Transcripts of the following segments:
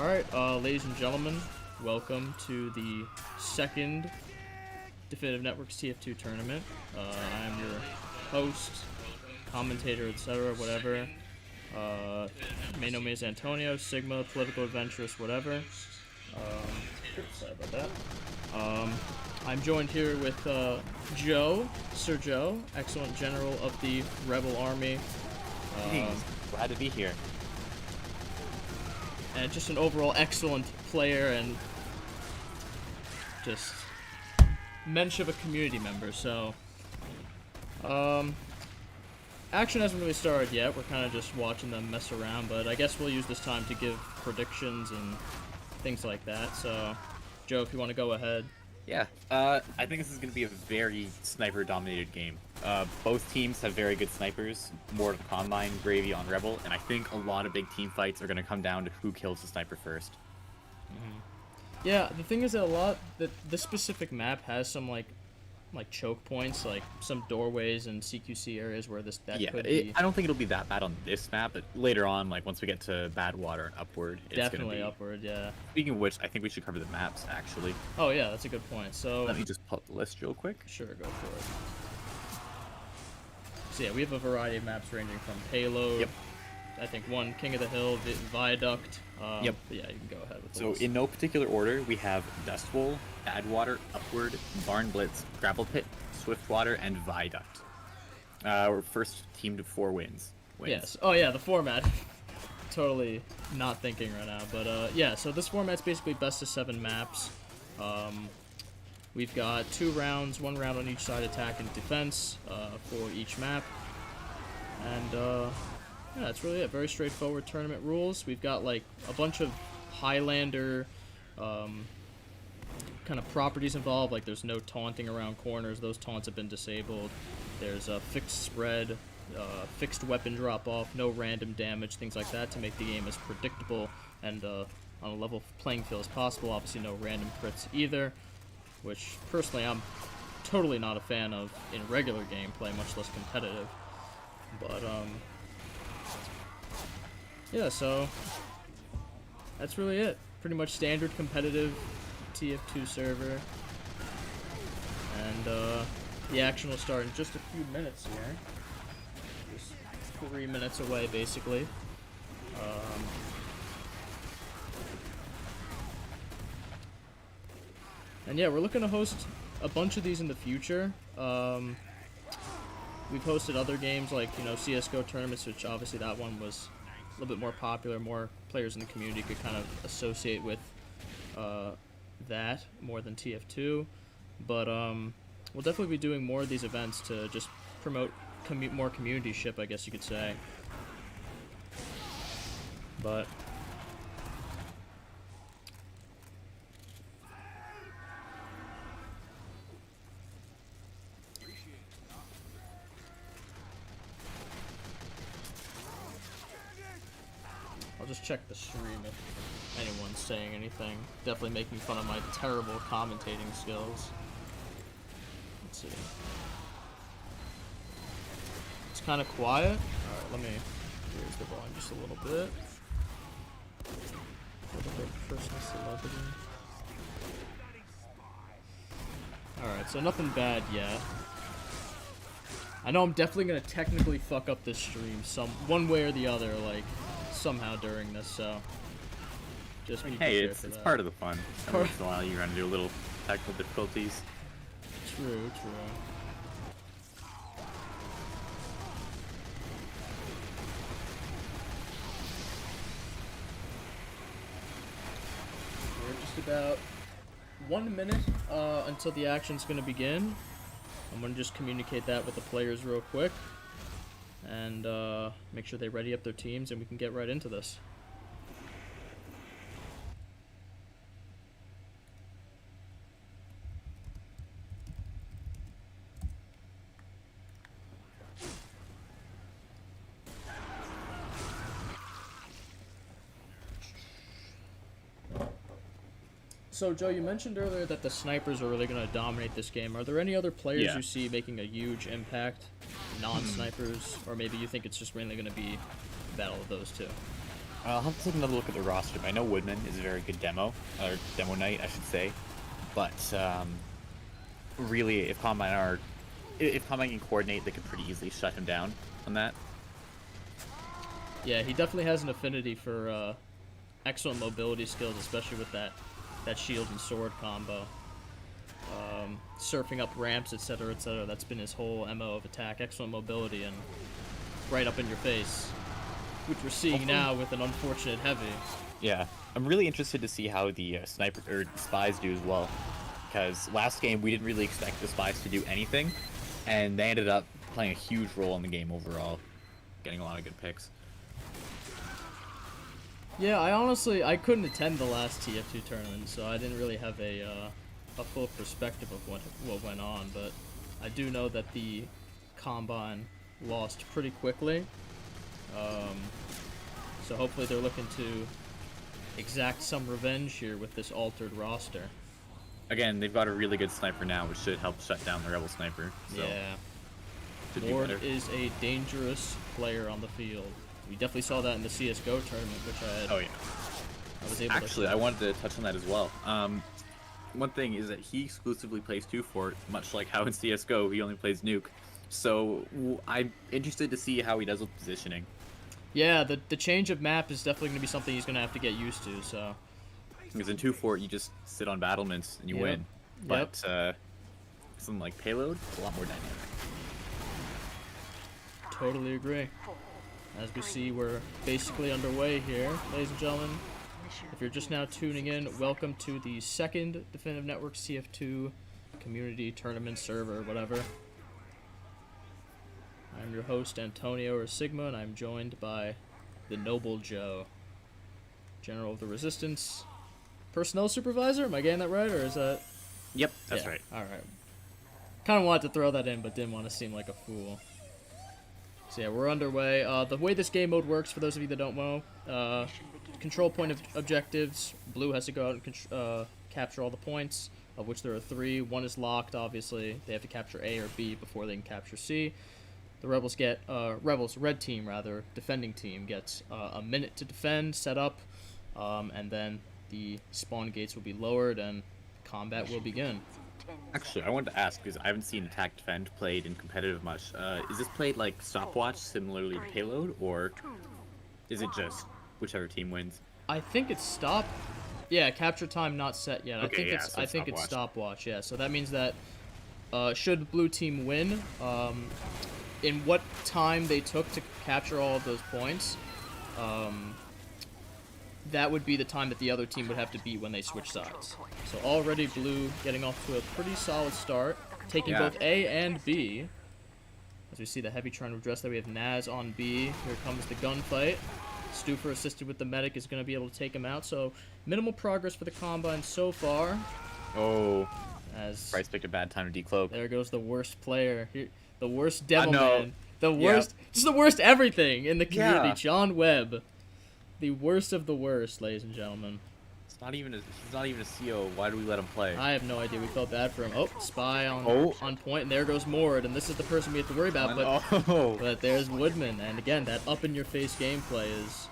Alright, ladies and gentlemen, welcome to the second Definitive Networks TF2 tournament. I'm your host, commentator, etc., whatever. May know me as Antonio, Sigma, political adventurous, whatever. Sorry about that. I'm joined here with Joe, Sir Joe, excellent general of the Rebel Army. Glad to be here. And just an overall excellent player and just mensch of a community member. So, action hasn't really started yet. We're kind of just watching them mess around, but I guess we'll use this time to give predictions and things like that. So, Joe, if you want to go ahead. Yeah, I think this is going to be a very sniper-dominated game. Both teams have very good snipers, more to Combine, Gravy on Rebel, and I think a lot of big team fights are going to come down to who kills the sniper first. Yeah, the thing is that this specific map has some like choke points, like some doorways and CQC areas where could be. I don't think it'll be that bad on this map, but later on, like once we get to Badwater and upward, it's definitely gonna be upward. Yeah. Speaking of which, I think we should cover the maps actually. Oh yeah, that's a good point. So let me just pull up the list real quick. Sure, go for it. So yeah, we have a variety of maps ranging from Payload. Yep. I think one King of the Hill, Viaduct. Yep. But yeah, you can go ahead with the So list. in no particular order, we have Dust Bowl, Badwater, Upward, Barn Blitz, Gravel Pit, Swiftwater, and Viaduct. We're first team to 4 wins. Yes. Oh yeah, the format. Totally not thinking right now, but yeah. So this format's basically best of 7 maps. We've got 2 rounds, 1 round on each side, attack and defense for each map, and yeah, that's really it. Very straightforward tournament rules. We've got like a bunch of Highlander kind of properties involved. Like there's no taunting around corners; those taunts have been disabled. There's a fixed spread, fixed weapon drop off, no random damage, things like that to make the game as predictable and on a level playing field as possible. Obviously, no random crits either, which personally I'm totally not a fan of in regular gameplay, much less competitive. But yeah, so that's really it. Pretty much standard competitive TF2 server. And the action will start in just a few minutes here. Just 3 minutes away, basically. And yeah, we're looking to host a bunch of these in the future. We've hosted other games like, you know, CSGO tournaments, which obviously that one was a little bit more popular, more players in the community could kind of associate with that more than TF2. But we'll definitely be doing more of these events to just promote more community-ship, I guess you could say. But I'll just check the stream if anyone's saying anything. Definitely making fun of my terrible commentating skills. Let's see. It's kind of quiet. Alright, let me raise the volume just a little bit. A little bit of personal celebrity. Alright, so nothing bad yet. I know I'm definitely going to technically fuck up this stream one way or the other, like somehow during this, so just be hey, prepared it's for that. part of the fun. Every once in a while, you run into a little technical difficulties. True. We're just about 1 minute until the action's going to begin. I'm going to just communicate that with the players real quick and make sure they ready up their teams and we can get right into this. So, Joe, you mentioned earlier that the snipers are really going to dominate this game. Are there any other players you see making a huge impact, non-snipers, or maybe you think it's just mainly going to be a battle of those two? I'll have to take another look at the roster. But I know Woodman is a very good demo, or demo knight, I should say. But really, if Combine can coordinate, they could pretty easily shut him down on that. Yeah, he definitely has an affinity for excellent mobility skills, especially with that shield and sword combo. Surfing up ramps, etc., etc. That's been his whole MO of attack. Excellent mobility and right up in your face, which we're seeing now with an unfortunate heavy. Yeah, I'm really interested to see how the sniper or spies do as well, because last game we didn't really expect the spies to do anything, and they ended up playing a huge role in the game overall, getting a lot of good picks. Yeah, I couldn't attend the last TF2 tournament, so I didn't really have a full perspective of what went on, but I do know that the Combine lost pretty quickly. So hopefully they're looking to exact some revenge here with this altered roster. Again, they've got a really good sniper now, which should help shut down the Rebel sniper. So yeah. Lord is a dangerous player on the field. We definitely saw that in the CSGO tournament, which I had. Oh yeah. I was able Actually, to. I wanted to touch on that as well. One thing is that he exclusively plays 2-Fort, much like how in CSGO he only plays Nuke. So I'm interested to see how he does with positioning. Yeah, the change of map is definitely going to be something he's going to have to get used to. So. Because in 2-Fort you just sit on battlements and you win, but something like Payload, it's a lot more dynamic. Totally agree. As we see, we're basically underway here, ladies and gentlemen. If you're just now tuning in, welcome to the second Definitive Networks TF2 community tournament server, whatever. I'm your host, Antonio or Sigma, and I'm joined by the Noble Joe, General of the Resistance, Personnel Supervisor. Am I getting that right, or is that? Yep, that's right. All right. Kind of wanted to throw that in, but didn't want to seem like a fool. So yeah, we're underway. The way this game mode works, for those of you that don't know, control point objectives. Blue has to go out and capture all the points, of which there are 3. 1 is locked, obviously. They have to capture A or B before they can capture C. The Rebels get, red team rather, defending team gets a minute to defend, set up, and then the spawn gates will be lowered and combat will begin. Actually, I wanted to ask, because I haven't seen Attack Defend played in competitive much. Is this played like stopwatch, similarly to Payload, or is it just whichever team wins? I think it's stop. Yeah, capture time not set yet. Okay, I think it's stopwatch. Yeah, so that means that should blue team win, in what time they took to capture all of those points, that would be the time that the other team would have to beat when they switch sides. So already blue getting off to a pretty solid start, taking both A and B. As we see the heavy trying to address that, we have Naz on B. Here comes the gunfight. Stufer, assisted with the medic, is going to be able to take him out. So minimal progress for the Combine so far. Oh, as Bryce picked a bad time to decloak. There goes the worst player. The worst devil man. The worst, just the worst everything in the community. Yeah. John Webb. The worst of the worst, ladies and gentlemen. He's not even a CO. Why do we let him play? I have no idea. We felt bad for him. Oh, spy on point, and there goes Mord, and this is the person we have to worry about. But there's Woodman, and again, that up-in-your-face gameplay is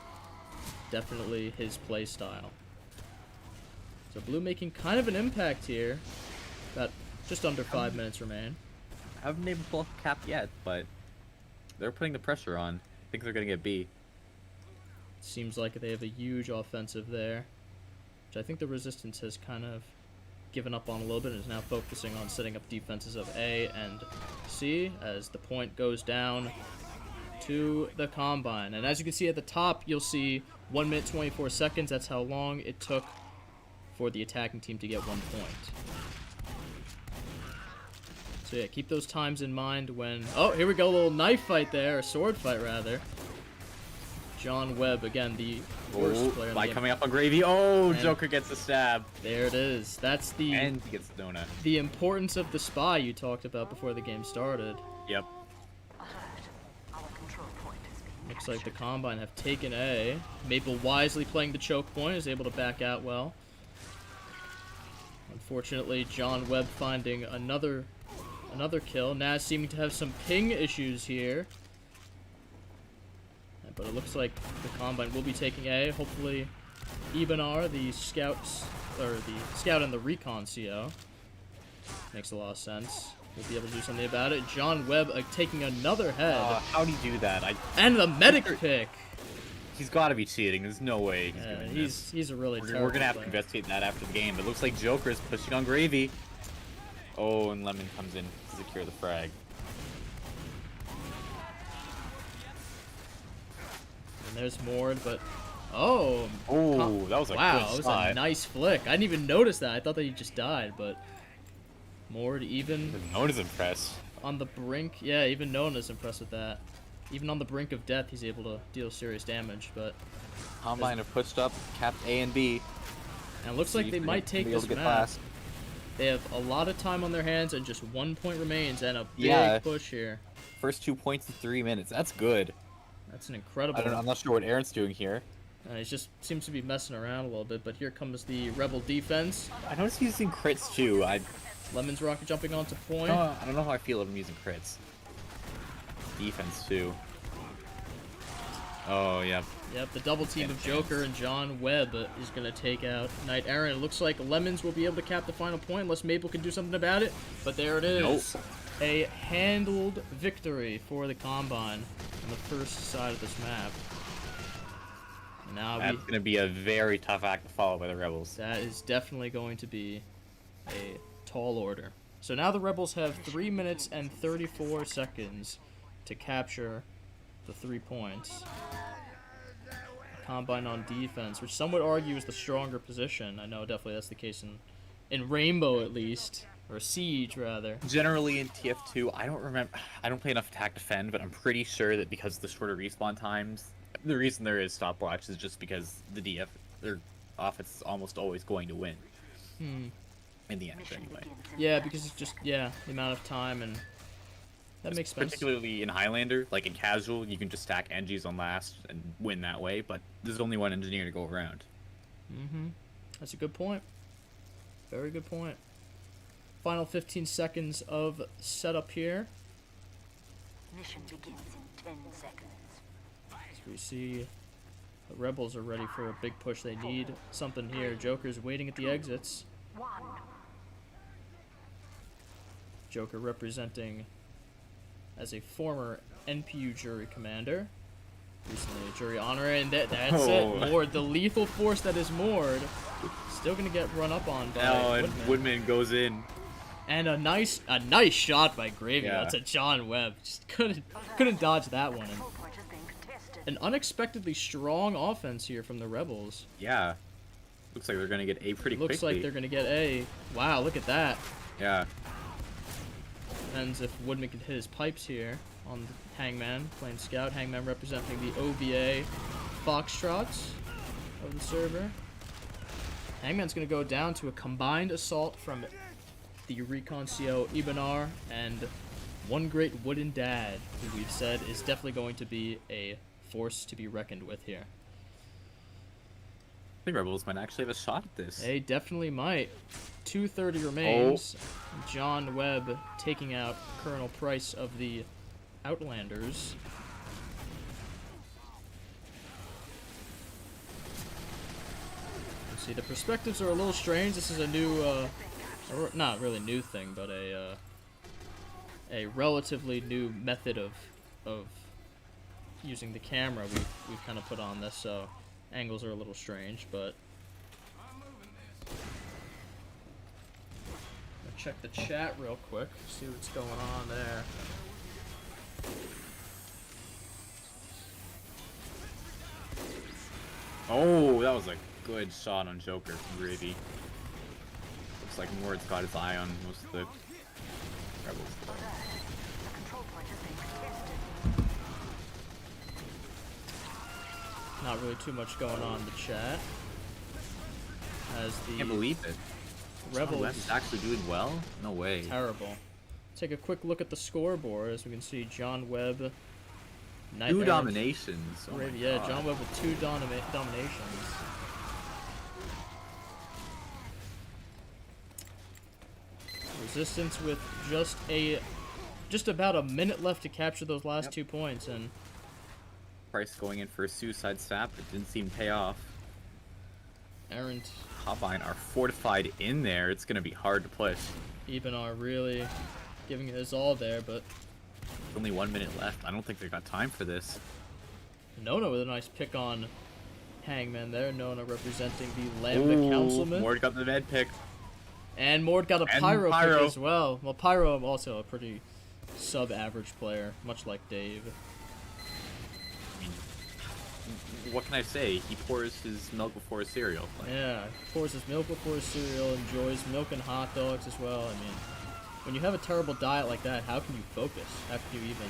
definitely his play style. So blue making kind of an impact here. Got just under 5 minutes remain. I haven't been able to pull off cap yet, but they're putting the pressure on. I think they're gonna get B. Seems like they have a huge offensive there, which I think the Resistance has kind of given up on a little bit and is now focusing on setting up defenses of A and C as the point goes down to the Combine. And as you can see at the top, you'll see 1 minute 24 seconds. That's how long it took for the attacking team to get 1 point. So yeah, keep those times in mind when... Oh, here we go, a little knife fight there, a sword fight rather. John Webb, again, the worst player in the game. Coming up on Gravy. Oh, and Joker gets a stab. There it is. That's the... And he gets the donut. The importance of the spy you talked about before the game started. Yep. Looks like the Combine have taken A. Maple wisely playing the choke point, is able to back out well. Unfortunately, John Webb finding another kill. Naz seeming to have some ping issues here. And but it looks like the Combine will be taking A. Hopefully, Ibanar, the scouts, or the scout and the recon CO, makes a lot of sense. We'll be able to do something about it. John Webb taking another head. How'd he do that? And the medic pick. He's got to be cheating. There's no way he's doing this. He's a really terrible We're gonna have player. to investigate that after the game. It looks like Joker's pushing on Gravy. Oh, and Lemon comes in to secure the frag. And there's Mord, but that was a wow, good that was shot. a nice flick. I didn't even notice that. I thought that he just died, but Mord even No one is impressed. on the brink. Yeah, even no one is impressed with that. Even on the brink of death, he's able to deal serious damage. But Combine have pushed up, capped A and B. and it looks like they might take this map. They have a lot of time on their hands, and just 1 point remains, and a big push here. First 2 points in 3 minutes. That's good. That's an incredible. I'm not sure what Aaron's doing here. He just seems to be messing around a little bit, but here comes the Rebel defense. I noticed he's using crits too. Lemon's rocket jumping onto point. I don't know how I feel of him using crits. Defense too. Oh yeah. Yep, the double team of Joker and John Webb is going to take out Knight Aaron. It looks like Lemons will be able to cap the final point unless Maple can do something about it. But there it is. Nope. A handled victory for the Combine on the first side of this map. And now That's going to be a very tough act to follow by the Rebels. that is definitely going to be a tall order. So now the Rebels have 3 minutes and 34 seconds to capture the 3 points. Combine on defense, which some would argue is the stronger position. I know definitely that's the case in Rainbow at least, or Siege rather. Generally in TF2, I don't play enough attack defend, but I'm pretty sure that because of the shorter respawn times, the reason there is stopwatch is just because their offense is almost always going to win. In the end, anyway. Yeah, because it's just, the amount of time, and that makes sense. Particularly in Highlander, like in casual, you can just stack NGs on last and win that way, but there's only one engineer to go around. That's a good point. Very good point. Final 15 seconds of setup here. Mission begins in 10 seconds. As we see the Rebels are ready for a big push. They need something here. Joker's waiting at the exits. 1. Joker representing as a former NPU jury commander. Recently a jury honorary, and that's it. Mord, the lethal force that is Mord, still gonna get run up on by and Woodman goes in. And a nice shot by Gravy. Yeah. That's a John Webb. Just couldn't dodge that one. And Point is being contested. an unexpectedly strong offense here from the Rebels. Yeah. Looks like they're going to get A pretty quickly. Looks like they're gonna get A. Wow, look at that. Yeah. Depends if Woodman can hit his pipes here on the Hangman, playing Scout. Hangman representing the OVA Foxtrots of the server. Hangman's going to go down to a combined assault from the Recon CO Ibanar and One Great Wooden Dad, who we've said is definitely going to be a force to be reckoned with here. I think Rebels might actually have a shot at this. They definitely might. 2:30 remains. John Webb taking out Colonel Price of the Outlanders. Let's see, the perspectives are a little strange. This is a new, not really new thing, but a relatively new method of using the camera we've kind of put on this, so angles are a little strange, but check the chat real quick, see what's going on there. Oh, that was a good shot on Joker from Gravy. Looks like Mord's got his eye on most of the Rebels. The control point is being contested. Not really too much going on in the chat. As the Can't believe it. Rebels Web's actually doing well? No way. terrible. Take a quick look at the scoreboard as we can see John Webb. Two dominations. Oh my Yeah, God. John Webb with 2 dominations. Resistance with just about a minute left to capture those last 2 points, and Price going in for a suicide snap. It didn't seem to pay off. Errant. Combine are fortified in there. It's going to be hard to push. Even are really giving it his all there, but Only 1 minute left. I don't think they got time for this. Nona with a nice pick on Hangman there. Nona representing the Lambda Councilman. Mord got the med pick. And Mord got a And Pyro pick Pyro. as well. Well, Pyro also a pretty sub-average player, much like Dave. I mean, what can I say? He pours his milk before his cereal. Like, Yeah, pours his milk before his cereal, enjoys milk and hot dogs as well. I mean, when you have a terrible diet like that, how can you focus? How can you even...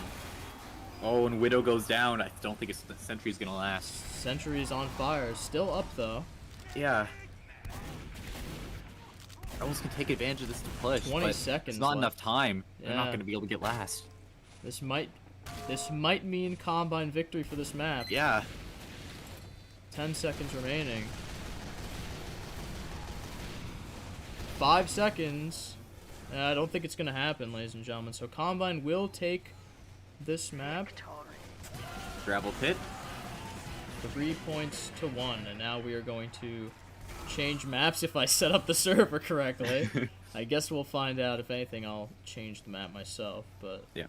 oh, and Widow goes down. I don't think the sentry's going to last. Sentry's on fire. Still up, though. Yeah. Rebels can take advantage of this to push, 20 but seconds it's not left. enough time. They're not Yeah. going to be able to get last. This might mean Combine victory for this map. Yeah. 10 seconds remaining. 5 seconds. I don't think it's going to happen, ladies and gentlemen. So Combine will take this map. Gravel pit. 3 points to 1. And now we are going to change maps if I set up the server correctly. I guess we'll find out. If anything, I'll change the map myself. But Yeah.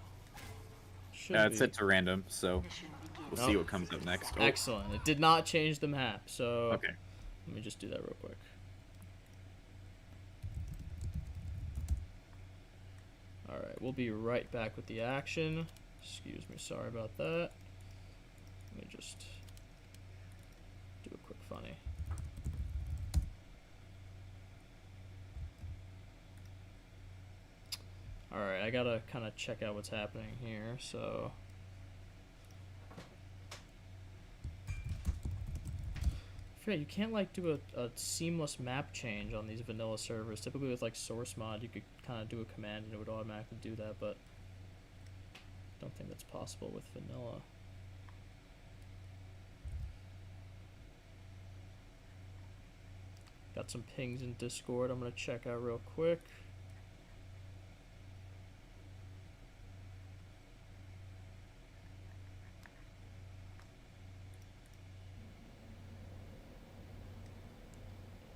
should It's be. set to random, so we'll see Oh. what comes up next. Oh, Excellent. It did not change the map. So okay. let me just do that real quick. Alright, we'll be right back with the action. Excuse me, sorry about that. Let me just do a quick funny. Alright, I gotta kind of check out what's happening here, so... I forget, you can't like do a seamless map change on these vanilla servers. Typically with like source mod, you could kind of do a command and it would automatically do that, but I don't think that's possible with vanilla. Got some pings in Discord I'm gonna check out real quick.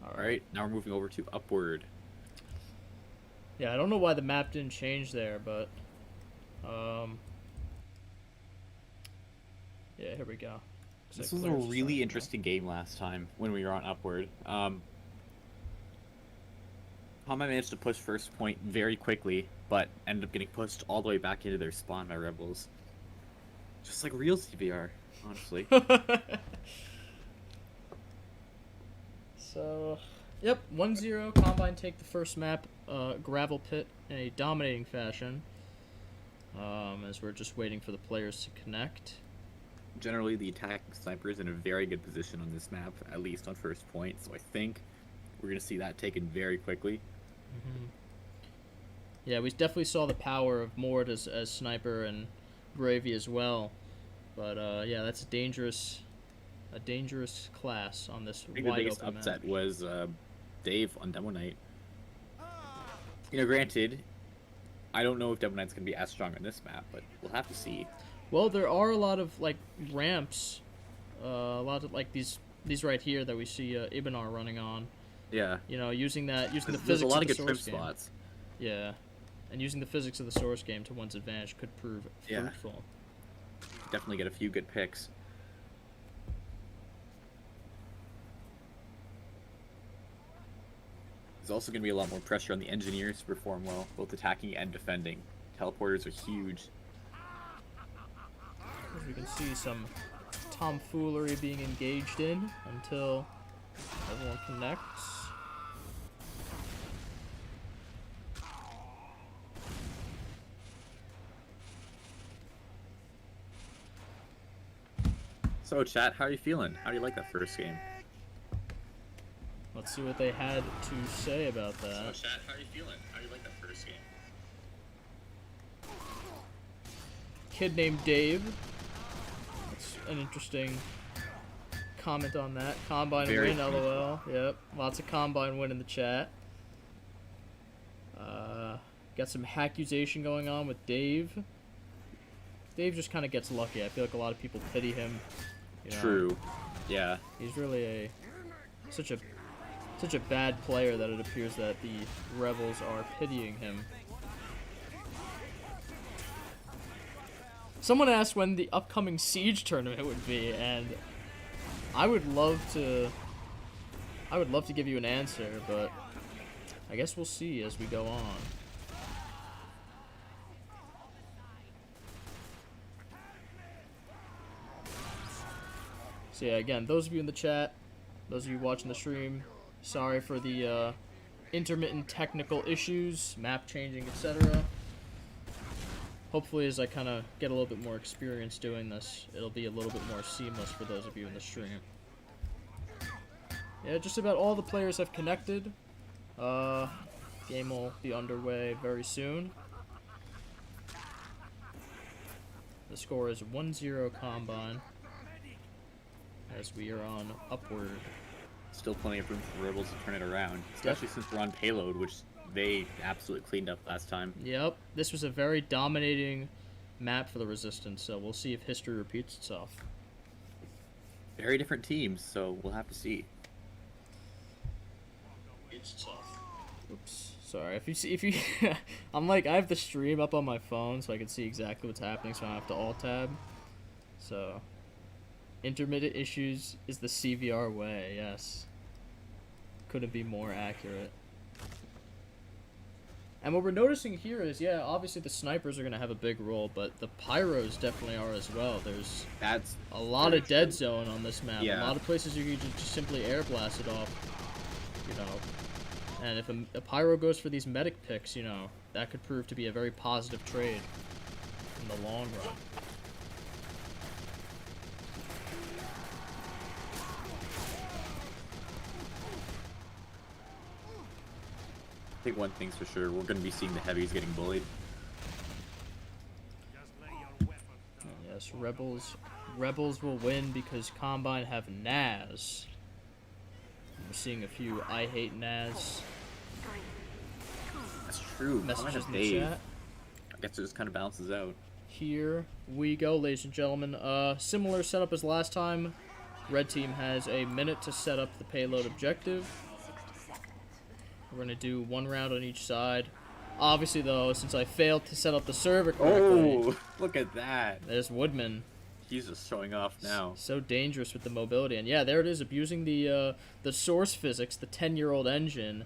Alright, now we're moving over to Upward. Yeah, I don't know why the map didn't change there, but yeah, here we go. Looks This like was a players are really starting to interesting game last time when we were on Upward. Combat managed to push first point very quickly, but ended up getting pushed all the way back into their spawn by Rebels. Just like real CBR, honestly. go. So, yep, 1-0. Combine take the first map, Gravel Pit, in a dominating fashion. As we're just waiting for the players to connect. Generally, the attacking sniper is in a very good position on this map, at least on first point, so I think we're going to see that taken very quickly. Yeah, we definitely saw the power of Mord as sniper and Gravy as well. But yeah, that's a dangerous class on this I think the wide biggest open upset map. was Dave on Demo Night. You know, granted, I don't know if Demo Knight's going to be as strong on this map, but we'll have to see. Well, there are a lot of like ramps, a lot of like these right here that we see Ibanar running on. Yeah. You know, using the There's physics a lot of of the good trim source game. spots. Yeah, and using the physics of the source game to one's advantage could prove Yeah. fruitful. Definitely get a few good picks. There's also going to be a lot more pressure on the engineers to perform well, both attacking and defending. Teleporters are huge. As we can see some tomfoolery being engaged in until everyone connects. So, chat, how are you feeling? How do you like that first game? Let's see what they had to say about that. chat, how are you feeling? How do you like that first game? Kid named Dave. That's an interesting comment on that. Combine Very win, funny. LOL. Yep, lots of Combine win in the chat. Got some hackuzation going on with Dave. Dave just kind of gets lucky. I feel like a lot of people pity him. You know? True. Yeah. He's really such a bad player that it appears that the Rebels are pitying him. Someone asked when the upcoming Siege tournament would be, and I would love to give you an answer, but I guess we'll see as we go on. So yeah, again, those of you in the chat, those of you watching the stream, sorry for the intermittent technical issues, map changing, etc. Hopefully, as I kind of get a little bit more experience doing this, it'll be a little bit more seamless for those of you in the stream. Yeah, just about all the players have connected. Game will be underway very soon. The score is 1-0 Combine, as we are on upward. Still plenty of room for Rebels to turn it around, especially since we're on payload, which they absolutely cleaned up last time. Yep, this was a very dominating map for the Resistance, so we'll see if history repeats itself. Very different teams, so we'll have to see. It's tough. Oops, sorry. If you, I'm like, I have the stream up on my phone so I can see exactly what's happening, so I don't have to alt tab. So, intermittent issues is the CVR way. Yes, couldn't be more accurate. And what we're noticing here is, yeah, obviously the snipers are going to have a big role, but the pyros definitely are as well. There's a lot of dead zone on this map. Yeah. A lot of places you can just simply air blast it off, you know. And if a pyro goes for these medic picks, you know, that could prove to be a very positive trade in the long run. I think one thing's for sure, we're going to be seeing the heavies getting bullied. Yes, Rebels will win because Combine have Naz. We're seeing a few I hate Naz That's true. messages in the Dave. chat. I guess it just kind of balances out. Here we go, ladies and gentlemen. Similar setup as last time. Red team has a minute to set up the payload objective. We're going to do one round on each side. Obviously, though, since I failed to set up the server correctly... Oh, look at that. There's Woodman. He's just showing off now. So dangerous with the mobility. And yeah, there it is, abusing the source physics, the 10-year-old engine.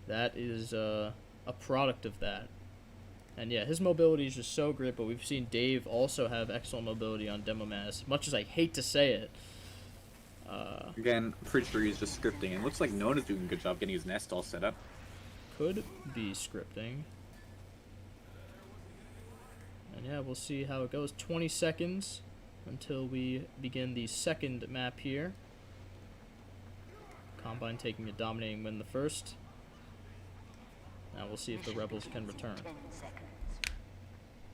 That is a product of that. And yeah, his mobility is just so great, but we've seen Dave also have excellent mobility on Demo Mass, much as I hate to say it. Again, I'm pretty sure he's just scripting, and it looks like Nona's doing a good job getting his nest all set up. Could be scripting. And yeah, we'll see how it goes. 20 seconds until we begin the second map here. Combine taking a dominating win the first. Now we'll see if the Rebels can return.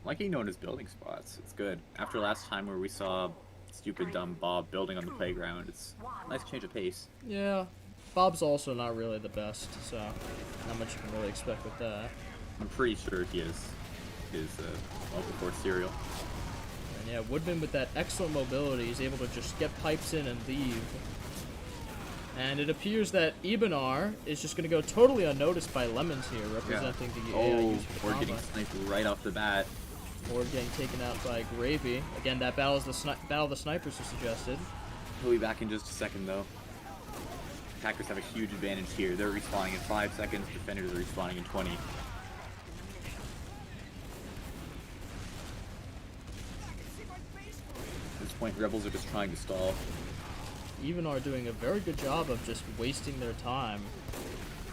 Liking Nona's building spots. It's good. After last time where we saw stupid dumb Bob building on the playground, it's a nice change of pace. Yeah, Bob's also not really the best, so not much you can really expect with that. I'm pretty sure he is his before cereal. And yeah, Woodman with that excellent mobility is able to just get pipes in and leave. And it appears that Ibanar is just going to go totally unnoticed by Lemons here, representing the AI use for the we're getting combat. sniped right off the bat. Or getting taken out by Gravy. Again, that battle of the snipers was suggested. He'll be back in just a second, though. Attackers have a huge advantage here. They're respawning in 5 seconds. Defenders are respawning in 20. At this point, Rebels are just trying to stall. Even are doing a very good job of just wasting their time.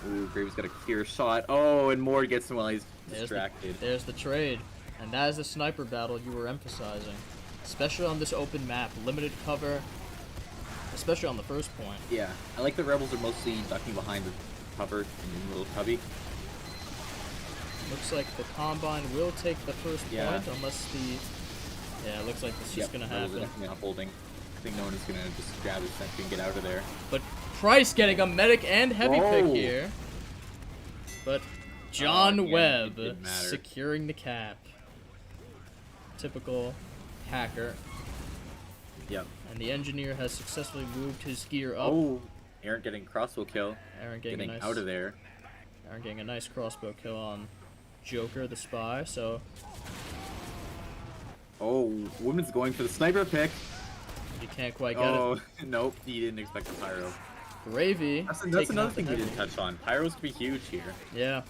Ooh, Gravy's got a clear shot. Oh, and Moore gets him while he's distracted. There's the trade. And that is the sniper battle you were emphasizing. Especially on this open map. Limited cover. Especially on the first point. Yeah, I like the Rebels are mostly ducking behind the cover in the little cubby. Looks like the Combine will take the first Yeah. point unless the... Yeah, it looks like this is just going to Rebels are happen. definitely not holding. I think Nona's going to just grab his sentry and get out of there. But Price getting a medic and heavy pick Whoa. here. But John again, Webb it didn't matter. securing the cap. typical hacker. Yep. And the engineer has successfully moved his gear up. Oh, Aaron getting crossbow kill. Aaron getting out of there. Aaron getting a nice crossbow kill on Joker, the spy. So Oh, Woodman's going for the sniper pick. you can't quite get Oh, nope, he didn't expect the pyro. it. Gravy. That's taking another out the thing we heavy. didn't touch on. Pyros can be huge here. Yeah.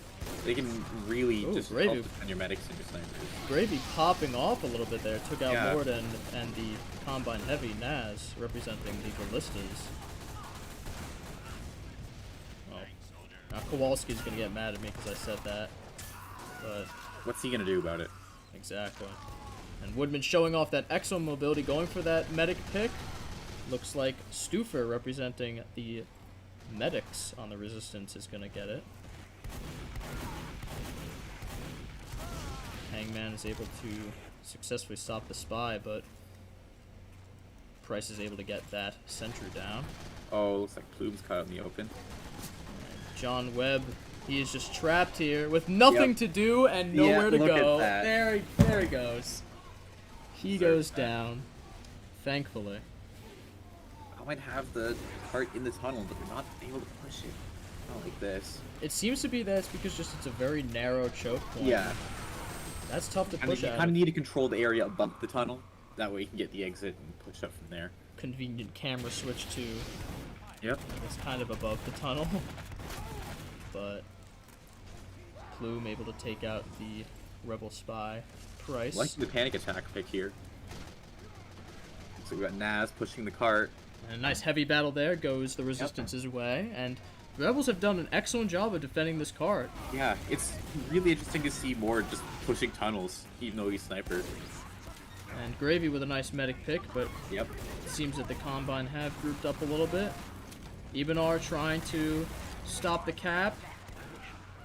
They can really Ooh, just Gravy. help defend your medics and your snipers. Gravy popping off a little bit there. Took out Yeah. Mord and the Combine Heavy Naz, representing the Ballistas. Oh. Now Kowalski's going to get mad at me because I said that. But What's he gonna do about it? exactly. And Woodman showing off that exo mobility, going for that medic pick. Looks like Stufer, representing the medics on the Resistance, is going to get it. Hangman is able to successfully stop the spy, but Price is able to get that sentry down. Oh, looks like Plume's caught out in the open. And John Webb, he is just trapped here with nothing Yep. to do and nowhere to look at go. that. There he goes. He goes down, thankfully. I might have the cart in the tunnel, but they're not able to push it. Not like this. It seems to be that it's because just it's a very narrow choke point. Yeah. That's tough to You push kind out. of need a controlled area above the tunnel. That way you can get the exit and push up from there. Convenient camera switch to Yep. it's kind of above the tunnel. But Plume able to take out the Rebel spy Price. Liking the panic attack pick here. So we got Naz pushing the cart. And a nice heavy battle there goes the Resistance's way, and the Rebels have done an excellent job of defending this cart. Yeah, it's really interesting to see more just pushing tunnels, even though he's sniper. And Gravy with a nice medic pick, but Yep. it seems that the Combine have grouped up a little bit. Ibanar trying to stop the cap,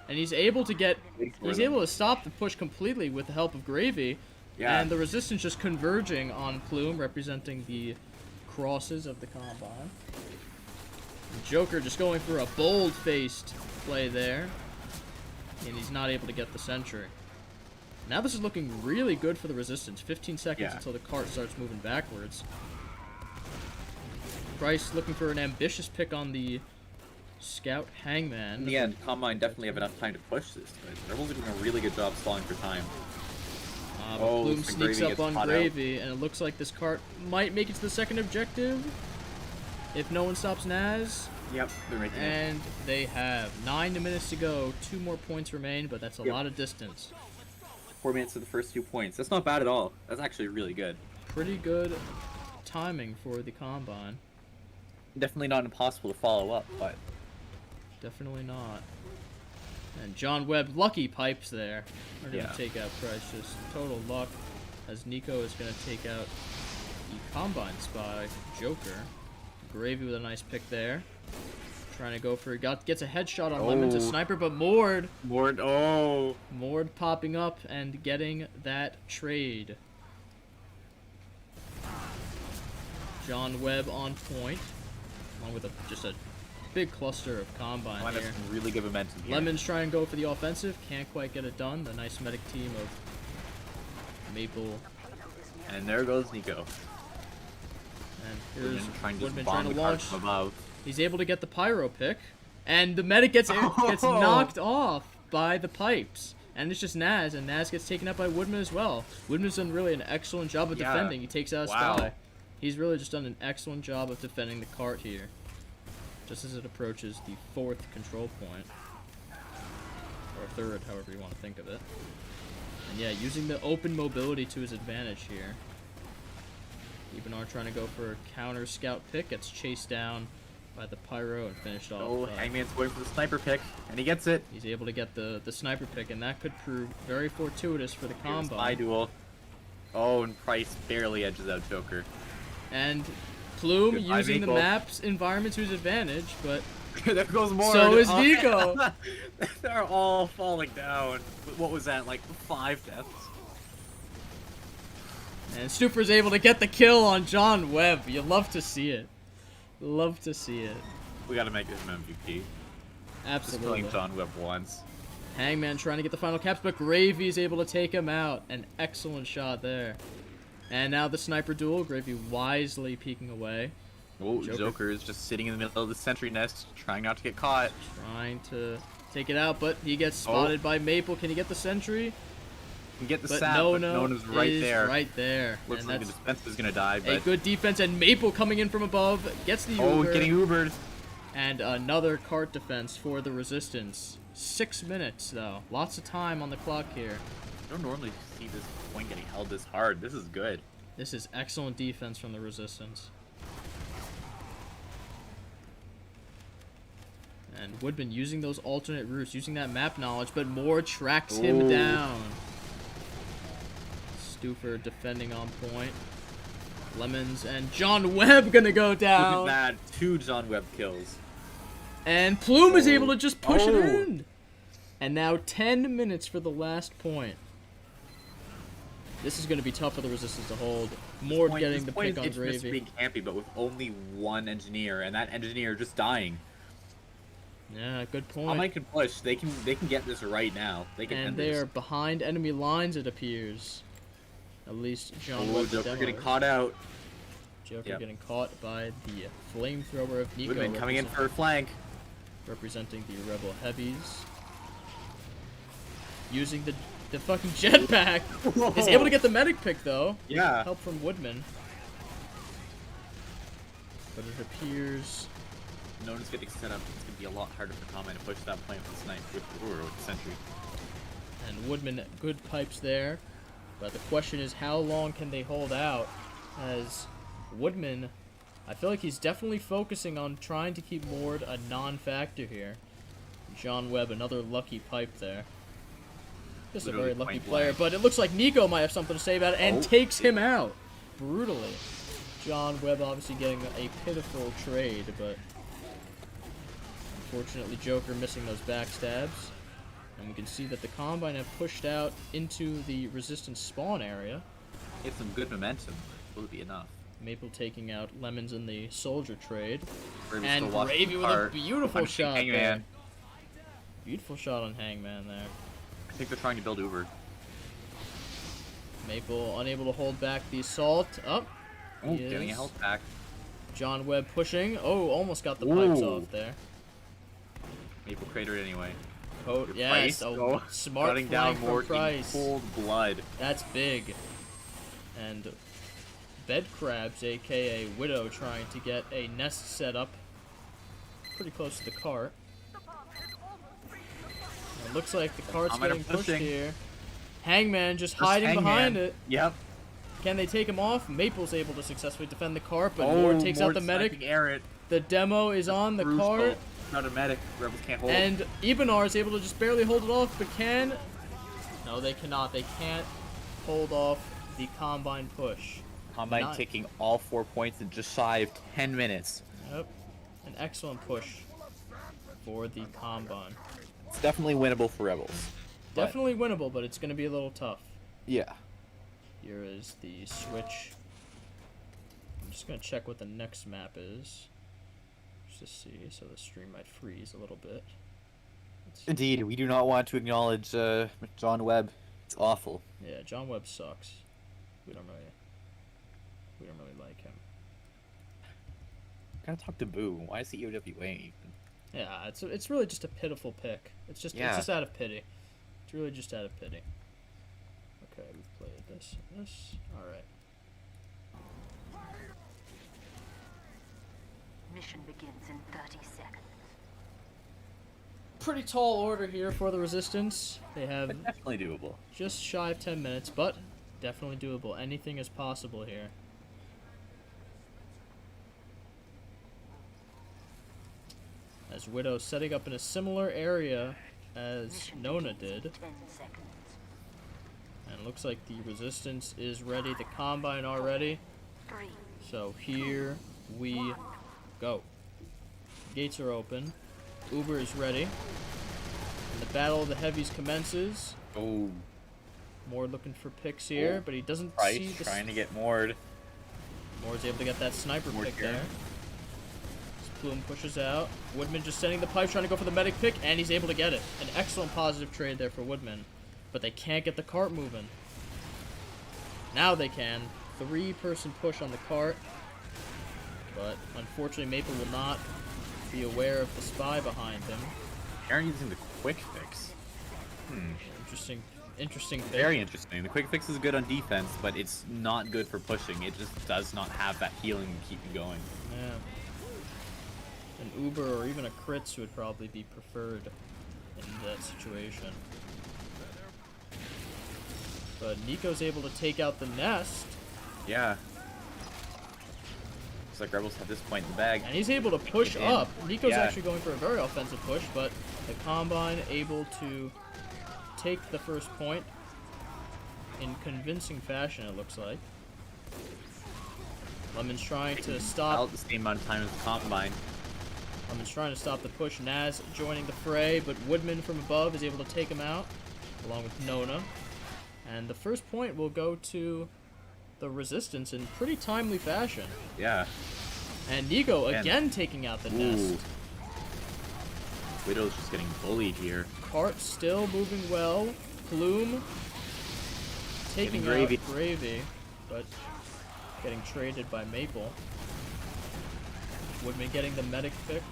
and he's able to stop the push completely with the help of Gravy. Yeah. And the Resistance just converging on Plume, representing the crosses of the Combine. And Joker just going for a bold-faced play there, and he's not able to get the sentry. Now this is looking really good for the Resistance. 15 seconds Yeah. until the cart starts moving backwards. Price looking for an ambitious pick on the Scout Hangman. In the end, Combine definitely have enough time to push this, but Rebels are doing a really good job stalling for time. But Oh, Plume looks like sneaks Gravy up gets on caught out. Gravy, and it looks like this cart might make it to the second objective if no one stops Naz. Yep, they're making it. And they have 9 minutes to go. 2 more points remain, but that's a Yep. lot of distance. 4 minutes to the first 2 points. That's not bad at all. That's actually really good. Pretty good timing for the Combine. Definitely not impossible to follow up, but Definitely not. And John Webb, lucky pipes there. Are going to Yeah. take out Price. Just total luck, as Nico is going to take out the Combine spy, Joker. Gravy with a nice pick there. Trying to go for gets a headshot on Lemon's a sniper, but Mord popping up and getting that trade. John Webb on point, along with just a big cluster of Combine Line has here. some really good momentum here. Lemons try and go for the offensive, can't quite get it done. The nice medic team of Maple And there goes Nico. and here's Woodman trying to Woodman just bomb trying to the cart launch. from above. He's able to get the pyro pick, and the medic gets knocked off by the pipes. And it's just Naz, and Naz gets taken out by Woodman as well. Woodman's done really an excellent job of Yeah. defending. He takes out a Wow. spy. He's really just done an excellent job of defending the cart here, just as it approaches the 4th control point. Or 3rd, however you want to think of it. And yeah, using the open mobility to his advantage here. Ibanar trying to go for a counter scout pick, gets chased down by the pyro and finished off. Oh, Hangman's going for the sniper pick, and he gets it. He's able to get the sniper pick, and that could prove very fortuitous for the Here's combo. Spy duel. Oh, and Price barely edges out Joker. And Plume Goodbye, using the Nico. map's environment to his advantage, but There goes Mord. so is Nico. They're all falling down. What was that, like 5 deaths? And Stufer's able to get the kill on John Webb. You love to see it. Love to see it. We gotta make him MVP. Just Absolutely. killing John Webb once. Hangman trying to get the final caps, but Gravy's able to take him out. An excellent shot there. And now the sniper duel. Gravy wisely peeking away. Oh, Joker is just sitting in the middle of the sentry nest, trying not to get caught. Trying to take it out, but he gets spotted by Maple. Can he get the sentry? Can get the But sap, but Nona's right there. Right there. Looks and like the that's dispenser's gonna die, a but... good defense, and Maple coming in from above gets the Oh, Uber. getting Ubered. And another cart defense for the Resistance. 6 minutes, though. Lots of time on the clock here. I don't normally see this point getting held this hard. This is good. This is excellent defense from the Resistance. And Woodman using those alternate routes, using that map knowledge, but Moore tracks him down. Stuffer defending on point. Lemons and John Webb gonna go Look at down. that. 2 John Webb kills. And Plume is able to just push it in. And now 10 minutes for the last point. This is going to be tough for the Resistance to hold. Mord getting the pick on It's Gravy. being campy, but with only 1 engineer, and that engineer just dying. Yeah, good point. Combine can push. They can get this right now. They can And end they this. are behind enemy lines, it appears. At least John Oh, Webb the Joker getting demoer. caught out. Joker getting caught by the flamethrower of Nico. Woodman coming in for a flank. Representing the Rebel Heavies. Using the fucking jetpack. Is able to get the medic pick though. Yeah. Help from Woodman. But it appears Nona's getting set up. It's gonna be a lot harder for Combine to push that point with the snipe with the sentry. and Woodman good pipes there. But the question is how long can they hold out as Woodman, I feel like he's definitely focusing on trying to keep Mord a non-factor here. John Webb, another lucky pipe there. Just a very lucky player, but it looks like Nico might have something to say about it and takes him out brutally. John Webb obviously getting a pitiful trade, but unfortunately Joker missing those backstabs. And we can see that the Combine have pushed out into the Resistance spawn area. Get some good momentum. Will it be enough? Maple taking out Lemons in the soldier trade. Gravy's And still watching Gravy the with a cart. beautiful Punching shot there. Hangman. Beautiful shot on Hangman there. I think they're trying to build Uber. Maple unable to hold back the assault. Up. Oh, getting a health pack. John Webb pushing. Oh, almost got the pipes Ooh. off there. Maple cratered anyway. Yes, Price, oh, smart cutting flank down from more in Price. cold blood. That's big. And Bed Crabs, aka Widow, trying to get a nest set up pretty close to the cart. It looks like the cart's getting pushed here. Hangman just hiding behind it. Yep. Can they take him off? Maple's able to successfully defend the cart, but Mord takes out the medic. Errant. The demo is on the cart. Not a medic. Rebels can't hold. And Ibanar is able to just barely hold it off, but can... No, they cannot. They can't hold off the Combine push. Combine taking all 4 points in just shy of 10 minutes. Yep. An excellent push for the Combine. It's definitely winnable for Rebels. Definitely winnable, but it's going to be a little tough. Yeah. Here is the switch. I'm just going to check what the next map is. Just to see, so the stream might freeze a little bit. Indeed, we do not want to acknowledge John Webb. It's awful. Yeah, John Webb sucks. We don't really like him. Gotta talk to Boo. Why is he EOWA? Yeah, it's really just a pitiful pick. It's just out of pity. It's really just out of pity. Okay, we've played this and this. Alright. Mission begins in 30 seconds. Pretty tall order here for the Resistance. They have Definitely doable. just shy of 10 minutes, but definitely doable. Anything is possible here. As Widow setting up in a similar area as Nona did. 10 seconds. And it looks like the Resistance is ready, the Combine already. 3. So here we go. Gates are open. Uber is ready. And the Battle of the Heavies commences. Oh. Mord looking for picks here, but he doesn't Price see the... trying to get Mord. Mord's able to get that sniper Mord pick here. there. Just Plume pushes out. Woodman just sending the pipes, trying to go for the medic pick, and he's able to get it. An excellent positive trade there for Woodman. But they can't get the cart moving. Now they can. 3-person push on the cart. But unfortunately, Maple will not be aware of the spy behind him. Aaron using the quick fix. Interesting pick. Very interesting. The quick fix is good on defense, but it's not good for pushing. It just does not have that healing to keep you going. Yeah. An Uber or even a Crits would probably be preferred in that situation. But Nico's able to take out the nest. Yeah. Looks like Rebels have this point in the bag. And he's able to push up. Nico's Yeah. actually going for a very offensive push, but the Combine able to take the first point in convincing fashion, it looks like. Lemon's trying to stop. Out the same amount of time as the Combine. Lemon's trying to stop the push. Naz joining the fray, but Woodman from above is able to take him out, along with Nona. And the first point will go to the Resistance in pretty timely fashion. Yeah. And Nico again taking out the nest. Widow's just getting bullied here. Cart still moving well. Plume taking out Gravy, but getting traded by Maple. Woodman getting the medic pick,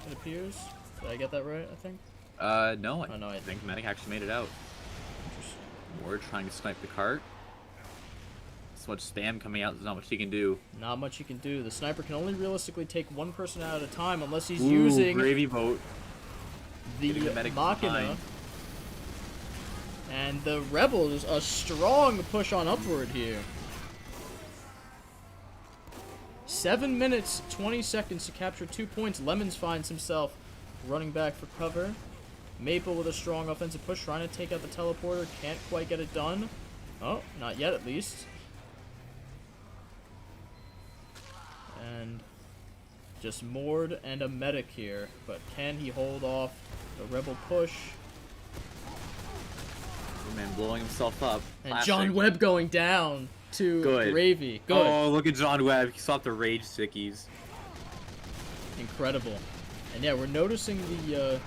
it appears. Did I get that right, I think? No, Oh, no, I think Medic actually made it out. Ward trying to snipe the cart. So much spam coming out, there's not much he can do. Not much you can do. The sniper can only realistically take one person out at a time unless he's using Gravy boat. the medic Machina. behind. And the Rebels, a strong push on upward here. 7 minutes, 20 seconds to capture 2 points. Lemons finds himself running back for cover. Maple with a strong offensive push, trying to take out the teleporter. Can't quite get it done. Oh, not yet at least. And just Mord and a medic here. But can he hold off the Rebel push? Man blowing himself up. And Classic. John Webb going down to Good. Gravy. Good. Oh, look at John Webb. He swapped the rage stickies. Incredible. And yeah, we're noticing the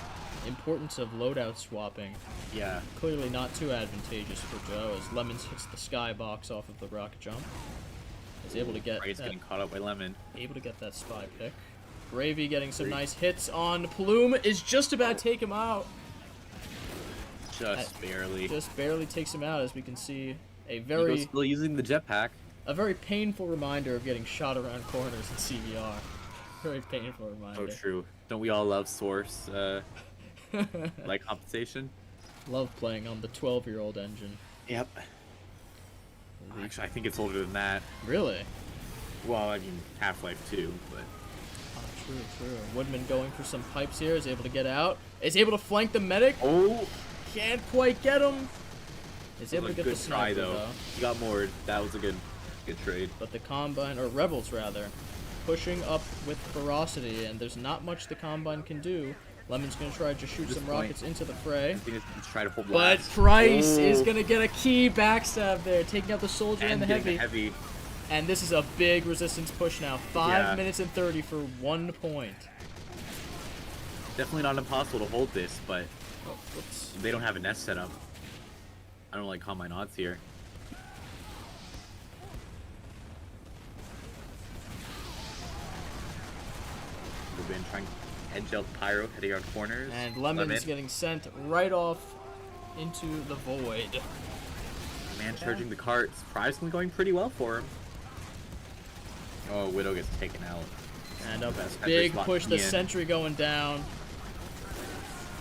importance of loadout swapping. Yeah. Clearly not too advantageous for Joe as Lemons hits the skybox off of the rocket jump. Is able to get Ray's getting caught up by Lemon. able to get that spy pick. Gravy getting some nice hits on Plume is just about to take him out. Just barely. Just barely takes him out, as we can see. Nico's still using the jetpack. A very painful reminder of getting shot around corners in CVR. Very painful reminder. Oh, true. Don't we all love Source, like compensation? Love playing on the 12-year-old engine. Yep. Actually, I think it's older than that. Really? Well, I mean, Half-Life 2, but... Oh, true. Woodman going for some pipes here, is able to get out. Is able to flank the medic. Oh! Can't quite get him. Is able to get the good try, sniper, though. You got moored. That was a good trade. But the Combine, or Rebels rather, pushing up with ferocity, and there's not much the Combine can do. Lemon's gonna try to just shoot some rockets into the fray. I think it's try to hold But blast. Price is gonna get a key backstab there, taking out the soldier and the getting heavy. And this is a big resistance push now. 5 minutes and 30 for 1 point. Definitely not impossible to hold this, but Oh, whoops. they don't have a nest set up. I don't like Combine odds here. We've been trying to edge out Pyro, heading around corners. And Lemon's getting sent right off into the void. Man charging the cart, surprisingly going pretty well for him. Oh, Widow gets taken out. And a Best big spot push, to the be in. sentry going down.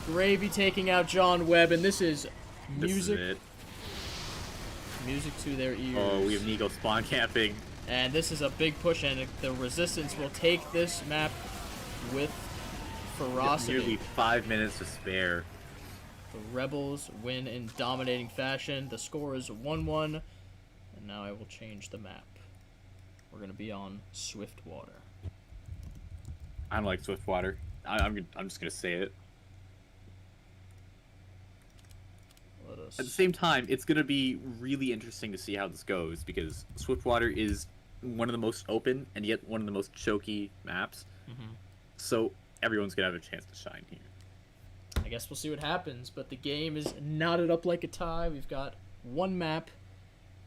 Gravy taking out John Webb, and this is This is music. it. Music to their ears. Oh, we have Nico spawn camping. And this is a big push, and the Resistance will take this map with ferocity. Nearly 5 minutes to spare. The Rebels win in dominating fashion. The score is 1-1, and now I will change the map. We're going to be on Swiftwater. I don't like Swiftwater. I'm just gonna say it. Let us... At the same time, it's gonna be really interesting to see how this goes because Swiftwater is one of the most open and yet one of the most choky maps. So everyone's gonna have a chance to shine here. I guess we'll see what happens, but the game is knotted up like a tie. We've got one map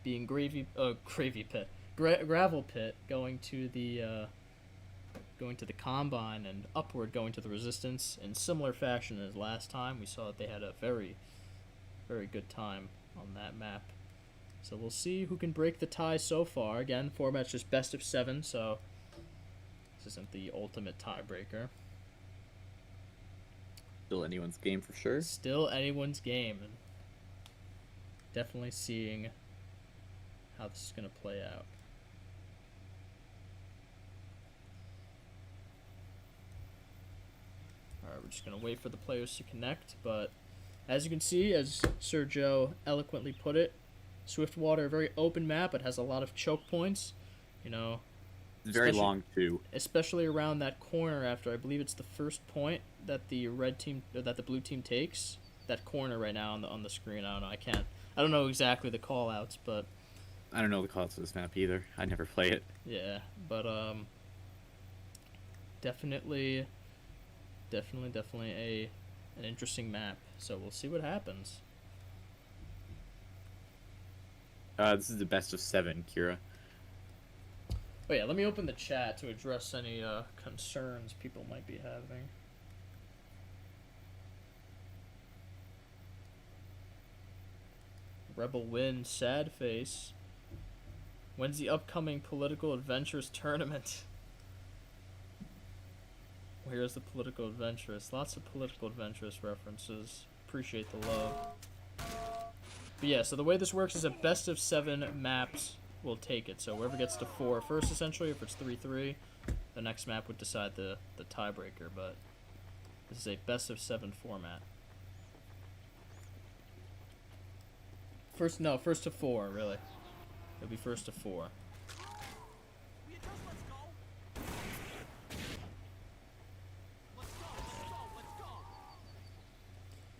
being gravy pit, gravel pit, going to the combine, and upward going to the resistance in similar fashion as last time. We saw that they had a very, very good time on that map. So we'll see who can break the tie so far. Again, format's just best of 7, so this isn't the ultimate tiebreaker. Still anyone's game for sure. Still anyone's game, and definitely seeing how this is going to play out. Alright, we're just going to wait for the players to connect, but as you can see, as Sir Joe eloquently put it, Swiftwater, a very open map. It has a lot of choke points, you know. It's very long too. Especially around that corner after, I believe it's the first point that the blue team takes. That corner right now on the screen. I don't know. I don't know exactly the call outs, but I don't know the call outs of this map either. I never play it. yeah, but definitely an interesting map. So we'll see what happens. This is the best of 7, Kira. Oh yeah, let me open the chat to address any concerns people might be having. Rebel win, sad face. When's the upcoming Political Adventures tournament? Where's the Political Adventurous? Lots of Political Adventurous references. Appreciate the love. But yeah, so the way this works is a best of 7 maps will take it. So whoever gets to 4 first, essentially, if it's 3-3, the next map would decide the tiebreaker. But this is a best of 7 format. First to 4, really. It'll be first to 4.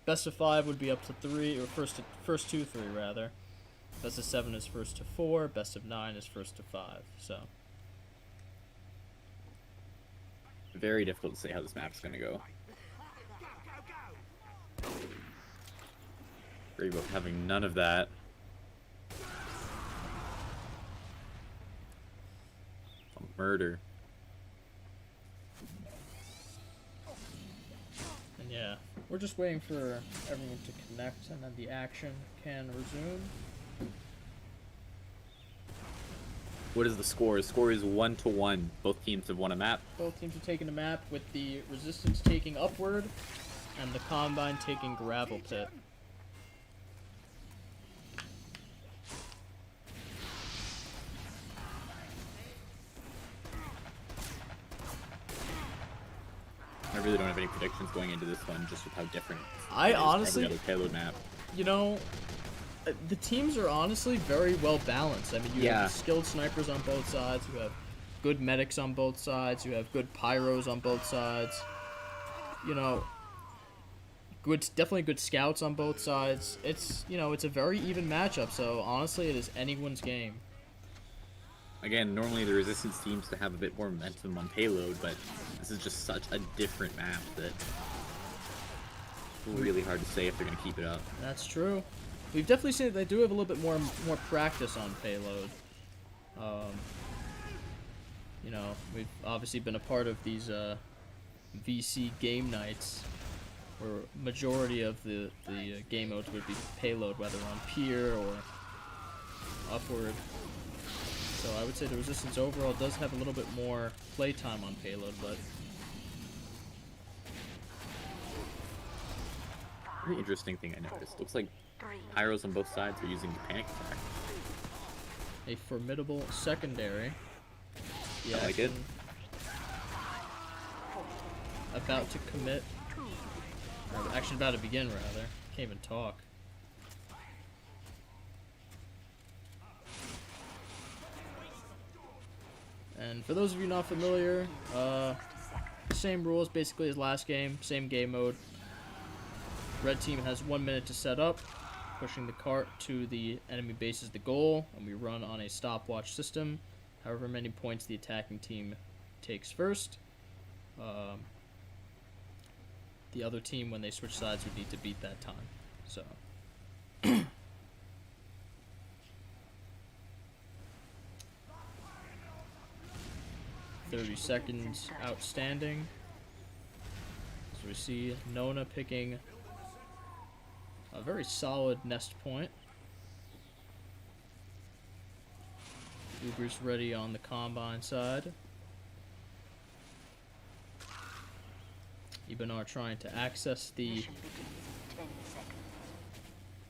Best of 5 would be up to 3, or first 2-3 rather. Best of 7 is first to 4. Best of 9 is first to 5. So Very difficult to say how this map's gonna go. Rainbow having none of that. A murder. and yeah, we're just waiting for everyone to connect, and then the action can resume. What is the score? The score is 1-1. Both teams have won a map. Both teams are taking a map, with the resistance taking upward, and the combine taking gravel pit. I really don't have any predictions going into this one, just with how different I it is from honestly- every other payload map. You know, the teams are honestly very well balanced. I mean, you Yeah. have skilled snipers on both sides, you have good medics on both sides, you have good pyros on both sides. You know, definitely good scouts on both sides. It's a very even matchup. So honestly, it is anyone's game. Again, normally the resistance seems to have a bit more momentum on payload, but this is just such a different map that it's really hard to say if they're going to keep it up. That's true. We've definitely seen that they do have a little bit more practice on payload. You know, we've obviously been a part of these VC game nights, where majority of the game modes would be payload, whether on pier or upward. So I would say the resistance overall does have a little bit more playtime on payload, but Really interesting thing I noticed. Looks like pyros on both sides are using the panic attack. a formidable secondary. The I like it. action about to commit. Or action about to begin, rather. Can't even talk. And for those of you not familiar, same rules basically as last game, same game mode. Red team has 1 minute to set up, pushing the cart to the enemy base is the goal, and we run on a stopwatch system. However many points the attacking team takes first. the other team, when they switch sides, would need to beat that time. So 30 seconds outstanding. So we see Nona picking a very solid nest point. Uber's ready on the Combine side. Ibanar trying to access the Mission begins in 10 seconds.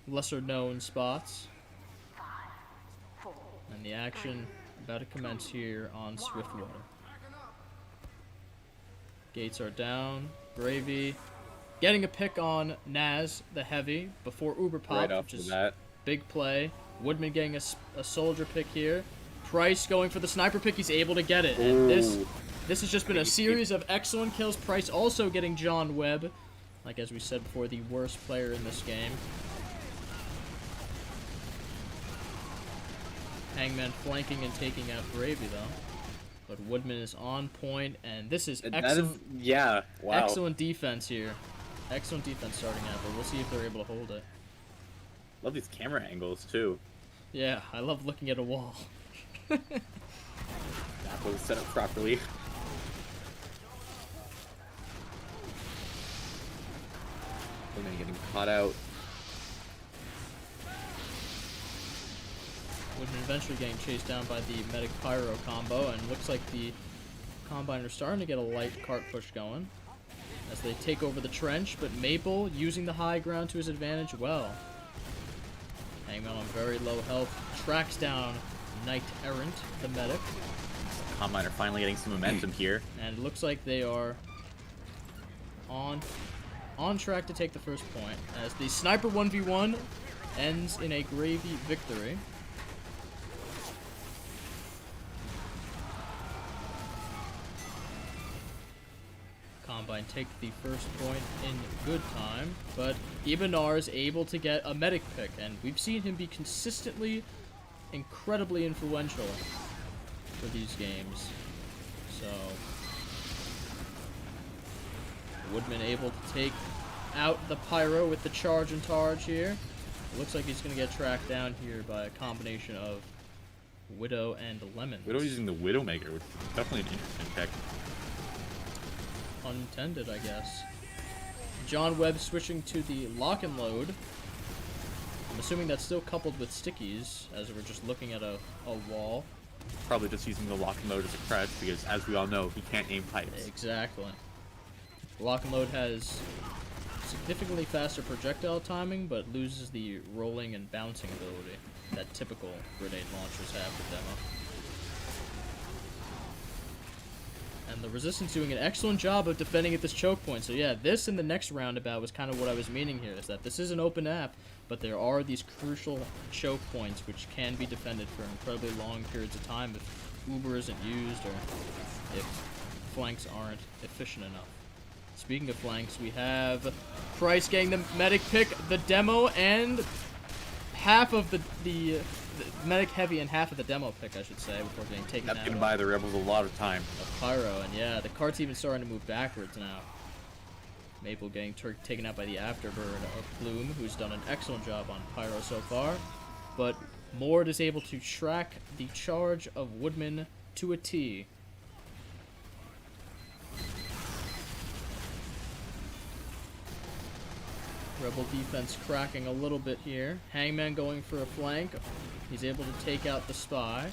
lesser known spots. 5, 4, And the action about to commence here on Swiftwater. Gates are down. Gravy getting a pick on Naz, the heavy, before Uber pop, Right off which the is bat. big play. Woodman getting a soldier pick here. Price going for the sniper pick. He's able to get it. And this has just been a series of excellent kills. Price also getting John Webb. Like as we said before, the worst player in this game. Hangman flanking and taking out Gravy though. But Woodman is on point, and this is excellent. Yeah, wow. Excellent defense here. Excellent defense starting out, but we'll see if they're able to hold it. Love these camera angles too. Yeah, I love looking at a wall. That was set up properly. Women getting caught out. Woodman eventually getting chased down by the Medic Pyro combo, and looks like the Combine are starting to get a light cart push going as they take over the trench, but Maple using the high ground to his advantage well. Hangman on very low health, tracks down Knight Errant, the medic, Combine are finally getting some momentum here. and it looks like they are on track to take the first point as the Sniper 1v1 ends in a Gravy victory. Combine take the first point in good time, but Ibanar is able to get a medic pick, and we've seen him be consistently incredibly influential for these games. So Woodman able to take out the Pyro with the charge and targe here. It looks like he's going to get tracked down here by a combination of Widow and Lemons. Widow using the Widowmaker, which is definitely an interesting pick. Unintended, I guess. John Webb switching to the lock and load. I'm assuming that's still coupled with stickies, as we're just looking at a wall. Probably just using the lock and load as a crutch, because as we all know, he can't aim pipes. Exactly. Lock and load has significantly faster projectile timing, but loses the rolling and bouncing ability that typical grenade launchers have for demo. And the Resistance doing an excellent job of defending at this choke point. So yeah, this and the next roundabout was kind of what I was meaning here, is that this is an open app, but there are these crucial choke points which can be defended for incredibly long periods of time if Uber isn't used or if flanks aren't efficient enough. Speaking of flanks, we have Price getting the medic pick, the demo, and half of the medic heavy and half of the demo pick, I should say, before getting taken That's out gonna buy the Rebels a lot of time. of Pyro. And yeah, the cart's even starting to move backwards now. Maple getting taken out by the afterbird of Plume, who's done an excellent job on Pyro so far. But Mord is able to track the charge of Woodman to a T. Rebel defense cracking a little bit here. Hangman going for a flank. He's able to take out the spy.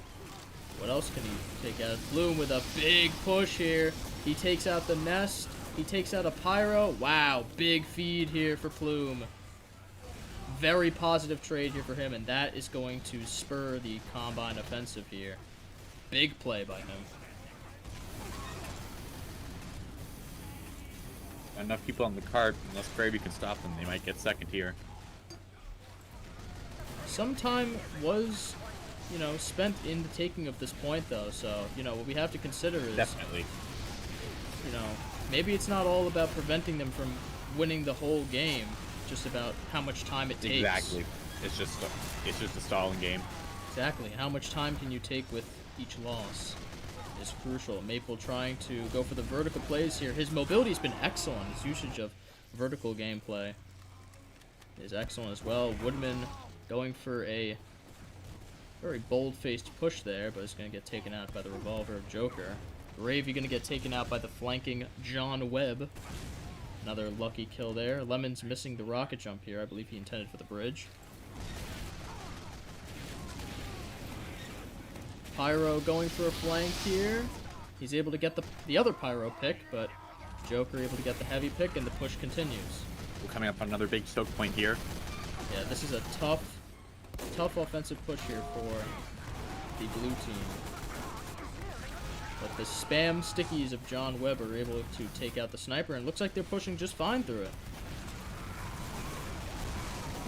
What else can he take out? Bloom with a big push here. He takes out the nest. He takes out a Pyro. Wow, big feed here for Plume. Very positive trade here for him, and that is going to spur the Combine offensive here. Big play by him. Enough people on the cart, unless Gravy can stop them, they might get second here. Some time was, spent in the taking of this point, though. So, what we have to consider is, Definitely. Maybe it's not all about preventing them from winning the whole game, just about how much time it takes. Exactly. It's just a stalling game. Exactly. How much time can you take with each loss is crucial. Maple trying to go for the vertical plays here. His mobility's been excellent. His usage of vertical gameplay is excellent as well. Woodman going for a very bold-faced push there, but it's going to get taken out by the revolver of Joker. Gravy going to get taken out by the flanking John Webb. Another lucky kill there. Lemon's missing the rocket jump here. I believe he intended for the bridge. Pyro going for a flank here. He's able to get the other Pyro pick, but Joker able to get the heavy pick, and the push continues. We're coming up on another big choke point here. Yeah, this is a tough offensive push here for the blue team. But the spam stickies of John Webb are able to take out the sniper, and looks like they're pushing just fine through it.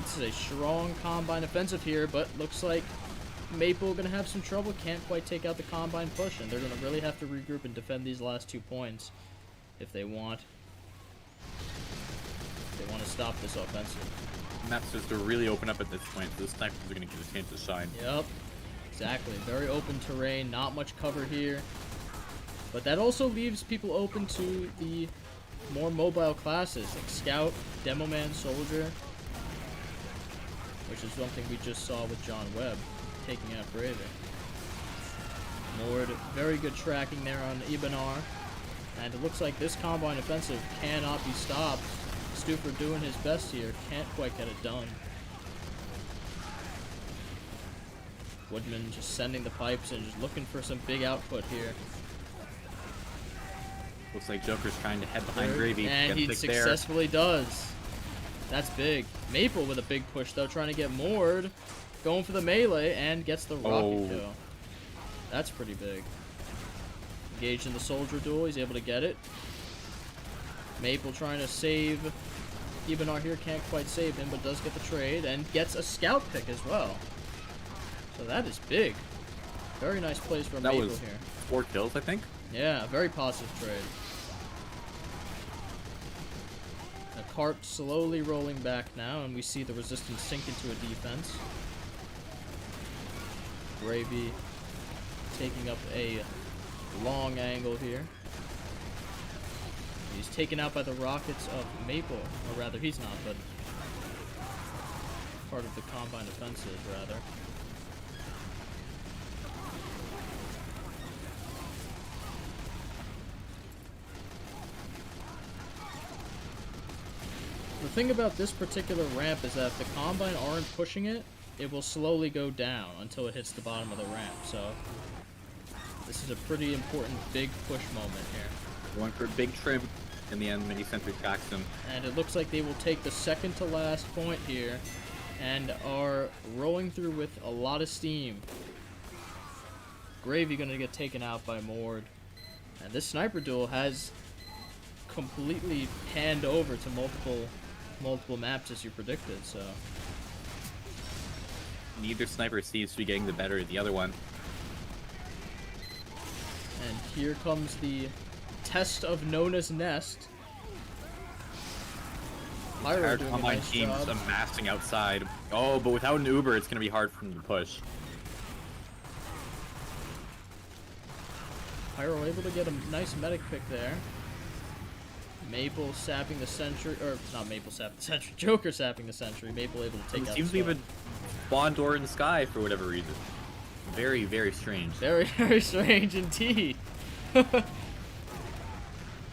This is a strong Combine offensive here, but looks like Maple gonna have some trouble. Can't quite take out the Combine push, and they're gonna really have to regroup and defend these last 2 points if they want to stop this offensive. Maps just to really open up at this point, so the snipers are gonna get a chance to shine. Yep, exactly. Very open terrain, not much cover here. But that also leaves people open to the more mobile classes, like Scout, Demo Man, Soldier, which is something we just saw with John Webb, taking out Gravy. Mord, very good tracking there on Ibanar, and it looks like this Combine offensive cannot be stopped. Stuffer doing his best here, can't quite get it done. Woodman just sending the pipes and just looking for some big output here. Looks like Joker's trying to head behind Gravy. And he successfully does. That's big. Maple with a big push though, trying to get Mord. Going for the melee and gets the rocket kill. That's pretty big. Engaged in the soldier duel, he's able to get it. Maple trying to save Ibanar here, can't quite save him, but does get the trade and gets a scout pick as well. So that is big. Very nice plays from Maple here. 4 kills, I think. Yeah, very positive trade. The cart slowly rolling back now, and we see the resistance sink into a defense. Gravy taking up a long angle here. He's taken out by the rockets of Maple, or rather he's not, but part of the Combine offensive, rather. The thing about this particular ramp is that if the Combine aren't pushing it, it will slowly go down until it hits the bottom of the ramp, so this is a pretty important big push moment here. Going for a big trim. In the end, Mini Sentry tracks him. And it looks like they will take the second to last point here and are rolling through with a lot of steam. Gravy gonna get taken out by Mord. And this sniper duel has completely panned over to multiple maps as you predicted, so. Neither sniper seems to be getting the better of the other one. And here comes the test of Nona's Nest. Our Combine team's amassing outside. Oh, but without an Uber, it's going to be hard for him to push. Pyro able to get a nice medic pick there. Maple sapping the sentry, or not Maple sapping the sentry, Joker sapping the sentry. Maple able to take out the seems to be a spawn door in the sky for whatever reason. Very, very strange. Very, very strange indeed.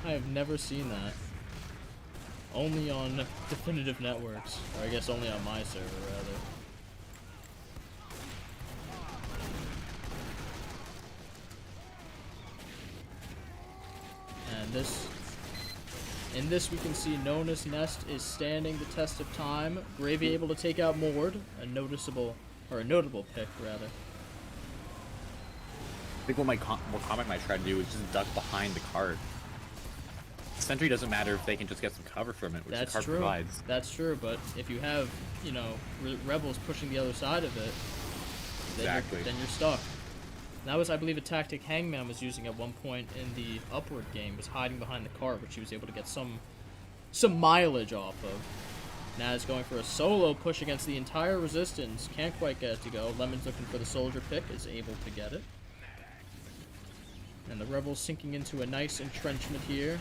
I have never seen that. Only on definitive networks. Or I guess only on my server, rather. And in this we can see Nona's Nest is standing the test of time. Gravy able to take out Mord, a notable pick, rather. I think what Combine might try to do is just duck behind the cart. Sentry doesn't matter if they can just get some cover from it, which the cart provides. That's true, but if you have, you know, rebels pushing the other side of it, then you're stuck. That was, I believe, a tactic Hangman was using at one point in the Upward game, was hiding behind the cart, which he was able to get some mileage off of. Naz going for a solo push against the entire resistance, can't quite get it to go. Lemon's looking for the soldier pick, is able to get it. And the Rebels sinking into a nice entrenchment here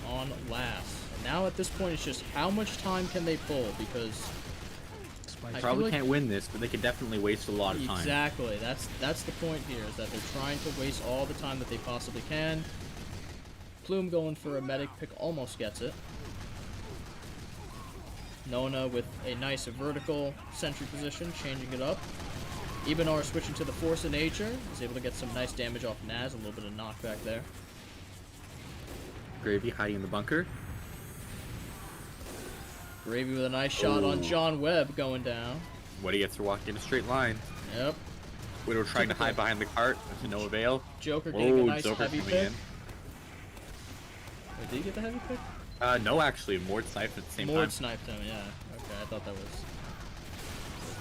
on last. And now at this point, it's just how much time can they pull, because I Probably feel like can't win this, but they can definitely waste a lot of time. exactly. That's the point here, is that they're trying to waste all the time that they possibly can. Plume going for a medic pick, almost gets it. Nona with a nice vertical sentry position, changing it up. Ibanar switching to the Force of Nature, is able to get some nice damage off Naz, a little bit of knockback there. Gravy hiding in the bunker. Gravy with a nice shot on John Webb going down. What he gets for walking in a straight line. Yep. Widow trying to hide behind the cart to no avail. Joker getting a nice Joker heavy coming pick. in. Wait, did he get the heavy pick? No, actually, Mord sniped at the same time. Mord sniped him, yeah. Okay, I thought that was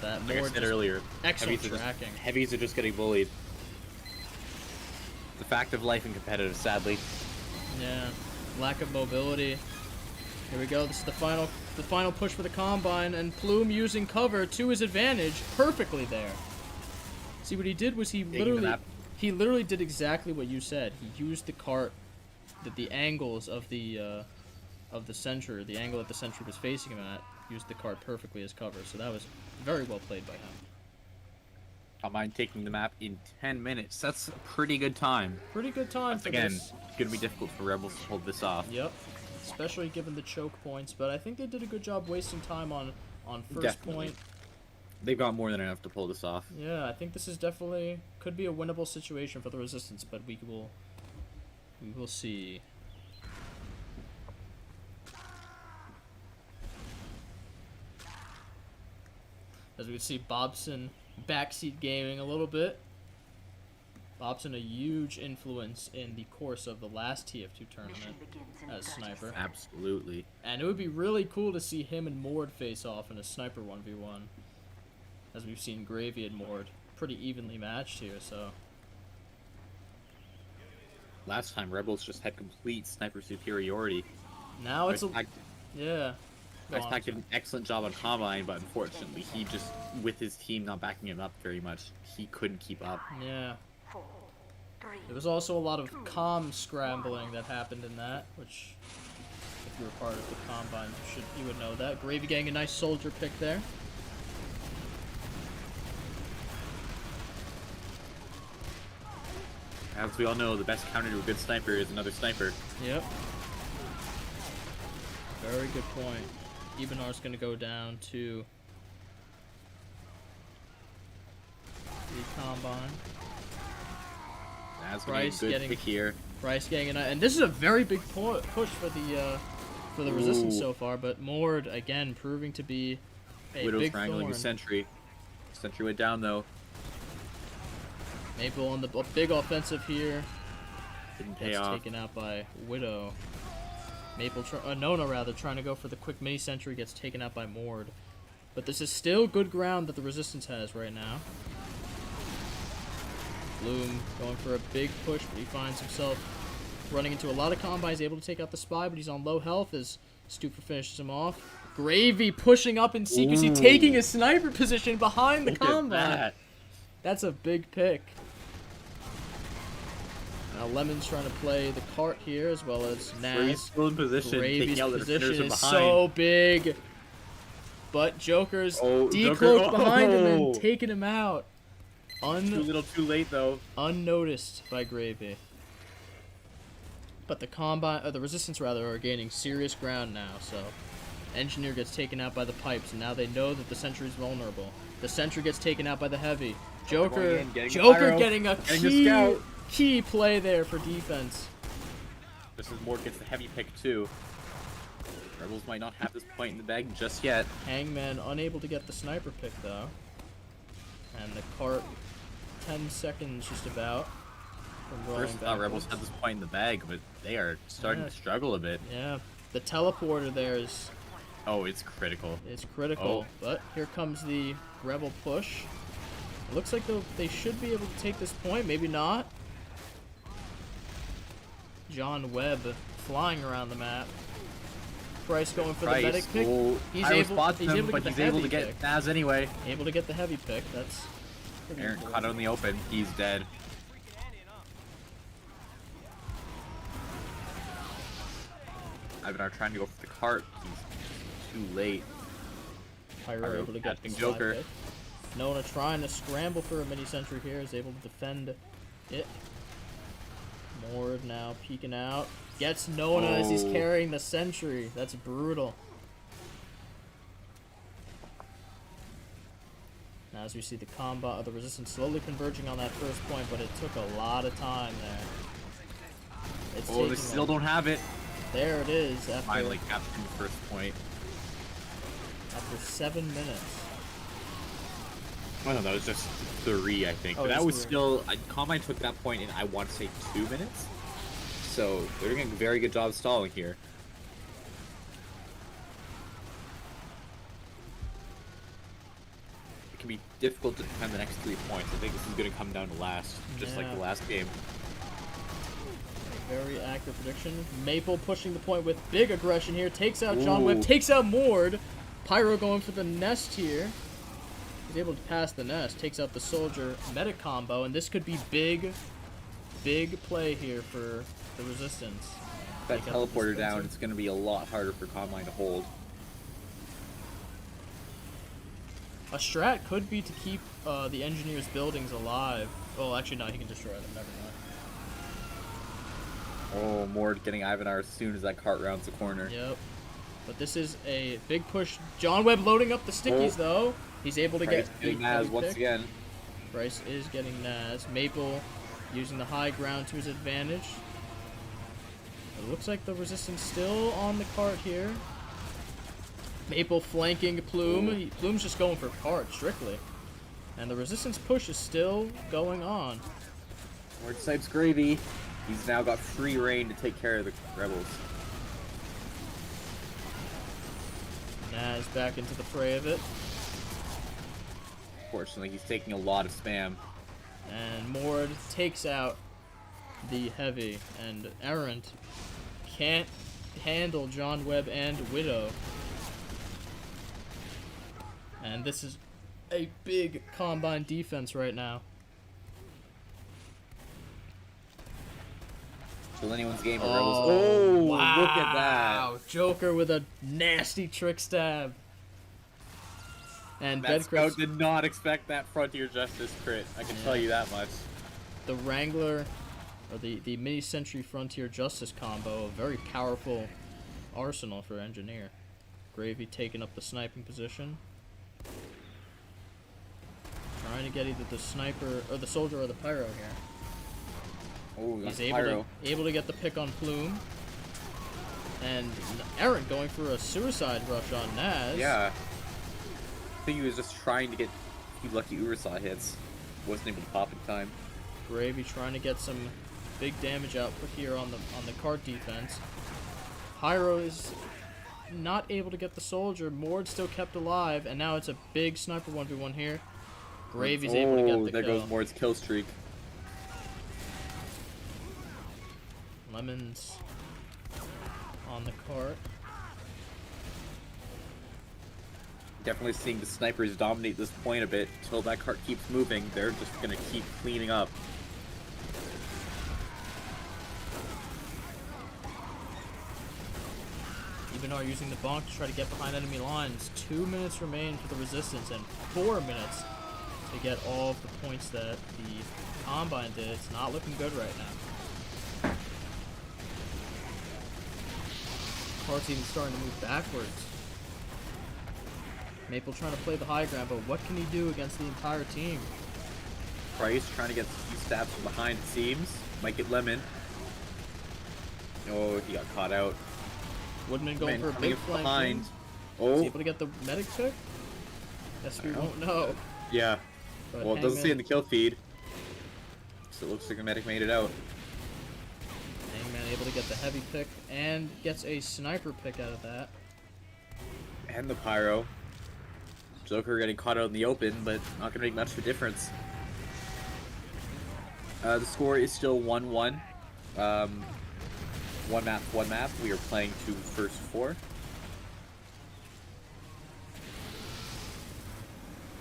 that. Like I Mord said just- earlier, excellent heavies are tracking. Heavies are just getting bullied. The fact of life in competitive, sadly. Yeah, lack of mobility. Here we go. This is the final push for the Combine, and Plume using cover to his advantage perfectly there. See, what he did was he literally did exactly what you said. He used the cart, the angles of the sentry, the angle that the sentry was facing him at, used the cart perfectly as cover. So that was very well played by him. Combine taking the map in 10 minutes. That's a pretty good time. Pretty good time Once for again, this. gonna be difficult for Rebels to hold this off. Yep. Especially given the choke points, but I think they did a good job wasting time on first Definitely. point. They've got more than enough to pull this off. Yeah, I think this is definitely could be a winnable situation for the Resistance, but we will see. As we can see, Bobson backseat gaming a little bit. Bobson a huge influence in the course of the last TF2 tournament Mission begins in as 30 sniper. seconds. Absolutely. And it would be really cool to see him and Mord face off in a sniper 1v1. As we've seen Gravy and Mord pretty evenly matched here, so. Last time, Rebels just had complete sniper superiority. Now it's a. Respect- Yeah. Go on, Respect did an excellent job on Combine, but unfortunately, he just, with his team not backing him up very much, he couldn't keep up. Yeah. 4, 3, There was also a lot of comm scrambling that happened in that, which, if you were part of the Combine, you would know that. Gravy getting a nice soldier pick there. As we all know, the best counter to a good sniper is another sniper. Yep. Very good point. Ibanar's gonna go down to the Combine. That's gonna be a Bryce good getting- pick here. Bryce getting and this is a very big push for the Resistance Ooh. so far, but Mord again proving to be a Widow's big wrangling thorn. a sentry. Sentry went down though. Maple on the big offensive here. Didn't pay Gets off. taken out by Widow. Nona rather, trying to go for the quick mini sentry, gets taken out by Mord. But this is still good ground that the Resistance has right now. Bloom going for a big push, but he finds himself running into a lot of combines, able to take out the spy, but he's on low health as Stuper finishes him off. Gravy pushing up in secrecy, Ooh. taking a sniper position behind the Look at combine. that. That's a big pick. Now Lemon's trying to play the cart here, as well as Gravy's Naz. still in position, Gravy's taking out the defenders position from is behind. so big. But Joker's Oh, decloaked Joker- behind him oh. and taking him out. Too little, too late though. Unnoticed by Gravy. But the Resistance rather, are gaining serious ground now, so Engineer gets taken out by the pipes, and now they know that the Sentry's vulnerable. The Sentry gets taken out by the Heavy. Joker Going in, getting the Joker pyro, getting a getting the scout. key play there for defense. This is Mord gets the heavy pick too. Rebels might not have this point in the bag just yet. Hangman unable to get the sniper pick though. And the cart 10 seconds just about from rolling First thought Rebels backwards. had this point in the bag, but they are starting Yeah. to struggle a bit. Yeah, the teleporter there is Oh, it's critical. critical, Oh. but here comes the Rebel push. It looks like they should be able to take this point, maybe not. John Webb flying around the map. Price going for the medic pick. He's able but to he's get the able to heavy get pick. Naz anyway. Able to get the heavy pick. That's pretty Aaron cool. caught out in the open. He's dead. Ivanar trying to go for the cart. He's too late. Pyro able to get the catching slide Joker. pick. Nona trying to scramble for a mini sentry here, is able to defend it. Mord now peeking out. Gets Nona as he's carrying the sentry. That's brutal. Now as we see the combat of the Resistance slowly converging on that first point, but it took a lot of time there. It's They still don't have it. There it is. Finally capturing the first point. After 7 minutes. Oh no, that was just 3, I think. Oh, But that just was 3. still... Combine took that point in, I want to say, 2 minutes? So, they're doing a very good job stalling here. It can be difficult to defend the next 3 points. I think this is going to come down to last, just like the last game. A very accurate prediction. Maple pushing the point with big aggression here. Takes out John Ooh. Webb. Takes out Mord. Pyro going for the nest here. He's able to pass the nest. Takes out the soldier. Medic combo. And this could be big play here for the Resistance. That Take out the teleporter down, dispenser. it's going to be a lot harder for Combine to hold. A strat could be to keep the Engineer's buildings alive. Well, actually, no. He can destroy them. Never mind. Oh, Mord getting Ivanar as soon as that cart rounds the corner. Yep. But this is a big push. John Webb loading up the stickies, though. He's able to Price get getting the Naz heavy once pick. again. Bryce is getting Naz. Maple using the high ground to his advantage. It looks like the Resistance still on the cart here. Maple flanking Plume. Plume's just going for cart, strictly. And the Resistance push is still going on. Mord snipes Gravy. He's now got free reign to take care of the rebels. Naz back into the fray of it. Fortunately, he's taking a lot of spam. And Mord takes out the heavy. And Errant can't handle John Webb and Widow. And this is a big Combine defense right now. Still anyone's game of Oh, rebels. Oh, wow. look at that. Joker with a nasty trick stab. And That Bedcroft, scout did not expect that Frontier Justice crit. I can tell you that much. the Wrangler, or the mini sentry Frontier Justice combo, a very powerful arsenal for Engineer. Gravy taking up the sniping position. Trying to get either the sniper, or the soldier, or the pyro here. Oh, that's He's Pyro. able to get the pick on Plume. And Errant going for a suicide rush on Naz. Yeah. I think he was just trying to get a few lucky Urusai hits. Wasn't able to pop in time. Gravy trying to get some big damage output here on the cart defense. Pyro is not able to get the soldier. Mord still kept alive, and now it's a big sniper 1v1 here. Gravy's able to get the there kill. goes Mord's kill streak. Lemons on the cart. Definitely seeing the snipers dominate this point a bit. Until that cart keeps moving, they're just gonna keep cleaning up. Ivanar using the bonk to try to get behind enemy lines. 2 minutes remain for the Resistance, and 4 minutes to get all of the points that the Combine did. It's not looking good right now. Cart's even starting to move backwards. Maple trying to play the high ground, but what can he do against the entire team? Price trying to get a few stabs from behind, it seems. Might get Lemon. Oh, he got caught out. Woodman going for a coming big up flank. behind. Is he Oh, able to get the medic pick? Guess we won't know. yeah. But Well, it doesn't say in Hangman, the kill feed. So it looks like the medic made it out. Hangman able to get the heavy pick and gets a sniper pick out of that. And the Pyro. Joker getting caught out in the open, but not going to make much of a difference. The score is still 1-1. One map. We are playing to first 4.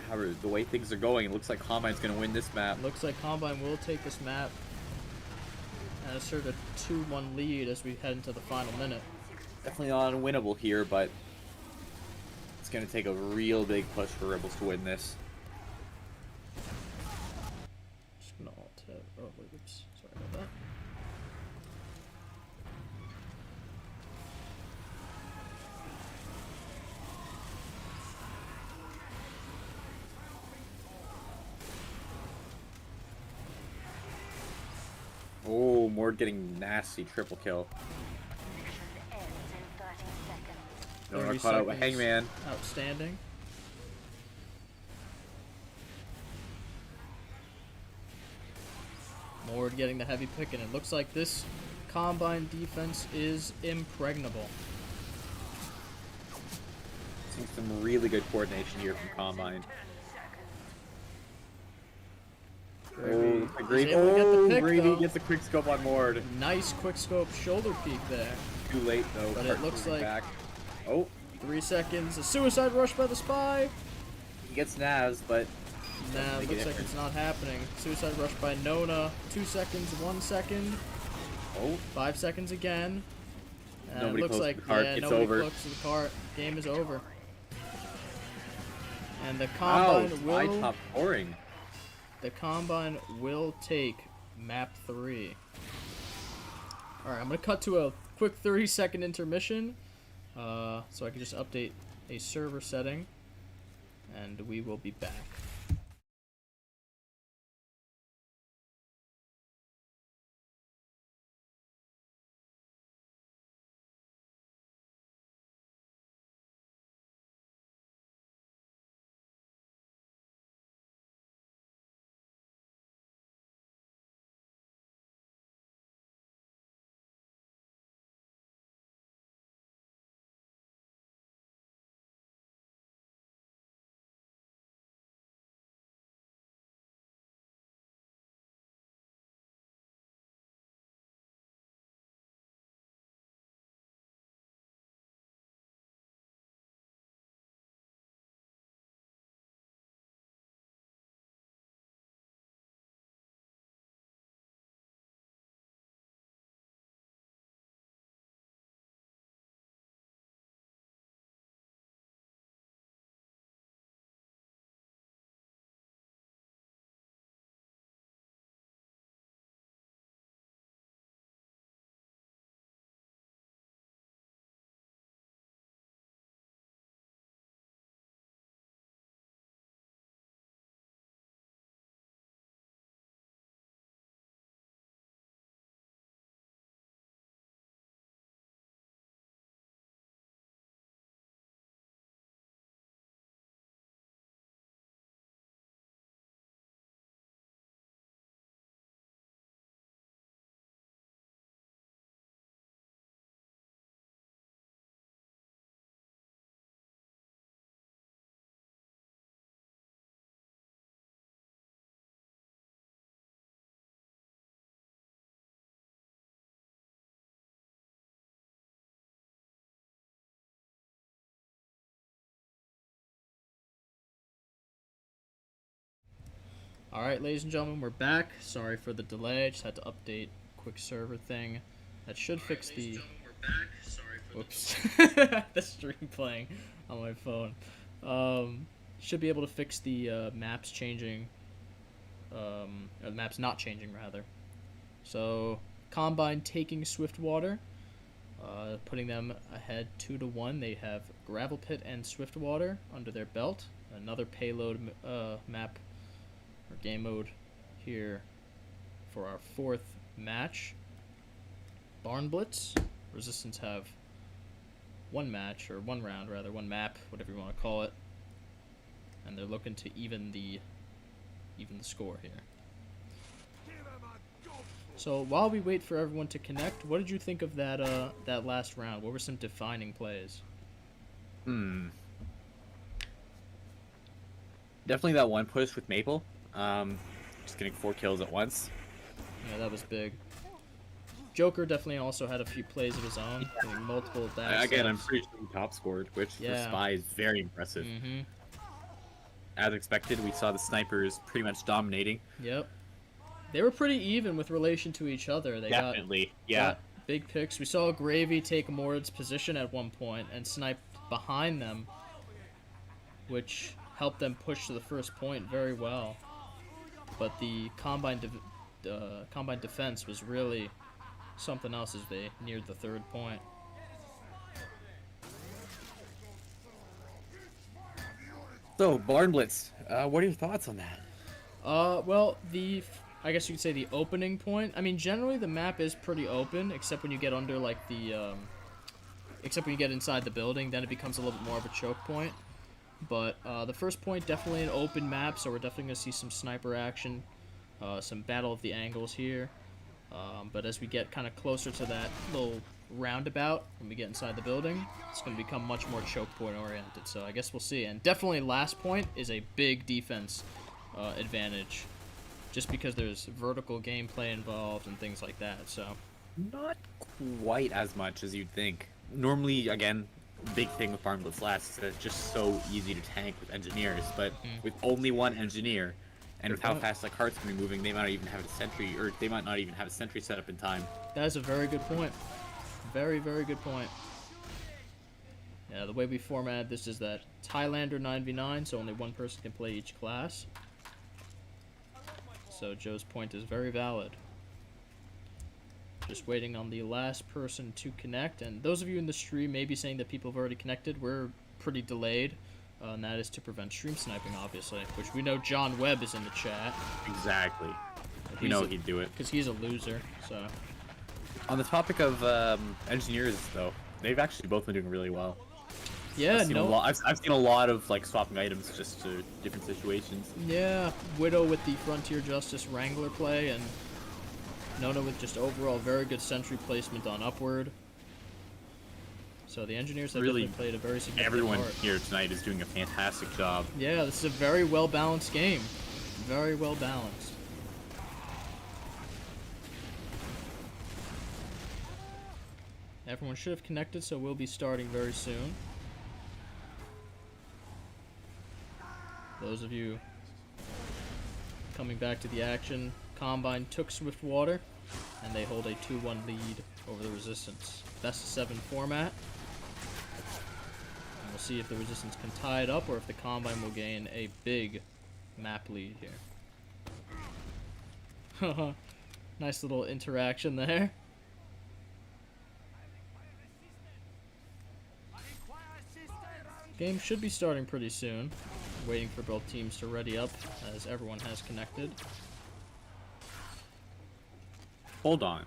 However, the way things are going, it looks like Combine's going to win this map. Looks like Combine will take this map and assert a 2-1 lead as we head into the final minute. Definitely not unwinnable here, but it's going to take a real big push for Rebels to win this. Just gonna alt tab. Oh, wait, oops. Sorry about that. Oh, Mord getting nasty triple kill. Mission ends in 13 seconds. No, 30 I caught out with seconds. Hangman. Outstanding. Mord getting the heavy pick, and it looks like this Combine defense is impregnable. Seeing some really good coordination here from Combine. Gravy Oh, is able to get the pick, Gravy though. gets the quick scope on Mord. Nice quick scope shoulder peek there. Too late though. But it Cart looks moving like- back. Oh, 3 seconds. A suicide rush by the spy. he gets Naz, but Nah, make a looks like difference. it's not happening. Suicide rush by Nona. 2 seconds, 1 second, oh, 5 seconds again. And Nobody it looks close to like the cart. yeah, It's nobody over. close to the cart. Game is over. And the wow, Combine high will top scoring. take map 3. Alright, I'm gonna cut to a quick 30-second intermission. So I can just update a server setting. And we will be back. Alright, ladies and gentlemen, we're back. Sorry for the delay. I just had to update quick server thing. That should fix the... Whoops. The stream playing on my phone. Should be able to fix the maps changing. Or the maps not changing, rather. So, Combine taking Swiftwater. Putting them ahead 2-1. They have Gravel Pit and Swiftwater under their belt. Another payload map or game mode here for our 4th match. Barn Blitz. Resistance have one match, or one round rather, one map, whatever you want to call it. And they're looking to even the score here. So while we wait for everyone to connect, what did you think of that last round? What were some defining plays? Definitely that one push with Maple. Just getting 4 kills at once. Yeah, that was big. Joker definitely also had a few plays of his own, getting multiple dash Again, I'm saves. pretty sure he top scored, which for Yeah. Spy is very impressive. Mm-hmm. As expected, we saw the snipers pretty much dominating. Yep. They were pretty even with relation to each other. They Definitely, yeah. got Big picks. We saw Gravy take Mord's position at one point and snipe behind them, which helped them push to the first point very well. But the Combine defense was really something else as they neared the third point. So, Barn Blitz, what are your thoughts on that? Well, I guess you could say the opening point. I mean, generally the map is pretty open, except when you get under, like, except when you get inside the building, then it becomes a little bit more of a choke point. But, the first point, definitely an open map, so we're definitely going to see some sniper action, some battle of the angles here. But as we get kind of closer to that little roundabout, when we get inside the building, it's going to become much more choke point oriented, so I guess we'll see. And definitely last point is a big defense advantage, just because there's vertical gameplay involved and things like that, so. Not quite as much as you'd think. Normally, again, big thing with Barn Blitz last is that it's just so easy to tank with engineers, but with only one engineer, and with how fast that cart's going to be moving, they might not even have a sentry, or they might not even have a sentry set up in time. That is a very good point. Very, very good point. Yeah, the way we formatted this is that it's Highlander 9v9, so only one person can play each class. So Joe's point is very valid. Just waiting on the last person to connect, and those of you in the stream may be saying that people have already connected. We're pretty delayed, and that is to prevent stream sniping, obviously, which we know John Webb is in the chat. Exactly. We know he'd do it. Because he's a loser, so. On the topic of engineers, though, they've actually both been doing really well. Yeah, I've seen a lot of like swapping items just to different situations. Yeah, Widow with the Frontier Justice Wrangler play, and Nona with just overall very good sentry placement on Upward. So the engineers have Really, definitely played a very significant everyone part. here tonight is doing a fantastic job. Yeah, this is a very well balanced game. Very well balanced. Everyone should have connected, so we'll be starting very soon. Those of you coming back to the action, Combine took Swiftwater, and they hold a 2-1 lead over the Resistance. Best of 7 format. And we'll see if the Resistance can tie it up, or if the Combine will gain a big map lead here. Nice little interaction there. Game should be starting pretty soon. Waiting for both teams to ready up as everyone has connected. Hold on.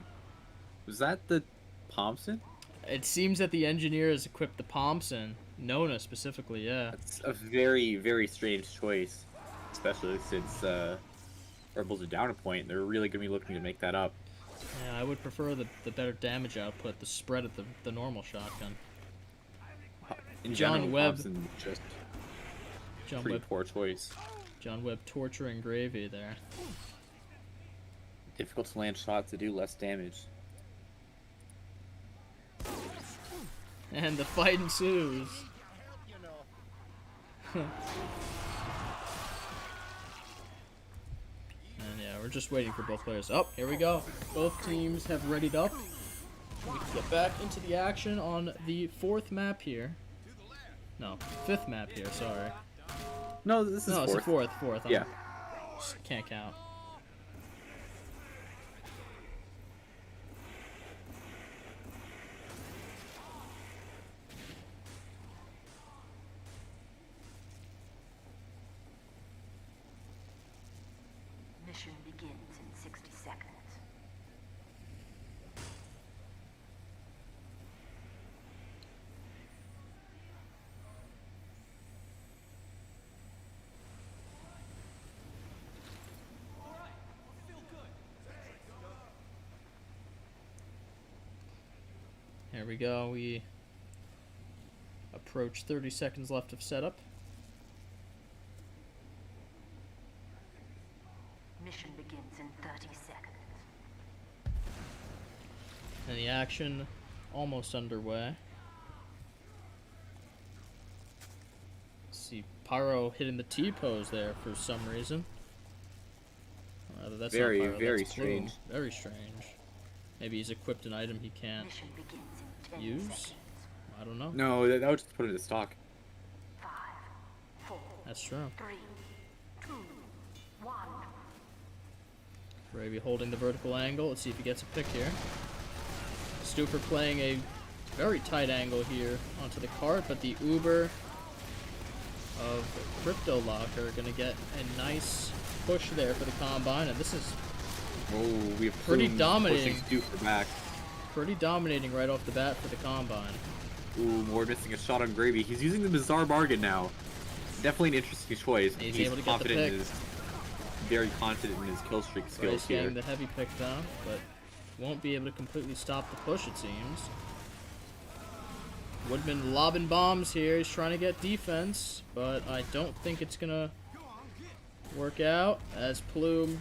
Was that the Thompson? It seems that the engineer has equipped the Thompson. Nona specifically, yeah. That's a very, very strange choice. Especially since Rebels are down a point. They're really going to be looking to make that up. Yeah, I would prefer the better damage output, the spread of the normal shotgun. In John general, Webb. Thompson just John pretty Webb, poor choice. John Webb torturing Gravy there. Difficult to land shots to do less damage. And the fight ensues. And yeah, we're just waiting for both players. Oh, here we go. Both teams have readied up. We can get back into the action on the 4th map here. No, 5th map here, sorry. No, this is No, it's the 4th. Yeah. Just can't count. Mission begins in 60 seconds. Here we go. We approach 30 seconds left of setup. Mission begins in 30 seconds. And the action almost underway. See Pyro hitting the T-pose there for some reason. That's not Very, Pyro, very that's Plume. strange. Very strange. Maybe he's equipped an item he can't Mission begins in 10 use. seconds. I don't know. No, that would just put it in stock. 5, 4, That's true. 3, 2, 1. Gravy holding the vertical angle. Let's see if he gets a pick here. Stufer playing a very tight angle here onto the cart, but the Uber of Crypto Locker are going to get a nice push there for the Combine, and this is Oh, we have Pretty Plume dominating. pushing Stufer back. pretty dominating right off the bat for the Combine. Ooh, Mord missing a shot on Gravy. He's using the Bizarre Bargain now. Definitely an interesting choice. He's able to get the confident in pick. his, very confident in his kill streak skills Bryce here. getting the heavy pick down, but won't be able to completely stop the push, it seems. Woodman lobbing bombs here. He's trying to get defense, but I don't think it's gonna work out as Plume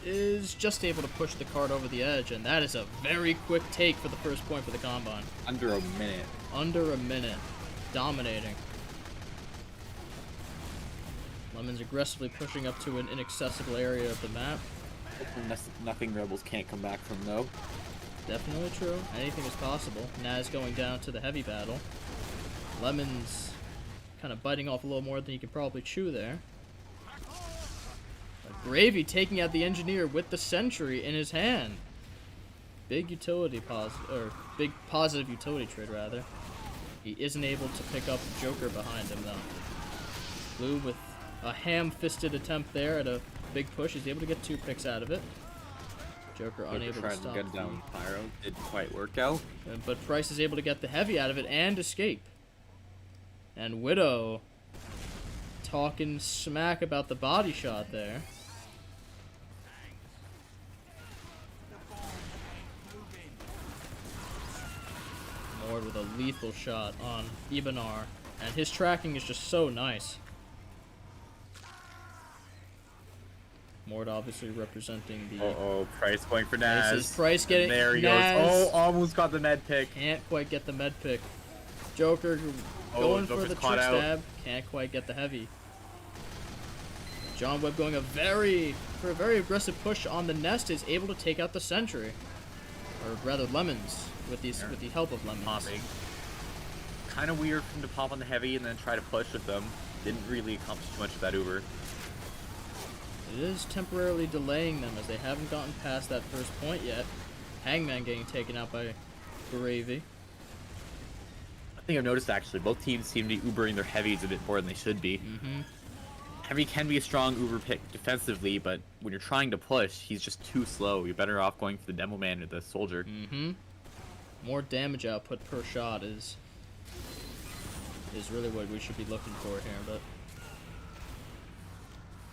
is just able to push the cart over the edge, and that is a very quick take for the first point for the Combine. Under a minute. Under a minute. Dominating. Lemon's aggressively pushing up to an inaccessible area of the map. Nothing Rebels can't come back from, though. Definitely true. Anything is possible. Naz going down to the heavy battle. Lemon's kind of biting off a little more than he can probably chew there. But Gravy taking out the engineer with the sentry in his hand. Big utility big positive utility trade rather. He isn't able to pick up Joker behind him though. Blue with a ham-fisted attempt there at a big push. He's able to get 2 picks out of it. Joker unable to trying stop to get down Pyro. Didn't quite work out. but Price is able to get the heavy out of it and escape. And Widow talking smack about the body shot there. Mord with a lethal shot on Ibanar. And his tracking is just so nice. Mord obviously representing the... Uh-oh, Price going for Naz. This is Price getting... There he Naz goes. Oh, almost got the med pick. Can't quite get the med pick. Joker going for Joker's the caught trick out. stab. Can't quite get the heavy. John Webb going a very aggressive push on the nest is able to take out the sentry. Or rather Lemons with the help of Lemons. Popping. Kind of weird for him to pop on the heavy and then try to push with them. Didn't really accomplish too much with that Uber. It is temporarily delaying them as they haven't gotten past that first point yet. Hangman getting taken out by Gravy. I think I've noticed actually, both teams seem to be Ubering their heavies a bit more than they should be. Mm-hmm. Heavy can be a strong Uber pick defensively, but when you're trying to push, he's just too slow. You're better off going for the Demo Man or the Soldier. Mm-hmm. More damage output per shot is really what we should be looking for here, but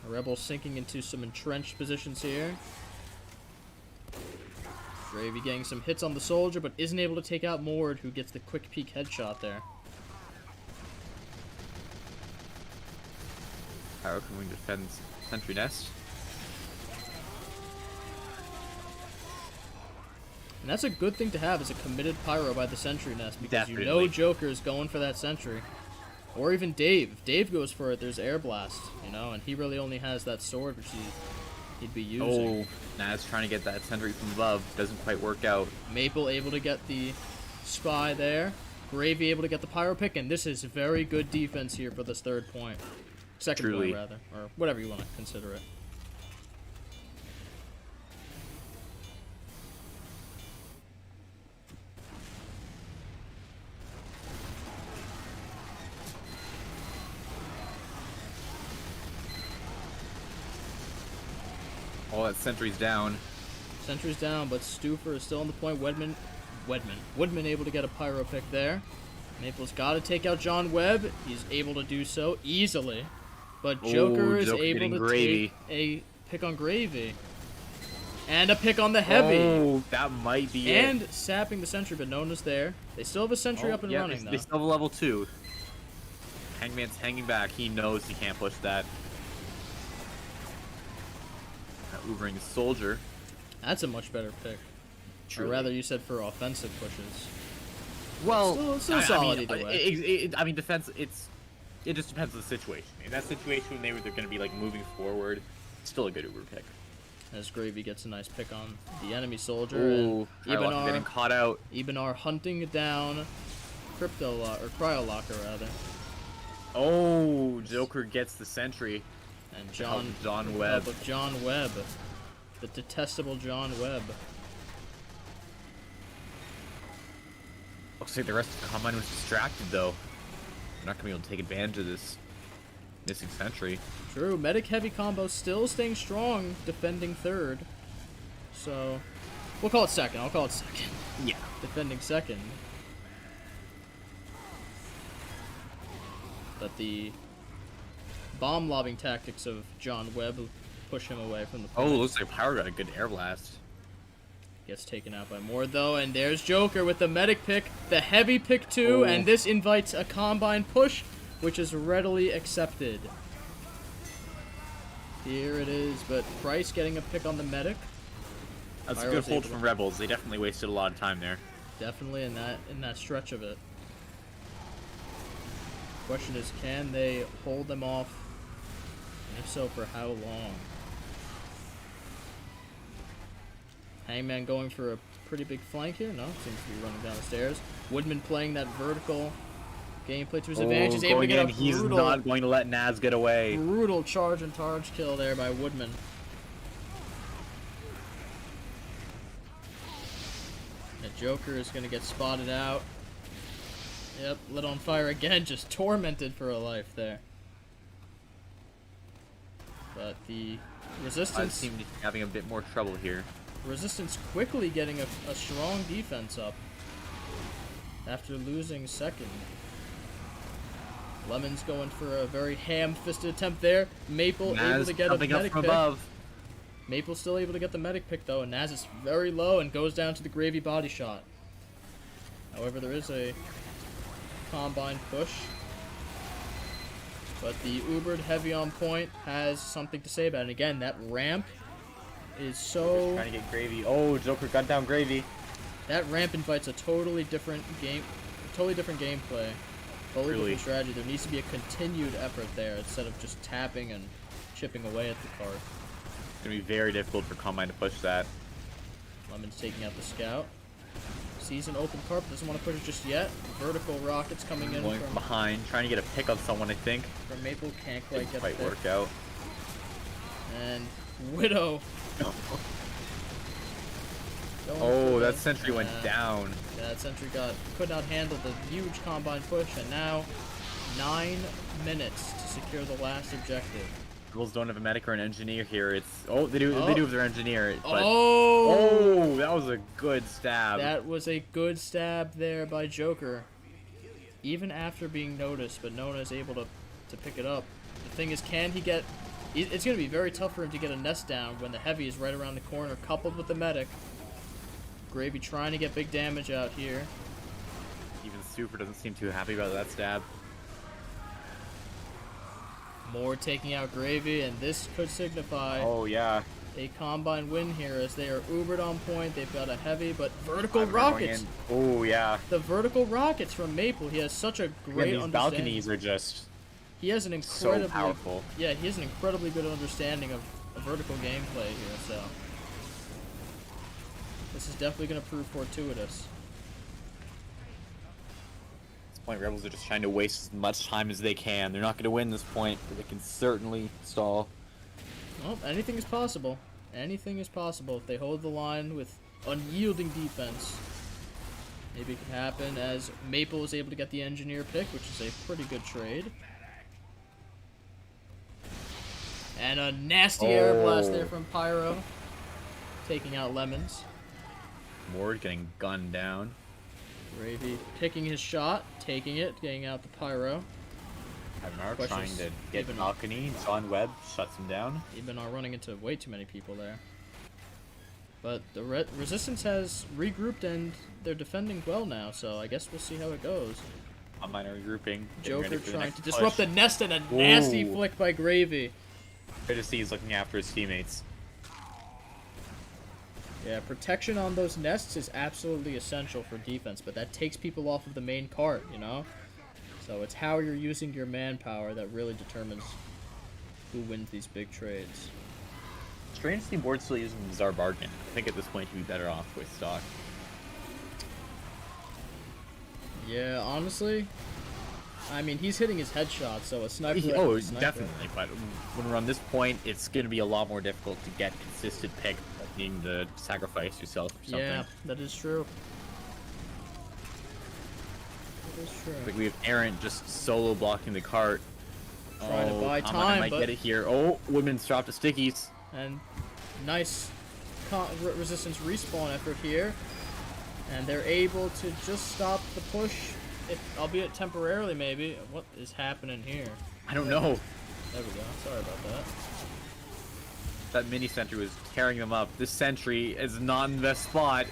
a Rebel sinking into some entrenched positions here. Gravy getting some hits on the Soldier, but isn't able to take out Mord, who gets the quick peek headshot there. Pyro coming to defend Sentry Nest. And that's a good thing to have, as a committed Pyro by the Sentry Nest, because you know Definitely. Joker is going for that Sentry. Or even Dave. If Dave goes for it, there's Air Blast, you know, and he really only has that sword, which he'd be using. Oh, Naz trying to get that Sentry from above. Doesn't quite work out. Maple able to get the spy there. Gravy able to get the pyro pick, and this is very good defense here for this third point. Second Truly. point, rather, or whatever you want to consider it. All that Sentry's down. Sentry's down, but Stufer is still on the point. Woodman able to get a pyro pick there. Maple's got to take out John Webb. He's able to do so easily. But Joker is Joker able getting to Gravy. take a pick on Gravy. And a pick on the Heavy. Oh, that might be it. And sapping the sentry, but no one is there. They still have a sentry up and yeah, running, though. they still have a level 2. Hangman's hanging back. He knows he can't push that. Ubering the Soldier. That's a much better pick. Truly. Or rather, you said for offensive pushes. Well, Still solid either way. I mean, defense. It just depends on the situation. In that situation, they're going to be like moving forward. Still a good Uber pick. as Gravy gets a nice pick on the enemy soldier. Ooh, And Trylock getting caught out. Ibanar hunting down Cryo Locker rather. Oh, Joker gets the sentry. And John with Webb. help of John Webb. The detestable John Webb. Looks like the rest of the Combine was distracted, though. They're not going to be able to take advantage of this missing sentry. True, medic heavy combo still staying strong, defending third. So, we'll call it second. I'll call it second. Yeah. Defending second. But the bomb lobbing tactics of John Webb push him away from the Oh, point. looks like Power got a good air blast. Gets taken out by more though, and there's Joker with the medic pick, the heavy pick too, and this invites a combine push, which is readily accepted. Here it is, but Price getting a pick on the medic. That's a Pyro's good hold able from to- Rebels. They definitely wasted a lot of time there. Definitely in that stretch of it. Question is, can they hold them off? And if so, for how long? Hangman going for a pretty big flank here. No, seems to be running down the stairs. Woodman playing that vertical gameplay to his advantage. He's able to get a He's brutal, not going to let Naz get away. brutal charge and targe kill there by Woodman. The Joker is going to get spotted out. Yep, lit on fire again, just tormented for a life there. But the I Resistance seem to be having a bit more trouble here. Resistance quickly getting a strong defense up after losing second. Lemon's going for a very ham-fisted attempt there. Maple able Naz to get a jumping up medic from pick. above. Maple still able to get the medic pick though, and Naz is very low and goes down to the Gravy body shot. However, there is a combine push. But the Ubered heavy on point has something to say about it. And again, that ramp is so... Trying to get Gravy. Oh, Joker got down Gravy. That ramp invites a totally different gameplay. Totally Really? different strategy. There needs to be a continued effort there instead of just tapping and chipping away at the cart. It's going to be very difficult for Combine to push that. Lemon's taking out the scout. Sees an open cart, but doesn't want to push it just yet. Vertical rockets coming in Going from behind, trying to get a pick on someone, I think. Maple. Can't quite Didn't get quite the work pick. out. And Widow. going Oh, for that the- sentry went yeah. down. Yeah, that sentry could not handle the huge combine push, and now 9 minutes to secure the last objective. Rebels don't have a medic or an engineer here. It's they do have their engineer. But Oh! that was a good stab. That was a good stab there by Joker. Even after being noticed, but Nona is able to pick it up. The thing is, can he get... It's going to be very tough for him to get a nest down when the heavy is right around the corner, coupled with the medic. Gravy trying to get big damage out here. Even Super doesn't seem too happy about that stab. Moore taking out Gravy, and this could signify Oh yeah. a combine win here as they are ubered on point. They've got a heavy, but vertical Ivan going rockets. in. Oh yeah. The vertical rockets from Maple. He has such a Again, great these understanding. balconies are just He has an so incredibly powerful. Yeah, he has an incredibly good understanding of vertical gameplay here. So this is definitely going to prove fortuitous. At this point, Rebels are just trying to waste as much time as they can. They're not going to win this point, but they can certainly stall. Well, anything is possible. Anything is possible if they hold the line with unyielding defense. Maybe it could happen as Maple is able to get the engineer pick, which is a pretty good trade. And a nasty air blast there from Pyro, taking out Lemons. Ward getting gunned down. Gravy picking his shot, taking it, getting out the Pyro. Hadmar Question trying is, to get even- balcony. John Webb shuts him down. Even are running into way too many people there. But the Resistance has regrouped and they're defending well now, so I guess we'll see how it goes. A minor regrouping. getting ready Joker for the trying next to disrupt push. the nest and a nasty Ooh. flick by Gravy. Good to see he's looking after his teammates. Yeah, protection on those nests is absolutely essential for defense, but that takes people off of the main cart, you know? So it's how you're using your manpower that really determines who wins these big trades. strange to see Ward still using the Bizarre Bargain. I think at this point he'd be better off with stock. Yeah, honestly, I mean, he's hitting his headshot, so a sniper. Oh, rifle is a sniper definitely. But when we're on this point, it's going to be a lot more difficult to get consistent pick, needing to sacrifice yourself or something. Yeah, that is true. That is true. Like we have Aaron just solo blocking the cart. Trying to buy Amon time, might but get it here. Oh, Women's dropped the stickies. and nice resistance respawn effort here, and they're able to just stop the push, albeit temporarily maybe. What is happening here? I don't know. There we go. Sorry about that. That mini sentry was tearing them up. This sentry is not in the best spot.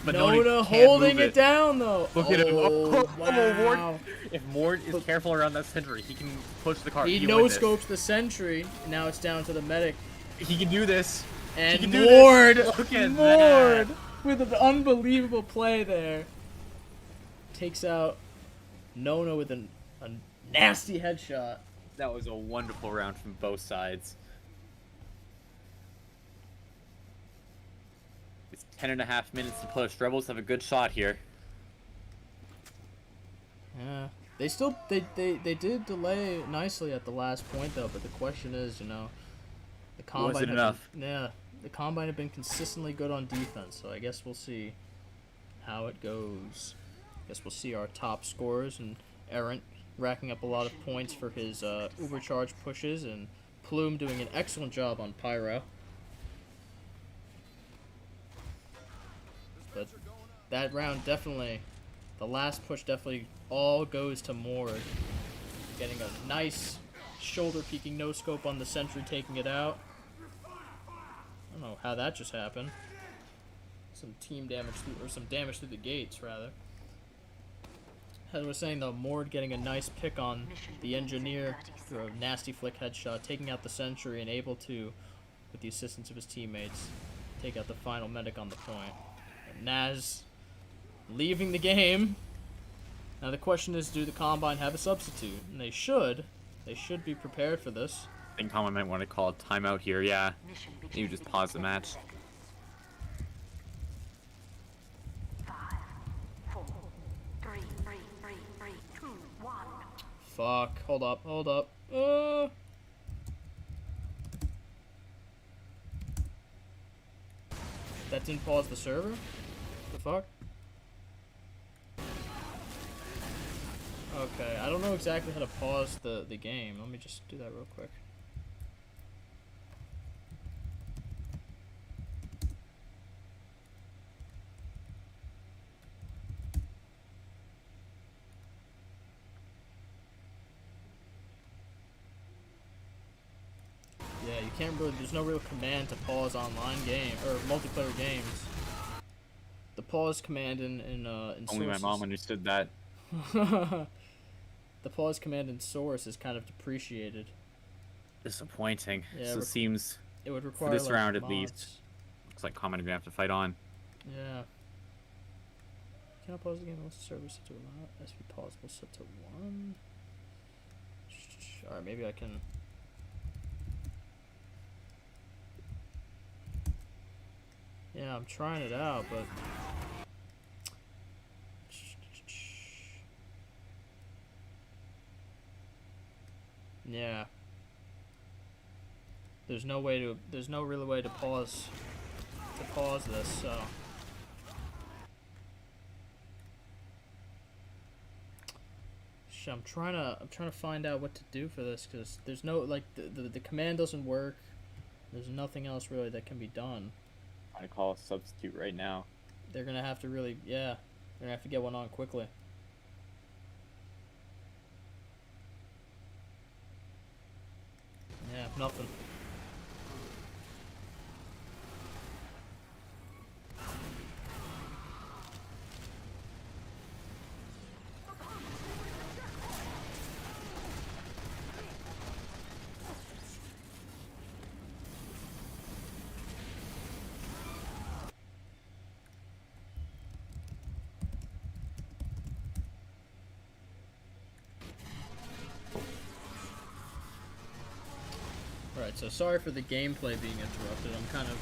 But Noda holding it down though. Look at him. Oh, wow. Mort. If Mort is careful around that sentry, he can push the cart. He can no win this. scopes the sentry. Now it's down to the medic. He can do this. And he can do Mord, this. Look at Mord, that. with an unbelievable play there, takes out Nona with a nasty headshot. That was a wonderful round from both sides. It's 10.5 minutes to push. Rebels have a good shot here. Yeah, they still they did delay nicely at the last point though. But the question is, you know, the combine Was it had enough? been- yeah, the combine had been consistently good on defense. So I guess we'll see how it goes. I guess we'll see our top scorers, and Errant racking up a lot of points for his overcharge pushes, and Plume doing an excellent job on Pyro. But that round definitely, the last push definitely all goes to Mord. Getting a nice shoulder peeking no scope on the sentry, taking it out. I don't know how that just happened. Some team damage or some damage through the gates rather. As I was saying though, Mord getting a nice pick on the engineer through a nasty flick headshot, taking out the sentry and able to, with the assistance of his teammates, take out the final medic on the point. And Naz leaving the game. Now the question is, do the Combine have a substitute? And they should. They should be prepared for this. I think Common might want to call a timeout here, yeah. Maybe just pause the match. 5, 4, 3, 2, 1. Fuck. Hold up. Hold up. That didn't pause the server? The fuck? Okay, I don't know exactly how to pause the game. Let me just do that real quick. Yeah, you can't really, there's no real command to pause online game, or multiplayer games. The pause command in Only my Source mom understood that. the pause command in Source is kind of depreciated. Disappointing. Yeah, So it seems It would require this like, round at mods. least. Looks like Common are gonna have to fight on. Yeah. Can I pause the game unless the server set to allow? SP pause will set to 1. Alright, maybe I can. Yeah, I'm trying it out, but. Yeah. There's no real way to pause this, so. I'm trying to find out what to do for this, because there's no, like, the command doesn't work. There's nothing else really that can be done. I call a substitute right now. They're gonna have to really, yeah, they're gonna have to get one on quickly. Yeah, nothing. Alright, Alright, so sorry for the gameplay being interrupted. I'm kind of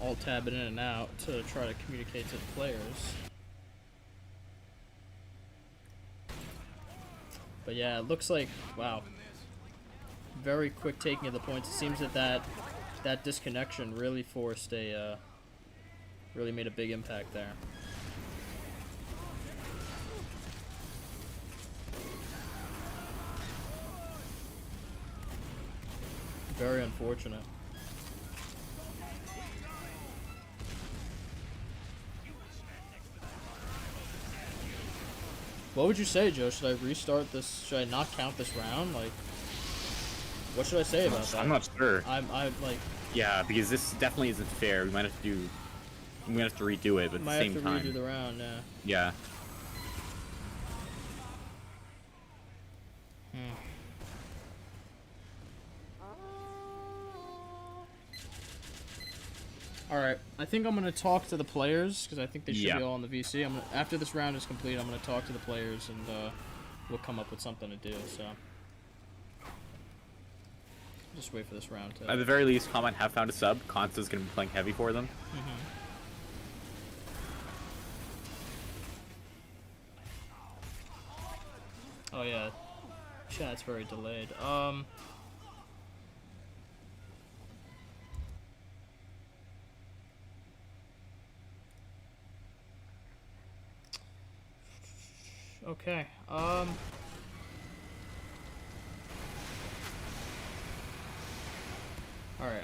alt-tabbing in and out to try to communicate to the players. But yeah, it looks like, wow, very quick taking of the points. It seems that disconnection really forced really made a big impact there. Very unfortunate. What would you say, Joe? Should I restart this? Should I not count this round? Like, what should I say about that? I'm not sure. I'm like. Yeah, because this definitely isn't fair. We might have to redo it, but at the same time. Might have to redo the round, yeah. Yeah. Alright, I think I'm going to talk to the players, because I think they should be Yeah. all on the VC. After this round is complete, I'm going to talk to the players, and we'll come up with something to do, so. Just wait for this round to... At the very least, Comment have found a sub. Consta's going to be playing heavy for them. Oh yeah, chat's very delayed. Okay, alright,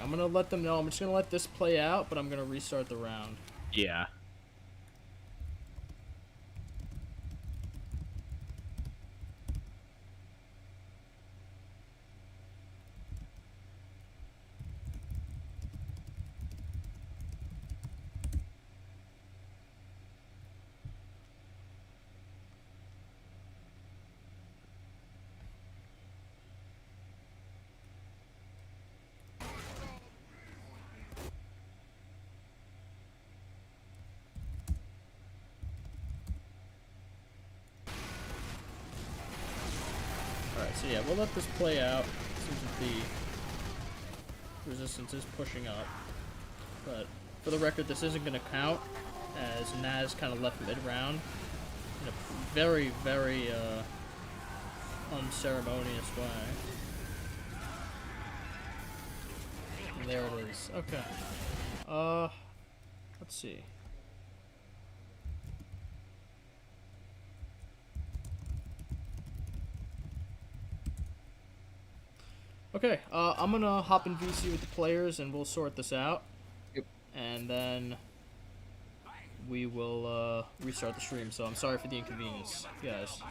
I'm gonna let them know. I'm just gonna let this play out, but I'm gonna restart the round. Yeah. Alright, so yeah, we'll let this play out. Seems that the resistance is pushing up. But for the record, this isn't going to count, as Naz kind of left mid-round in a very, very unceremonious way. And there it is. Okay. Let's see. Okay, I'm gonna hop in VC with the players and we'll sort this out. Yep. And then we will restart the stream, so I'm sorry for the inconvenience, guys.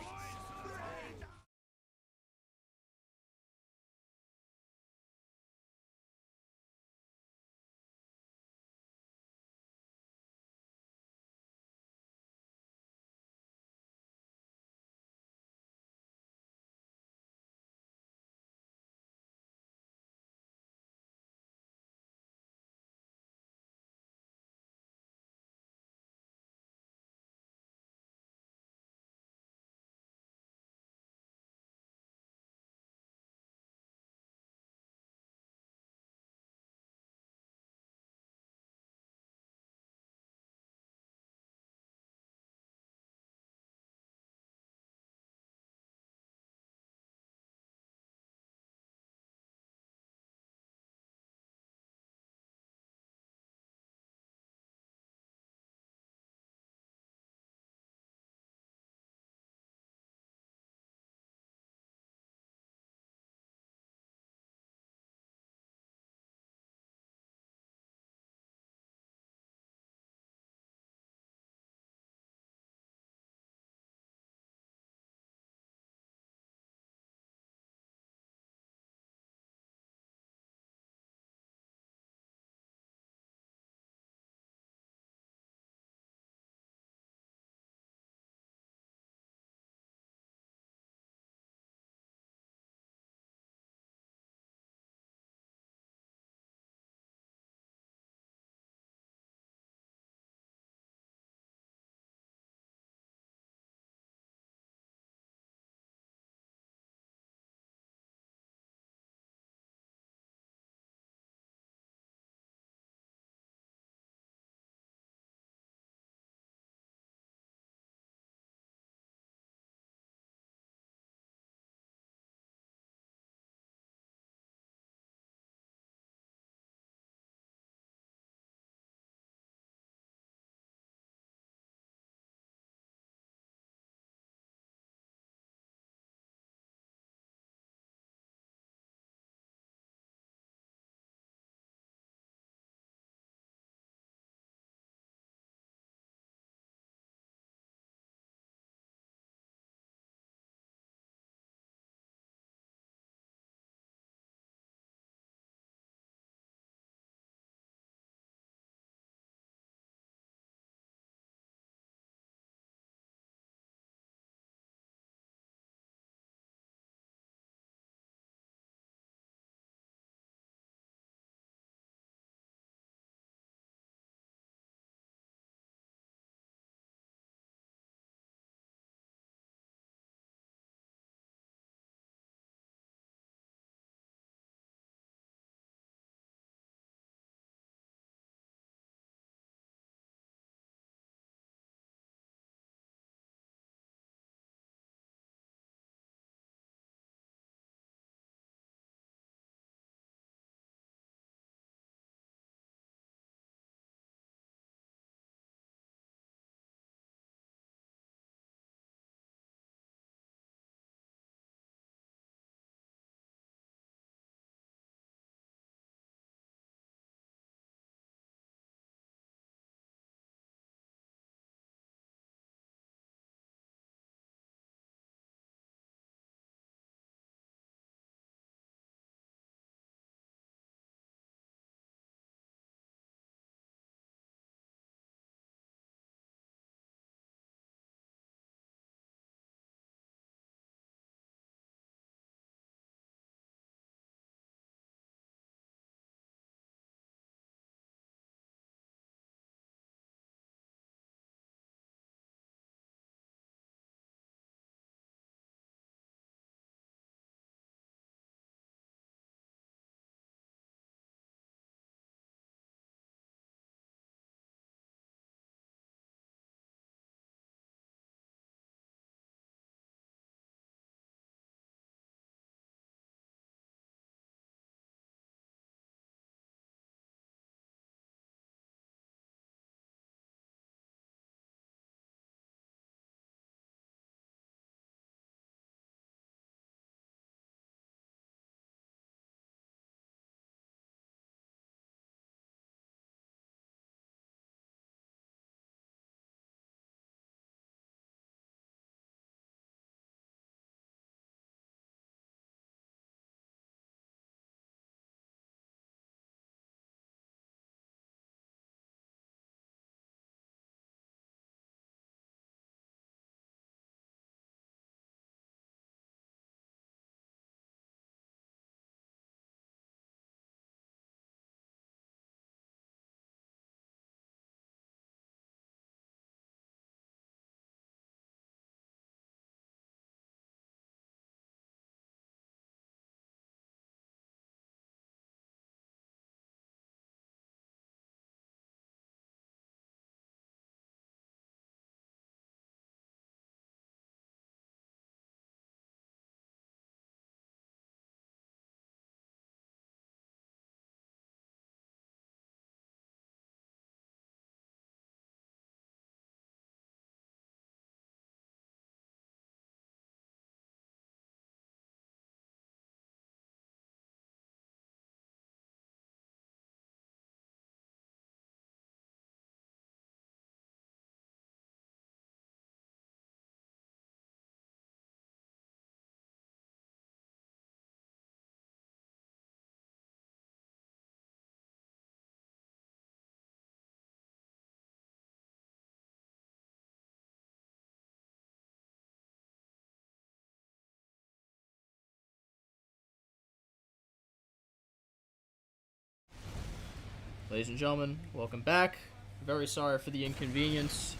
Ladies and gentlemen, welcome back. Very sorry for the inconvenience.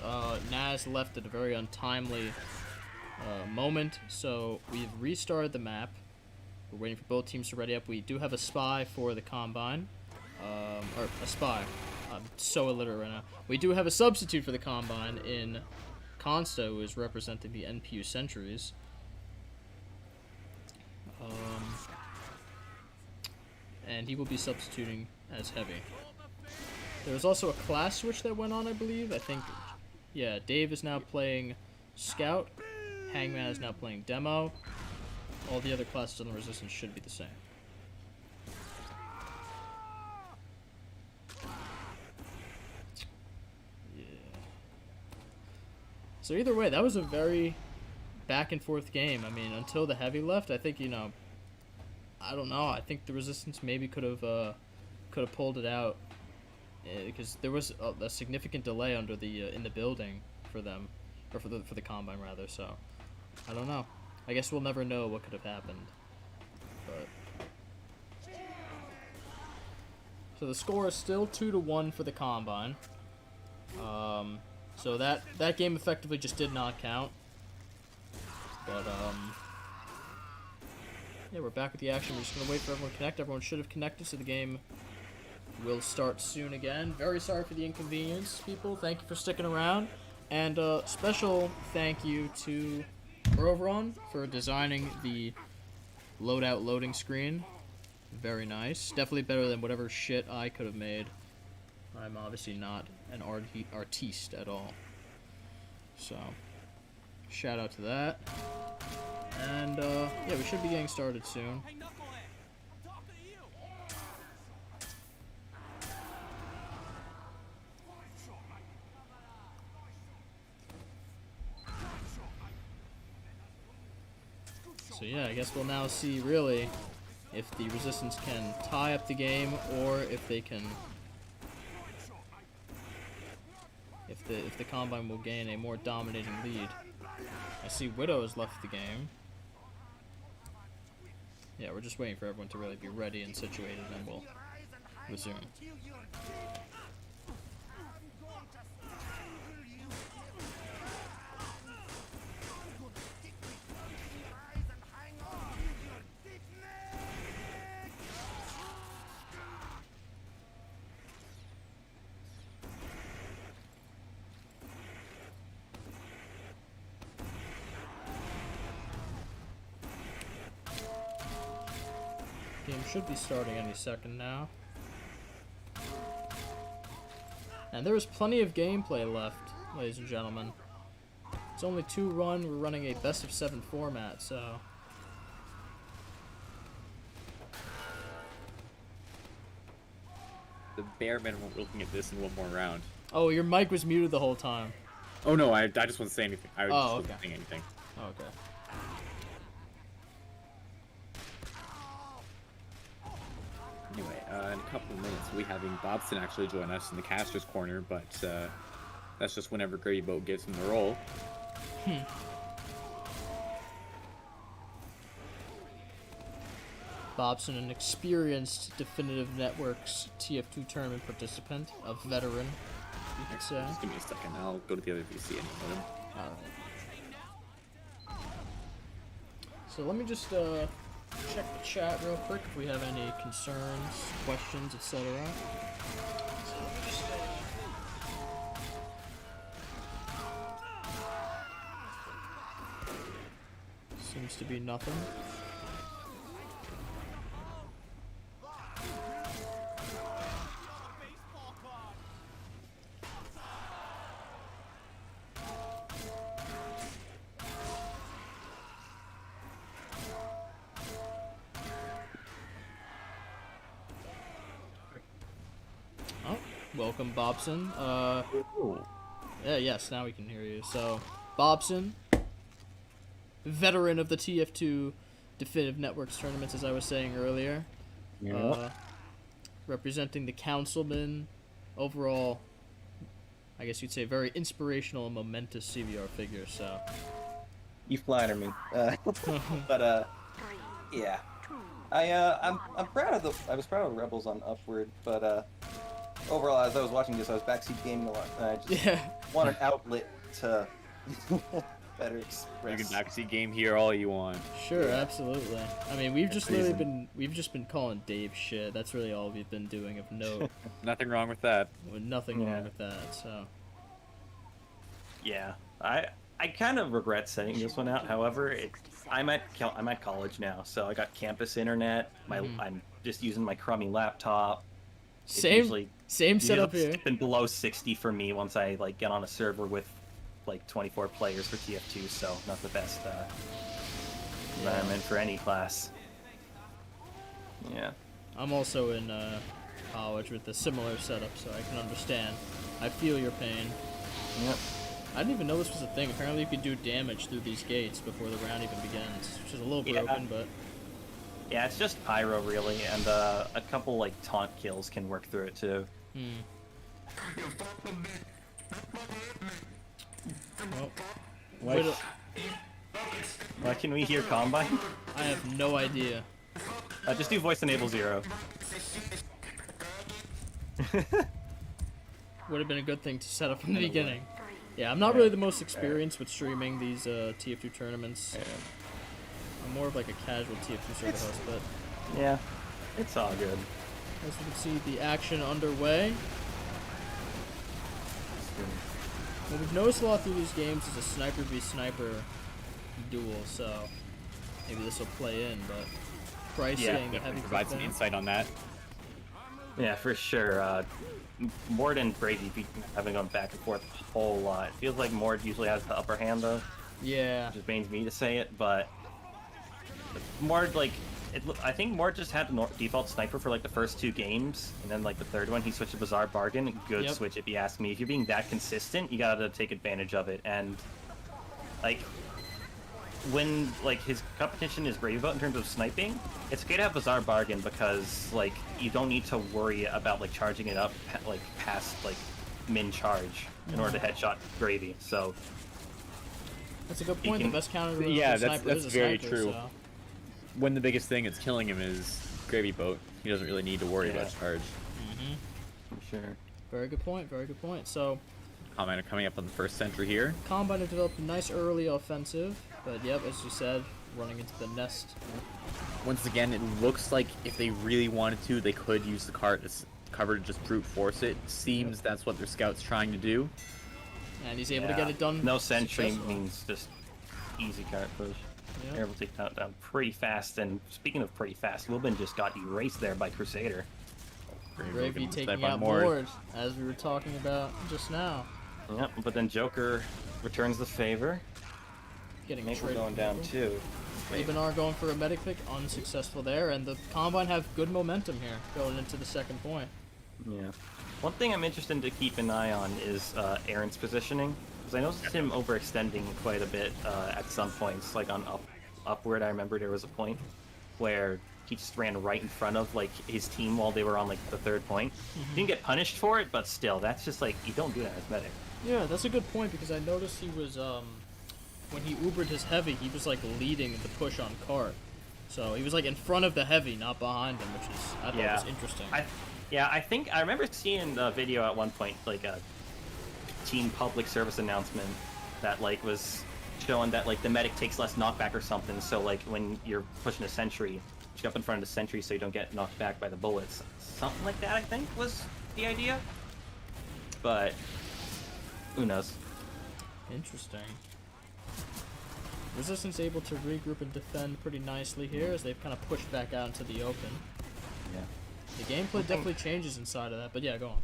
Naz left at a very untimely moment, so we've restarted the map. We're waiting for both teams to ready up. We do have a spy for the Combine. Or a spy. I'm so illiterate right now. We do have a substitute for the Combine in Consta, who is representing the NPU Centuries. And he will be substituting as Heavy. There was also a class switch that went on, I believe. I think, yeah, Dave is now playing Scout. Hangman is now playing Demo. All the other classes on the Resistance should be the same. Yeah. So either way, that was a very back and forth game. I mean, until the Heavy left, I think, you know, I don't know. I think the Resistance maybe could have pulled it out because there was a significant delay under the in the building for them, or for the Combine rather. So I don't know. I guess we'll never know what could have happened. But so the score is still 2-1 for the Combine. So that game effectively just did not count. But yeah, we're back with the action. We're just gonna wait for everyone to connect. Everyone should have connected, so the game will start soon again. Very sorry for the inconvenience, people. Thank you for sticking around, and special thank you to Roveron for designing the loadout loading screen. Very nice. Definitely better than whatever shit I could have made. I'm obviously not an artiste at all. So, shout out to that. And, yeah, we should be getting started soon. So yeah, I guess we'll now see, really, if the Resistance can tie up the game, or if they can... If the Combine will gain a more dominating lead. I see Widow has left the game. Yeah, we're just waiting for everyone to really be ready and situated, and we'll resume. Game should be starting any second now. And there is plenty of gameplay left, ladies and gentlemen. It's only 2-run, we're running a best of 7 format, so... The bare minimum looking at this in one more round. Oh, your mic was muted the whole time. Oh no, I just wasn't saying anything. I just wasn't okay. saying anything. Oh, okay. Anyway, in a couple of minutes, we'll be having Bobson actually join us in the caster's corner, but that's just whenever Gravy Boat gives him the role. Bobson, an experienced Definitive Networks TF2 tournament participant, a veteran, you could say. Just give me a second, I'll go to the other VC and put him. Alright. So let me just check the chat real quick if we have any concerns, questions, etc. Seems to be nothing. Welcome, Bobson. Yeah, yes, now we can hear you. So, Bobson, veteran of the TF2 Definitive Networks tournaments, as I was saying earlier. Yeah. Representing the councilman. Overall, I guess you'd say very inspirational and momentous CVR figure, so. You flatter me. But, yeah. I was proud of the Rebels on Upward, but, overall, as I was watching this, I was backseat gaming a lot. I just Yeah. want an outlet to better You express. can backseat game here all you want. Sure, Yeah. absolutely. I mean, we've just reason. we've just been calling Dave shit. That's really all we've been doing of note. Nothing wrong with that. With nothing Yeah. wrong with that. So Yeah, I kind of regret setting this one out. However, I'm at college now, so I got campus internet. I'm just using my crummy laptop. It's same usually setup here. dipping below 60 for me once I like get on a server with like 24 players for TF2, so not the best environment for any class. Yeah. I'm also in college with a similar setup, so I can understand. I feel your pain. Yep. I didn't even know this was a thing. Apparently, you can do damage through these gates before the round even begins, which is a little Yeah. broken, but Yeah, it's just pyro really, and a couple like taunt kills can work through it too. well, Why, wait why can we hear Combine? I have no idea. Just do voice enable 0. Would have been a good thing to set up from the beginning. Yeah, I'm not really the most experienced with streaming these TF2 tournaments. I'm more of like a casual TF2 server host, but Yeah, it's all good. as you can see, the action underway. What we've noticed a lot through these games is a sniper v sniper duel, so maybe this will play in, but Price Yeah, getting the Definitely heavy provide some kick insight on that. Yeah, for sure. Mord and Brady have been going back and forth a whole lot. It feels like Mord usually has the upper hand though, Yeah, which pains me to say it, but Mord I think Mord just had the default sniper for like the first 2 games, and then like the third one he switched to Bizarre Bargain. Good Yep. switch if you ask me. If you're being that consistent, you gotta take advantage of it. And like when like his competition is Brave in terms of sniping, it's okay to have Bizarre Bargain because like you don't need to worry about like charging it up like past like min charge in order to headshot Gravy. So that's a good He point. can- The best counter to Yeah, a sniper that's is a very sniper, true. so. When the biggest thing that's killing him is Gravy Boat, he doesn't really need to worry Yeah. about charge. for sure. Very good point. Very good point. So Combiner coming up on the first sentry here. Combine have developed a nice early offensive, but yep, as you said, running into the nest. Once again, it looks like if they really wanted to, they could use the cover to just brute force it. Seems that's what their scout's trying to do. And he's able to Yeah. get it done. No sentry successfully. means just easy cart push. Yep. They're able to take that down pretty fast. And speaking of pretty fast, Wilbin just got erased there by Crusader. Gravy taking Snipe on out Mord. Mord, as we were talking about just now. Yep, but then Joker returns the favor. Getting Maple traded going from down Maple. too. Ibanar going for a medic pick, unsuccessful there, and the Combine have good momentum here going into the second point. Yeah. One thing I'm interested to keep an eye on is Aaron's positioning, because I noticed him overextending quite a bit at some points, like on upward. I remember there was a point where he just ran right in front of like his team while they were on like the 3rd point. He didn't get punished for it, but still, that's just like you don't do that as medic. Yeah, that's a good point because I noticed he was when he Ubered his heavy, he was like leading the push on cart. So he was like in front of the heavy, not behind him, which is I thought was interesting. I think I remember seeing a video at one point, like a team public service announcement that like was showing that like the medic takes less knockback or something. So like when you're pushing a sentry, you get up in front of the sentry so you don't get knocked back by the bullets. Something like that, I think, was the idea. But who knows? Interesting. Resistance able to regroup and defend pretty nicely here as they've kind of pushed back out into the open. Yeah. The gameplay definitely changes inside of that, but yeah, go on.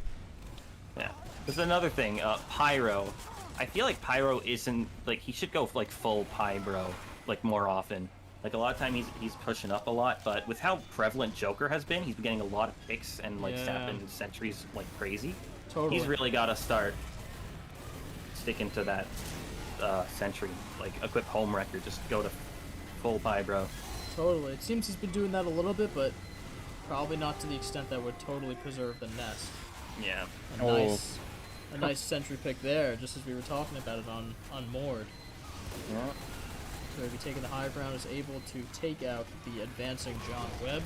Yeah. There's another thing, Pyro. I feel like Pyro isn't, like, he should go, like, full Pyro, like, more often. Like, a lot of time he's pushing up a lot, but with how prevalent Joker has been, he's been getting a lot of picks and, like, Yeah. sapping sentries like crazy. Totally. He's really got to start sticking to that sentry. Like, equip home record, just go to full Pyro. Totally. It seems he's been doing that a little bit, but probably not to the extent that would totally preserve the nest. Yeah. A nice sentry pick there, just as we were talking about it on Mord. Yeah. So if you taking the high ground is able to take out the advancing John Webb.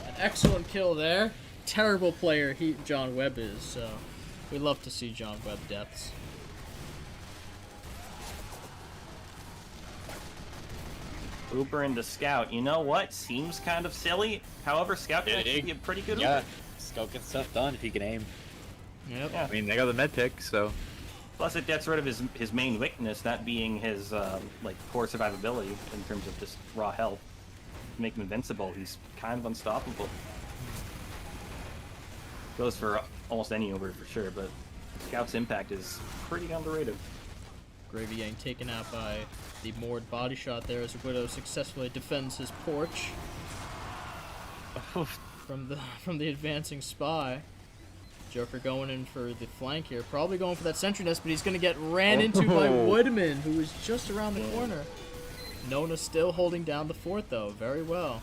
An excellent kill there. terrible player John Webb is. So we love to see John Webb deaths. Uber into Scout. You know what? Seems kind of silly. However, Scout can actually be a pretty good Yeah, Uber. Scout gets stuff done if he can aim. Yep. Yeah. I mean, they got the med pick, so. Plus, it gets rid of his main weakness, that being his like poor survivability in terms of just raw health. Make him invincible. He's kind of unstoppable. Goes for almost any Uber for sure, but Scout's impact is pretty underrated. Gravy getting taken out by the moored body shot there as Widow successfully defends his porch from the advancing spy. Joker going in for the flank here, probably going for that sentry nest, but he's going to get ran into by Woodman, who is just around the corner. Nona still holding down the fort, though, very well.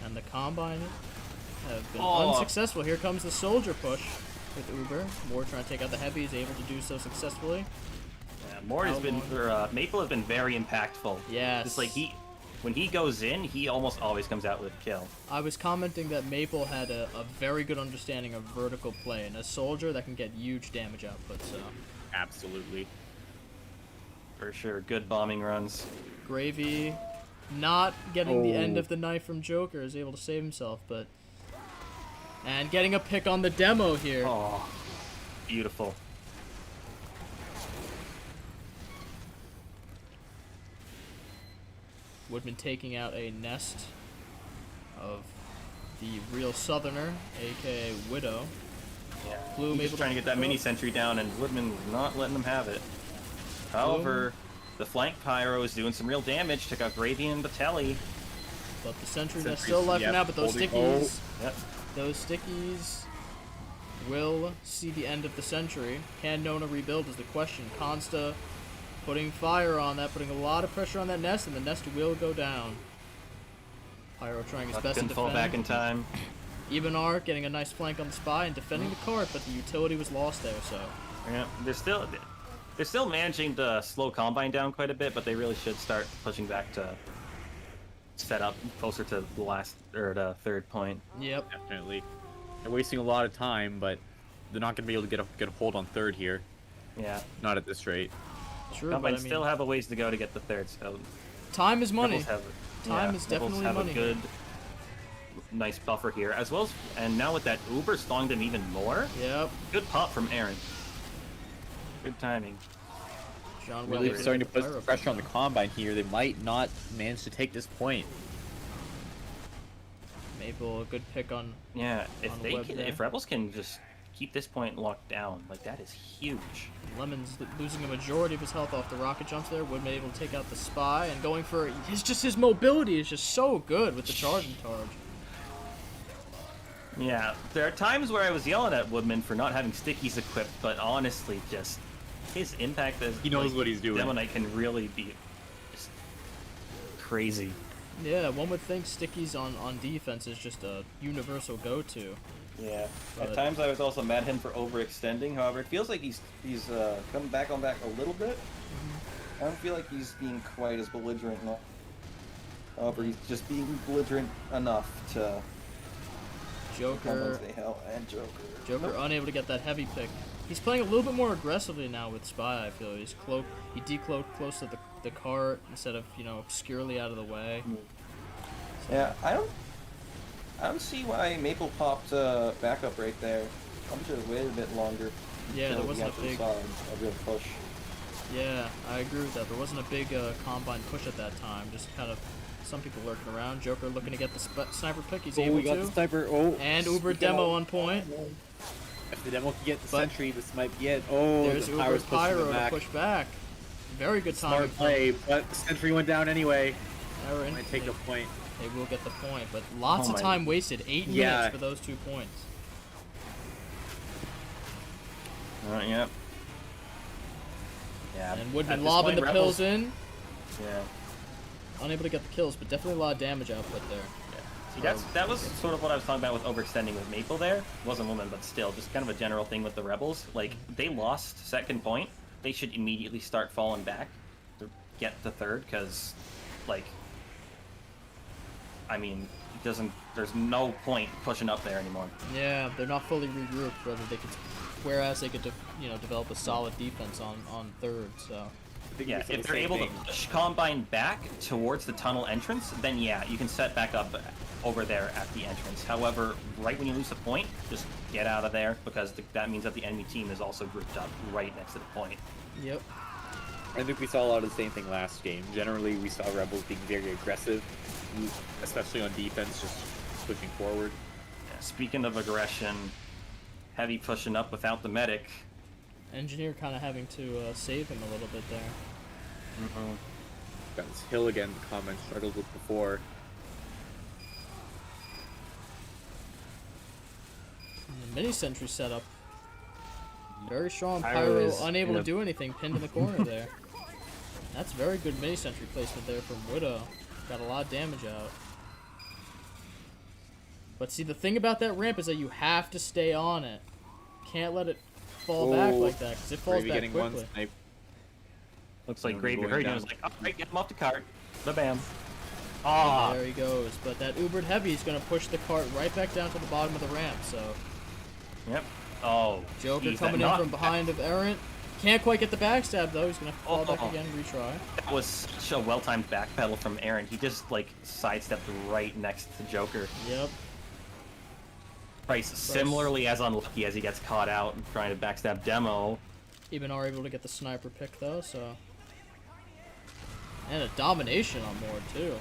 And the Combine have been unsuccessful. Here comes the soldier push with Uber. Moore trying to take out the heavy, is able to do so successfully. Yeah, Moore has been, Maple has been very impactful. Yes. Just like when he goes in, he almost always comes out with a kill. I was commenting that Maple had a very good understanding of vertical play, and a soldier that can get huge damage output, so. Absolutely. For sure, good bombing runs. Gravy not getting the end of the knife from Joker, is able to save himself, but... And getting a pick on the demo here. Oh, beautiful. Woodman taking out a nest of the real Southerner, aka Widow. Yeah, Bloom he's able trying to get that to- mini sentry down, and Woodman not letting him have it. However, the flank pyro is doing some real damage. Took out Gravy and Batelli. But the sentry nest Sentry's- still left for yep, now, but those holding- stickies... Yep. Those stickies will see the end of the sentry. Can Nona rebuild is the question. Consta putting fire on that, putting a lot of pressure on that nest, and the nest will go down. Pyro trying his best to Couldn't defend. fall back in time. Ivanar getting a nice flank on the spy and defending the cart, but the utility was lost there, so... Yeah, they're still managing to slow Combine down quite a bit, but they really should start pushing back to set up closer to the last or the third point. Yep. Definitely. They're wasting a lot of time, but they're not going to be able to get a hold on third here. Yeah, Not at this rate. True, Combine but I mean, still have a ways to go to get the third. So time is money. Rebels have, Time is Rebels definitely have money. a good, nice buffer here, as well as, and now with that Uber stalling them even more. Yep. Good pop from Aaron. Good timing. John Really Weller starting to getting put the some pyro pressure on the down. Combine here. They might not manage to take this point. Maple, a good pick on... Yeah, if On they Webb can, there. if Rebels can just keep this point locked down, like that is huge. Lemon's losing a majority of his health off the rocket jumps there. Woodman able to take out the spy and going for his mobility is just so good with the charge and charge. Yeah, there are times where I was yelling at Woodman for not having stickies equipped, but honestly, just his impact as He knows what he's doing. Demo Knight can really be just crazy. Yeah, one would think stickies on defense is just a universal go-to. Yeah. But- At times I was also mad at him for overextending. However, it feels like he's coming back on back a little bit. I don't feel like he's being quite as belligerent now. However, he's just being belligerent enough to Joker, say hell and Joker. Joker unable to get that heavy pick. He's playing a little bit more aggressively now with Spy, I feel. He decloaked close to the cart instead of, obscurely out of the way. Yeah, I don't see why Maple popped backup right there. Probably should have waited a bit longer. Yeah, there until we wasn't a actually big... saw a real push. Yeah, I agree with that. There wasn't a big Combine push at that time. Just kind of some people lurking around. Joker looking to get the sniper pick. He's able we got to. the sniper. Oh, And Uber demo on point. if the demo can get the But- sentry, this might be it. Oh, There's the Uber's Pyro's pushing Pyro them to back. push back. Very good timing. Smart play, but the sentry went down anyway. Aaron, Might take the point. They will get the point, but lots Oh of my- time wasted. 8 Yeah. minutes for those 2 points. Yep. Yeah. And At Woodman this lobbing point, the Rebels- pills in. Yeah. Unable to get the kills, but definitely a lot of damage output there. See, that was sort of what I was talking about with overextending with Maple there. It wasn't Woman, but still, just kind of a general thing with the Rebels. Like, they lost second point. They should immediately start falling back to get the third, because, like, I mean, it doesn't. There's no point pushing up there anymore. Yeah, they're not fully regrouped. Whether they could, whereas they could, develop a solid defense on third. So. Yeah, if they're able to push Combine back towards the tunnel entrance, then yeah, you can set back up over there at the entrance. However, right when you lose the point, just get out of there, because that means that the enemy team is also grouped up right next to the point. Yep. I think we saw a lot of the same thing last game. Generally, we saw Rebels being very aggressive, especially on defense, just pushing forward. Yeah, speaking of aggression, Heavy pushing up without the medic. Engineer kind of having to save him a little bit there. Got this hill again, the comment struggled with before. And the mini sentry setup. Very strong. Pyro Pyro is unable in to a- do anything, pinned in the corner there. That's very good mini sentry placement there from Widow. Got a lot of damage out. But see, the thing about that ramp is that you have to stay on it. Can't let it fall back like that, because it falls Gravy back getting quickly. one snipe. Looks like Going Gravy down. Hurricane was like, alright, get him off the cart. Ba-bam. Ah, There he goes. But that Ubered Heavy is going to push the cart right back down to the bottom of the ramp, so... yep. Oh, Joker geez, coming that in from behind of Errant. Can't quite get the backstab, though. He's going to fall back Oh. again, retry. That was such a well-timed backpedal from Aaron. He just, like, sidestepped right next to Joker. Yep. Price similarly as unlucky as he gets caught out and trying to backstab Demo. Even are able to get the sniper pick, though, so... And a domination on board, too.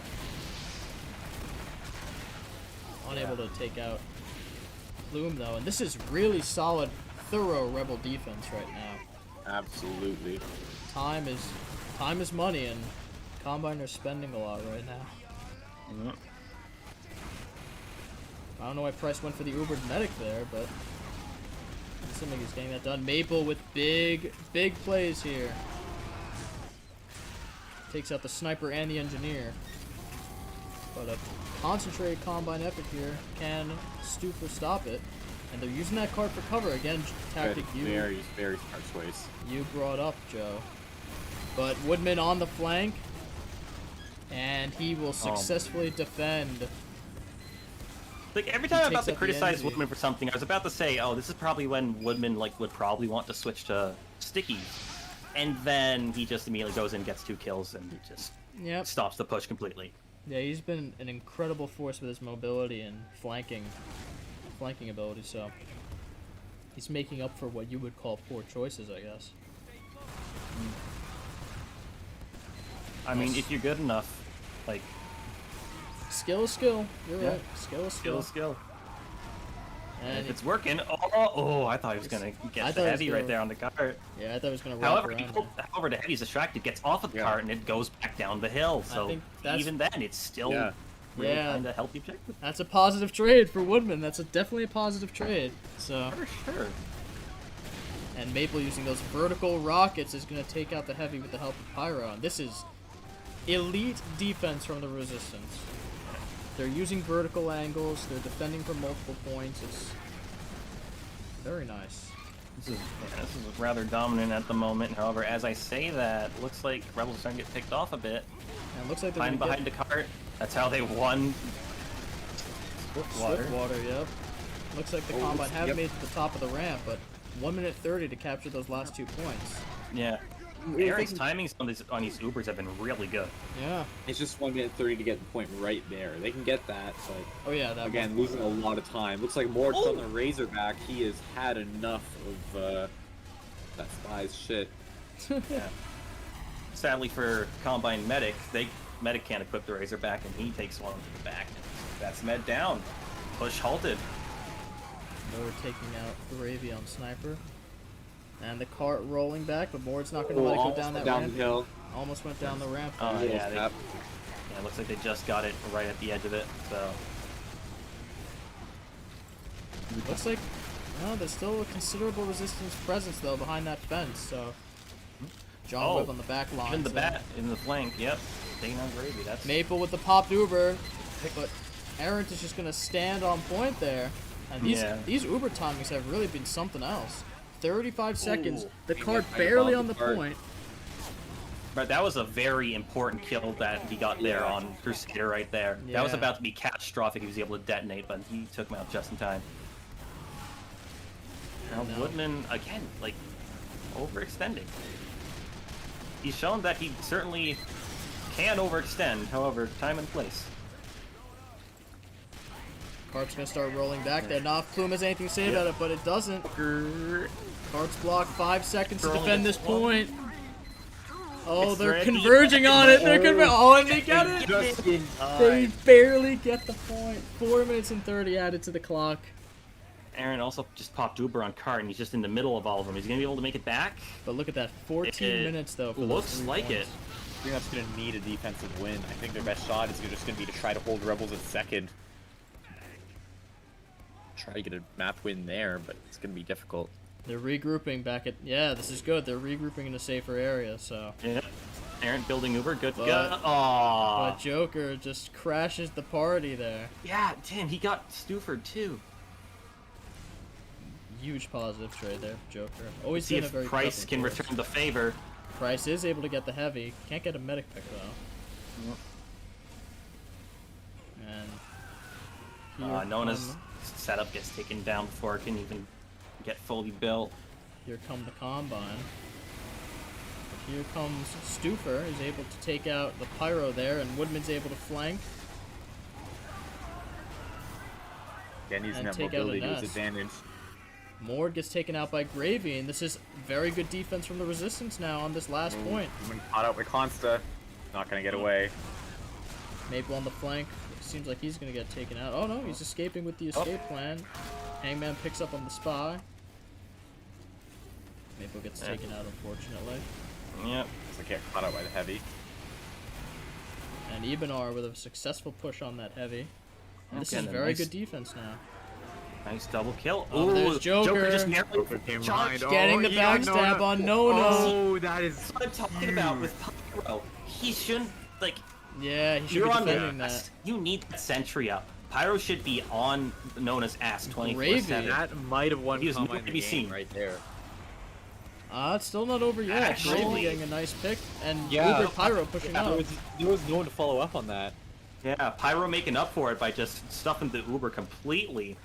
Unable to take out Bloom, though. And this is really solid, thorough Rebel defense right now. Absolutely. Time is money, and Combine are spending a lot right now. Mhm. I don't know why Price went for the Ubered medic there, but it seems like he's getting that done. Maple with big plays here. Takes out the sniper and the engineer. But a concentrated Combine effort here can stoop or stop it. And they're using that card for cover. Again, tactic Very smart choice. you brought up, Joe. But Woodman on the flank. And he will successfully defend. Like, every time I'm about takes to out the criticize energy. Woodman for something, I was about to say, oh, this is probably when Woodman, like, would probably want to switch to Sticky. And then he just immediately goes in, gets 2 kills, and just Yep. stops the push completely. Yeah, he's been an incredible force with his mobility and flanking ability, so he's making up for what you would call poor choices, I guess. I mean, if you're good enough, like, Skill is skill. You're Yeah. right. Skill is skill. skill. And If it's working, oh, I thought he was gonna I get thought the he was heavy right gonna- there on the cart. yeah, I thought he was gonna wrap However, around. the heavy's distracted, gets off of the Yeah. cart, and it goes back down the hill. I So think that's- even then, it's still Yeah. really Yeah. kind of healthy objective. That's a positive trade for Woodman. That's definitely a positive trade. So, For sure. and Maple using those vertical rockets is gonna take out the heavy with the help of Pyro. And this is elite defense from the Resistance. They're using vertical angles. They're defending from multiple points. It's very nice. This is rather dominant at the moment. However, as I say that, looks like Rebels are starting to get picked off a bit. And it looks like they're Behind gonna behind the cart. That's how they won. Swiftwater. Swiftwater, yep. Looks like the Oh, Combine have yep. made it to the top of the ramp, but 1 minute 30 to capture those last 2 points. Yeah. Aaron's timings on these Ubers have been really good. Yeah. It's just 1 minute 30 to get the point right there. They can get that, but Oh yeah, that again, one. losing a lot of time. Looks like Mord's on the Razorback. He has had enough of that spy's shit. Yeah. Sadly for Combine Medic, Medic can't equip the Razorback, and he takes one to the back. That's Med down. Push halted. Mord taking out Gravy on Sniper. And the cart rolling back, but Mord's not going to let it go down that down ramp. the hill. Almost went down the ramp. Oh, Little yeah, step. Yeah, it looks like they just got it right at the edge of it, so... Looks like there's still a considerable resistance presence, though, behind that fence, so... John Webb on the back line. Even the bat in the flank, yep. Taking on Gravy, that's... Maple with the popped Uber, but Errant is just going to stand on point there. And these Uber timings have really been something else. 35 seconds, the cart right barely above on the the cart. point. But that was a very important kill that he got there on Crusader right there. That was Yeah. about to be catastrophic if he was able to detonate, but he took him out just in time. Now No. Woodman, again, like, overextending. He's shown that he certainly can overextend, however, time and place. Cart's gonna start rolling back there. Not if Plume has anything to say about it, but it doesn't. Cart's blocked 5 seconds to Curling defend it. this point. Oh, It's they're ready. converging on it. They're and they get it. Just in They time. barely get the point. 4 minutes and 30 added to the clock. Aaron also just popped Uber on Cart, and he's just in the middle of all of them. He's gonna be able to make it back? But look at that, 14 It minutes though. For those looks 3 like points. it. I think that's going to need a defensive win. I think their best shot is just going to be to try to hold Rebels at second. Try to get a map win there, but it's going to be difficult. They're regrouping back at. Yeah, this is good. They're regrouping in a safer area. So, Yeah. Aaron building Uber, good But- go. Aww. but Joker just crashes the party there. Yeah, damn, he got Stuford too. Huge positive trade there for Joker. Always See been a if very Price tough can enforce. return the favor. Price is able to get the heavy. Can't get a medic pick though. And here Nona's come- setup gets taken down before it can even get fully built. Here come the Combine. Here comes Stufer, who's able to take out the Pyro there, and Woodman's able to flank. Again, using And that take out mobility a to his nest. advantage. Mord gets taken out by Gravy, and this is very good defense from the Resistance now on this last point. When caught out with Consta, not going to get away. Maple on the flank. Seems like he's going to get taken out. Oh no, he's escaping with the escape plan. Hangman picks up on the spy. Maple gets taken out, unfortunately. Yep. So get caught out by the heavy. And Ibanar with a successful push on that heavy. And this Okay, is and a very nice- good defense now. Nice double kill. Oh, there's Joker. just narrowly Joker came charged. behind. Getting the yeah, backstab Nona. on Nona. Oh, that is. That's what I'm talking about with Pyro. He shouldn't, like, Yeah, he should you're be on defending the that. You need that sentry up. Pyro should be on Nona's ass 24/7. That might have won He was Combine nowhere to the be game seen. right there. It's still not over yet. Actually- Gravy getting a nice pick, and Yeah. Uber Pyro pushing There up. was no one to follow up on that. Yeah, Pyro making up for it by just stuffing the Uber completely.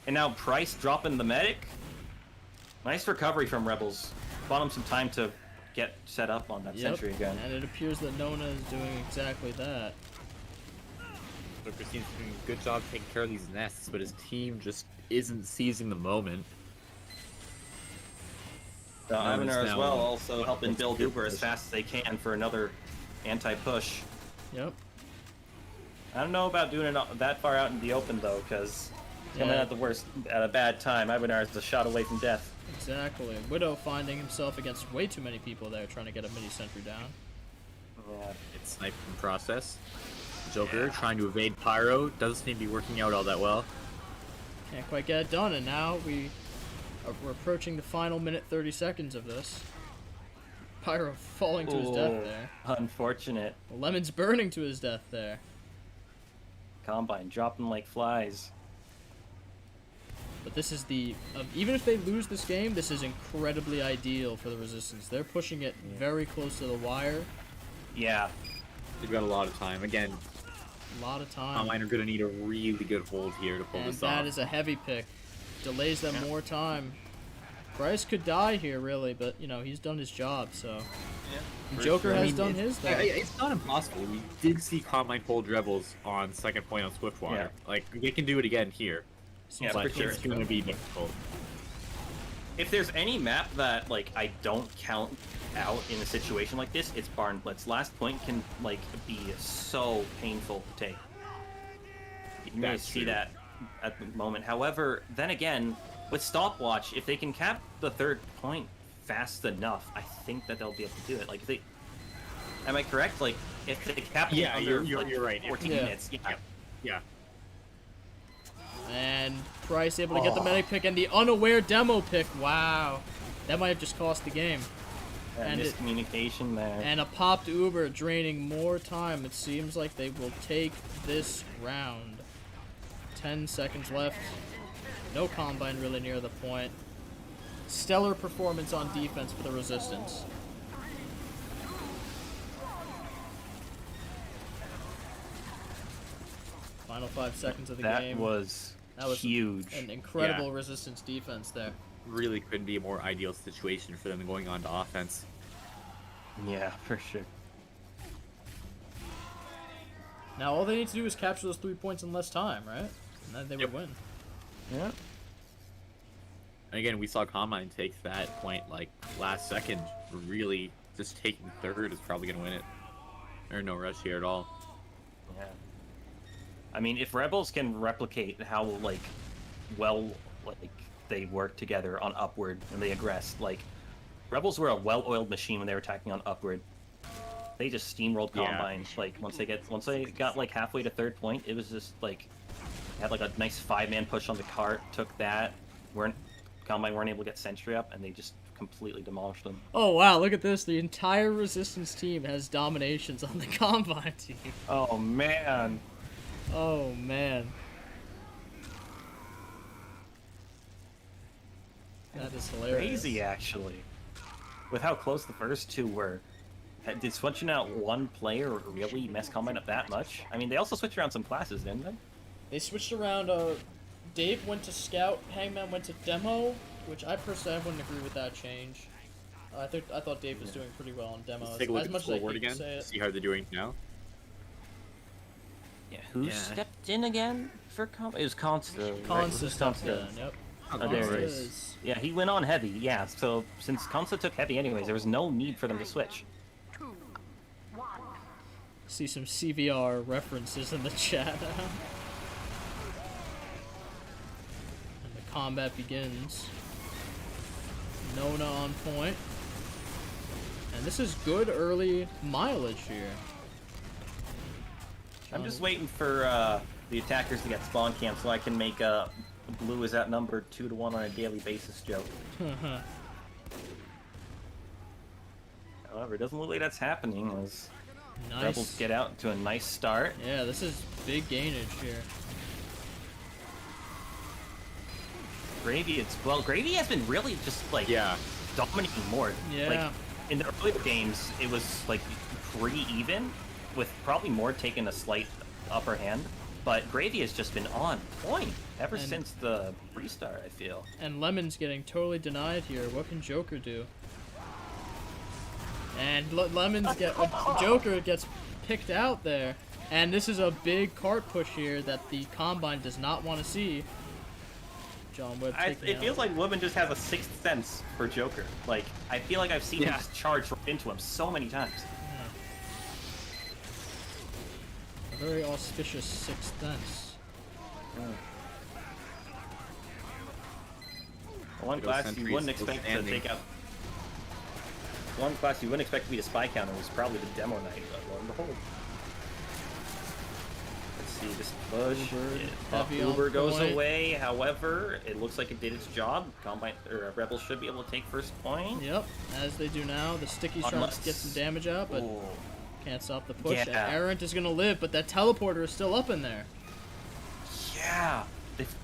And now Price dropping the medic. Nice recovery from Rebels. Bought him some time to get set up on that Yep, sentry again. and it appears that Nona is doing exactly that. So Christine's doing a good job taking care of these nests, but his team just isn't seizing the moment. Ivanar as now well, on- also helping build Uber as fast as they can for another anti-push. Yep. I don't know about doing it that far out in the open though, because coming Yeah. at a bad time. Ivanar is a shot away from death. Exactly. Widow finding himself against way too many people there trying to get a mini sentry down. Yeah. It's sniping process. Joker trying to evade Pyro doesn't seem to be working out all that well. Can't quite get it done, and now we're approaching the final minute 30 seconds of this. Pyro falling to his death Ooh, there. Unfortunate. Lemon's burning to his death there. Combine dropping like flies. But this is the... even if they lose this game, this is incredibly ideal for the Resistance. They're pushing it very close to the wire. Yeah. They've got a lot of time. Again, A lot of time. Combine are going to need a really good hold here to pull And this that off. is a heavy pick. Delays them Yeah. more time. Bryce could die here, really, but, you know, he's done his job, so... For Joker sure. has I mean, done it's- his, though. It's not impossible. We did see Combine hold Rebels on second point on Swiftwater. Yeah. Like, they can do it again here. Yeah, But for sure. it's going to be difficult. If there's any map that like I don't count out in a situation like this, it's Barn Blitz. Last point can like be so painful to take. You can really That's see true. that at the moment. However, then again, with Stopwatch, if they can cap the third point fast enough, I think that they'll be able to do it. Like if they, am I correct? Like if they cap it Yeah, under you're like, right. 14 Yeah. minutes, yeah. Yeah. And Price able to get the medic pick and the unaware demo pick. Wow. That might have just cost the game. And it- Miscommunication there. And a popped Uber draining more time. It seems like they will take this round. 10 seconds left. No Combine really near the point. Stellar performance on defense for the Resistance. Final 5 seconds of the That game. was That was huge. an incredible resistance defense there. Really couldn't be a more ideal situation for them going on to offense. Yeah, for sure. Now all they need to do is capture those 3 points in less time, right? And then they would win. Yeah. And again, we saw Combine take that point like last second. Really, just taking third is probably gonna win it. There's no rush here at all. Yeah. I mean, if Rebels can replicate how well they work together on Upward and they aggress, Rebels were a well-oiled machine when they were attacking on Upward. They just steamrolled Combine. Once they got halfway to third point, it was just had a nice 5-man push on the cart, took that. Combine weren't able to get Sentry up, and they just completely demolished them. Oh wow, look at this. The entire resistance team has dominations on the Combine team. Oh man. Oh man. That is hilarious. Crazy, actually. With how close the first two were. Did switching out one player really mess Combine up that much? I mean, they also switched around some classes, didn't they? They switched around, Dave went to Scout, Hangman went to Demo, which I personally wouldn't agree with that change. I thought Dave was doing pretty well on Demo. Let's take a look as at much the as I scoreboard hate to again. say it. See how they're doing now. Yeah, who stepped in again for Combine? It was Consta. Consta stepped in, yep. Oh, there Consta it is. Yeah, he went on heavy, yeah. So, since Consta took heavy anyways, there was no need for them to switch. 2, 1. See some CVR references in the chat now. And the combat begins. Nona on point. And this is good early mileage here. I'm just waiting for the attackers to get spawn camp so I can make blue is outnumbered 2 to 1 on a daily basis joke. However, it doesn't look like that's happening as Nice. Rebels get out to a nice start. Yeah, this is big gainage here. Gravy, Gravy has been really just dominating more. Yeah. In the earlier games, it was pretty even, with probably more taking a slight upper hand. But Gravy has just been on point ever since the restart, I feel. And Lemon's getting totally denied here. What can Joker do? And Joker gets picked out there. And this is a big cart push here that the Combine does not want to see. John Webb taking It feels like Woman just has a sixth sense for Joker. I feel like I've seen him just charge right into him so many times. A very auspicious sixth sense. One class you wouldn't expect to take out. One class you wouldn't expect to be the spy counter was probably the Demo Knight, but lo and behold. Let's see, this push. Uber goes away, however, it looks like it did its job. Rebels should be able to take first point. Yep, as they do now. The Sticky's trying to get some damage out, but can't stop the push. Yeah. Errant is going to live, but that teleporter is still up in there. Yeah,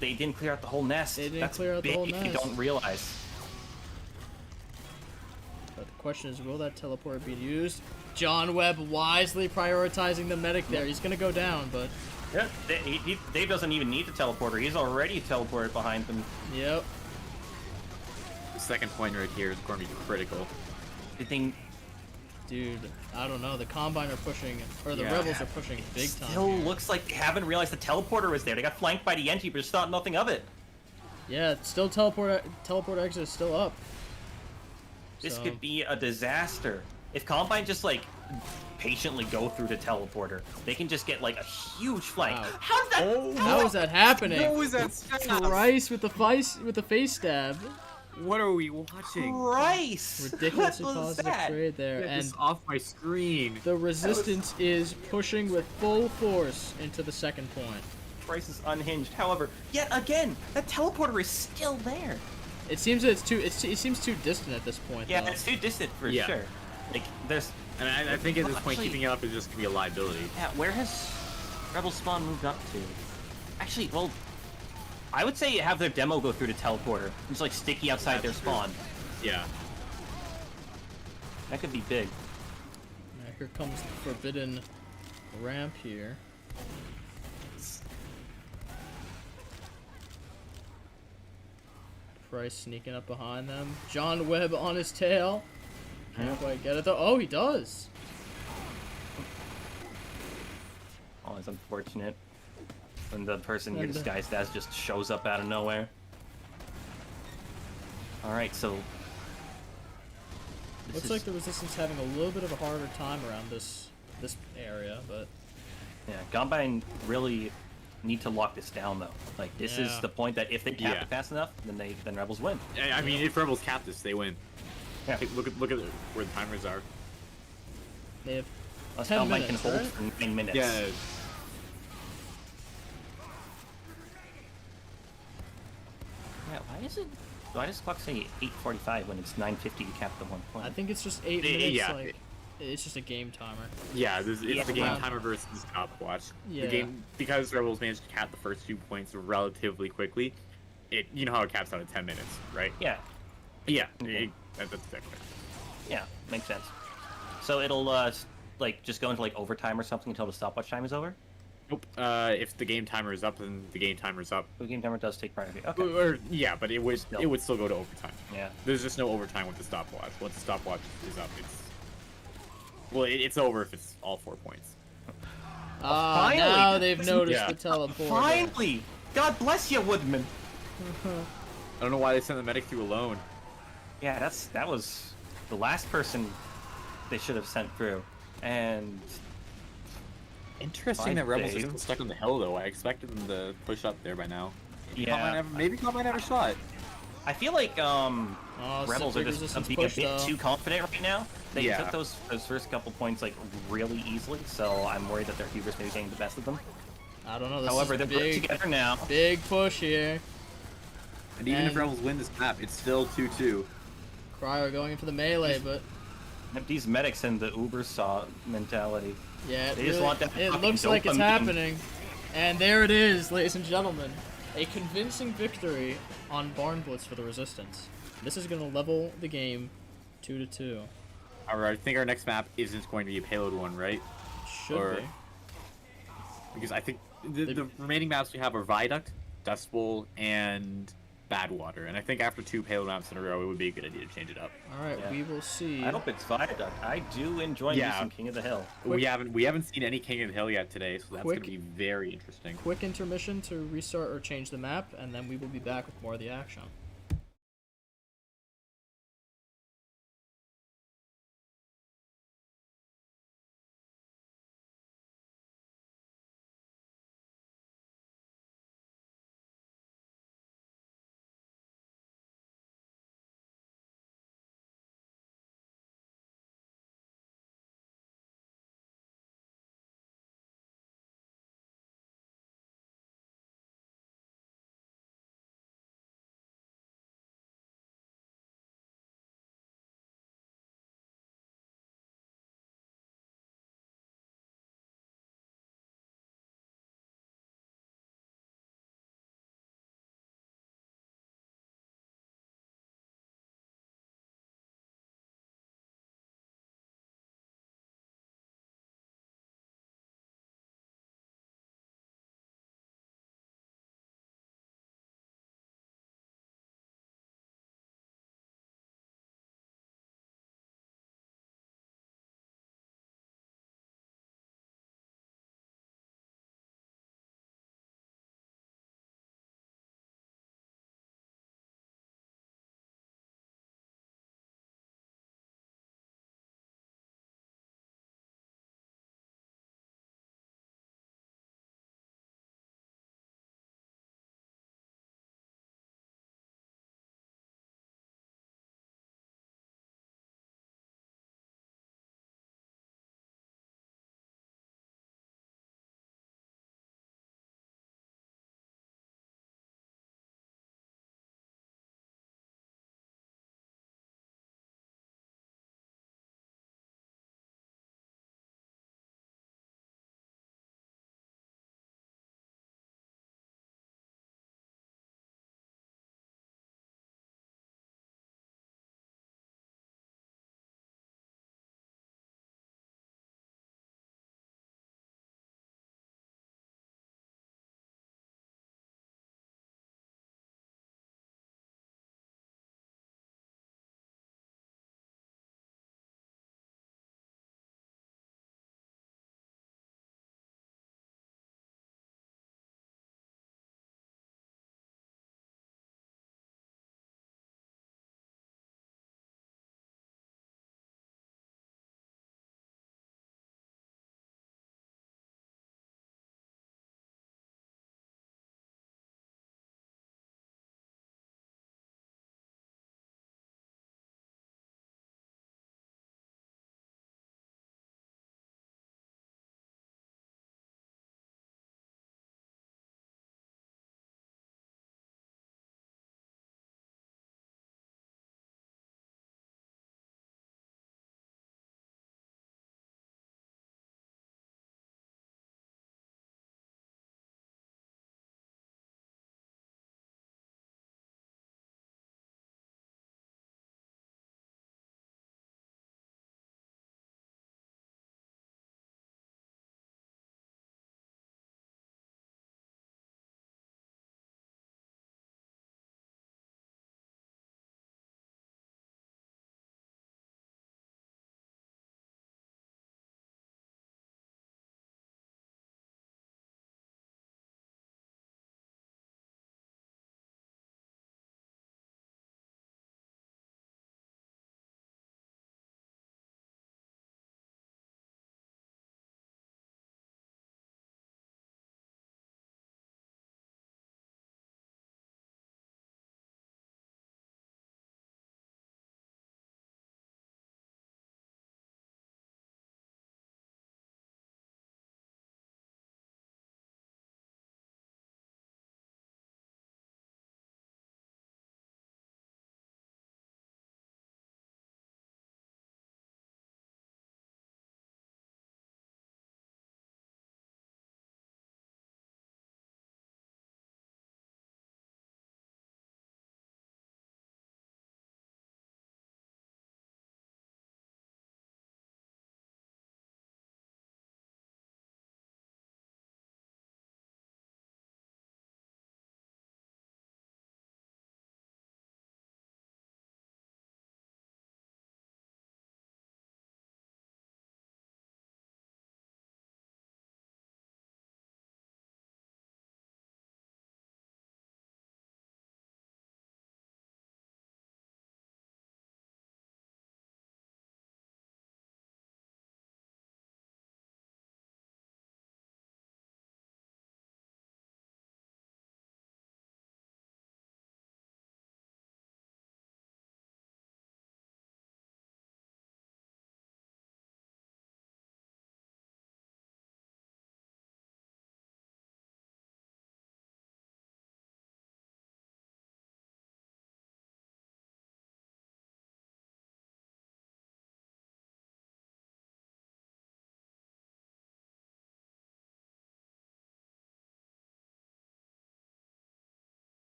they didn't clear out the whole nest. They didn't That's clear out the whole big if you nest. don't realize. But the question is, will that teleporter be used? John Webb wisely prioritizing the medic there. He's going to go down, but... Yeah, Dave doesn't even need the teleporter. He's already teleported behind them. Yep. The second point right here is going to be critical. Dude, I don't know. The Combine are pushing, or the Rebels are pushing big time. Still here. looks like they haven't realized the teleporter was there. They got flanked by the NG, but just thought nothing of it. Yeah, it's still teleport exit is still up. This So- could be a disaster. If Combine just patiently go through the teleporter, they can just get a huge flank. Wow. How did that? How is that happening? What was that sound? Christ with the face stab. What are we watching? Christ! Ridiculously What was positive that? trade there, Get and this off my screen. the resistance is pushing with full force into the second point. Price is unhinged. However, yet again, that teleporter is still there. It seems that it seems too distant at this point. Yeah, though. it's too distant for Yeah. sure. There's. And I think at this point, Actually- keeping it up is just going to be a liability. Yeah, where has Rebel Spawn moved up to? Actually, well, I would say have their demo go through the teleporter. Just sticky outside their spawn. Yeah. That could be big. Now, here comes the forbidden ramp here. Price sneaking up behind them. John Webb on his tail. Can't quite get it though. Oh, he does. Always unfortunate when the person you're And, disguised as just shows up out of nowhere. Alright, so... Looks like the Resistance having a little bit of a harder time around this area, but Yeah, Combine really need to lock this down, though. Like, this is Yeah. the point that if they cap Yeah. it fast enough, then Rebels win. I mean, if Rebels cap this, they win. Yeah. Look at where the timers are. they have Unless 10 Combine minutes, can hold right? for 9 minutes. Yeah. Yeah, why does clock say 8:45 when it's 9:50 to cap the 1 point? I think it's just 8 Yeah, minutes. yeah. Like it's just a game timer. Yeah, it's Yeah. the game Wow. timer versus the stopwatch. Yeah. The game, because Rebels managed to cap the first 2 points relatively quickly. You know how it caps out at 10 minutes, right? Yeah, Yeah, Okay. that's exactly. yeah, makes sense. So it'll like just go into like overtime or something until the stopwatch time is over. Nope. If the game timer is up, then the game timer is up. The game timer does take priority. Okay. Or yeah, but it would still go to overtime. Yeah. There's just no overtime with the stopwatch. Once the stopwatch is up, it's over if it's all 4 points. Ah, finally, now that they've was- noticed Yeah. the teleport. Finally! God bless you, Woodman. I don't know why they sent the medic through alone. Yeah, that was the last person they should have sent through, and Interesting Fine, that Rebels are Dave. still stuck on the hill, though. I expected them to push up there by now. yeah, Maybe Combine never shot. I feel like Oh, Rebels are Citric just Resistance being a push, bit though. too confident right now. They Yeah. took those first couple points like really easily, so I'm worried that their hubris may be getting the best of them. I don't know. This However, is they're put big, together now. big push here. And even if And- Rebels win this map, it's still 2-2. Cryo going in for the melee, but These medics and the Uber saw mentality. yeah, They just want that it fucking looks like it's dopamine. happening. And there it is, ladies and gentlemen. A convincing victory on Barn Blitz for the Resistance. This is going to level the game 2-2. Alright, I think our next map isn't going to be a payload one, right? Should Or- be. Because I think the remaining maps we have are Viaduct, Dust Bowl, and Badwater. And I think after 2 payload maps in a row, it would be a good idea to change it up. Alright, Yeah. we will see. I hope it's Viaduct. I do enjoy me Yeah. some King of the Hill. We haven't seen any King of the Hill yet today, so that's Quick- going to be very interesting. Quick intermission to restart or change the map, and then we will be back with more of the action.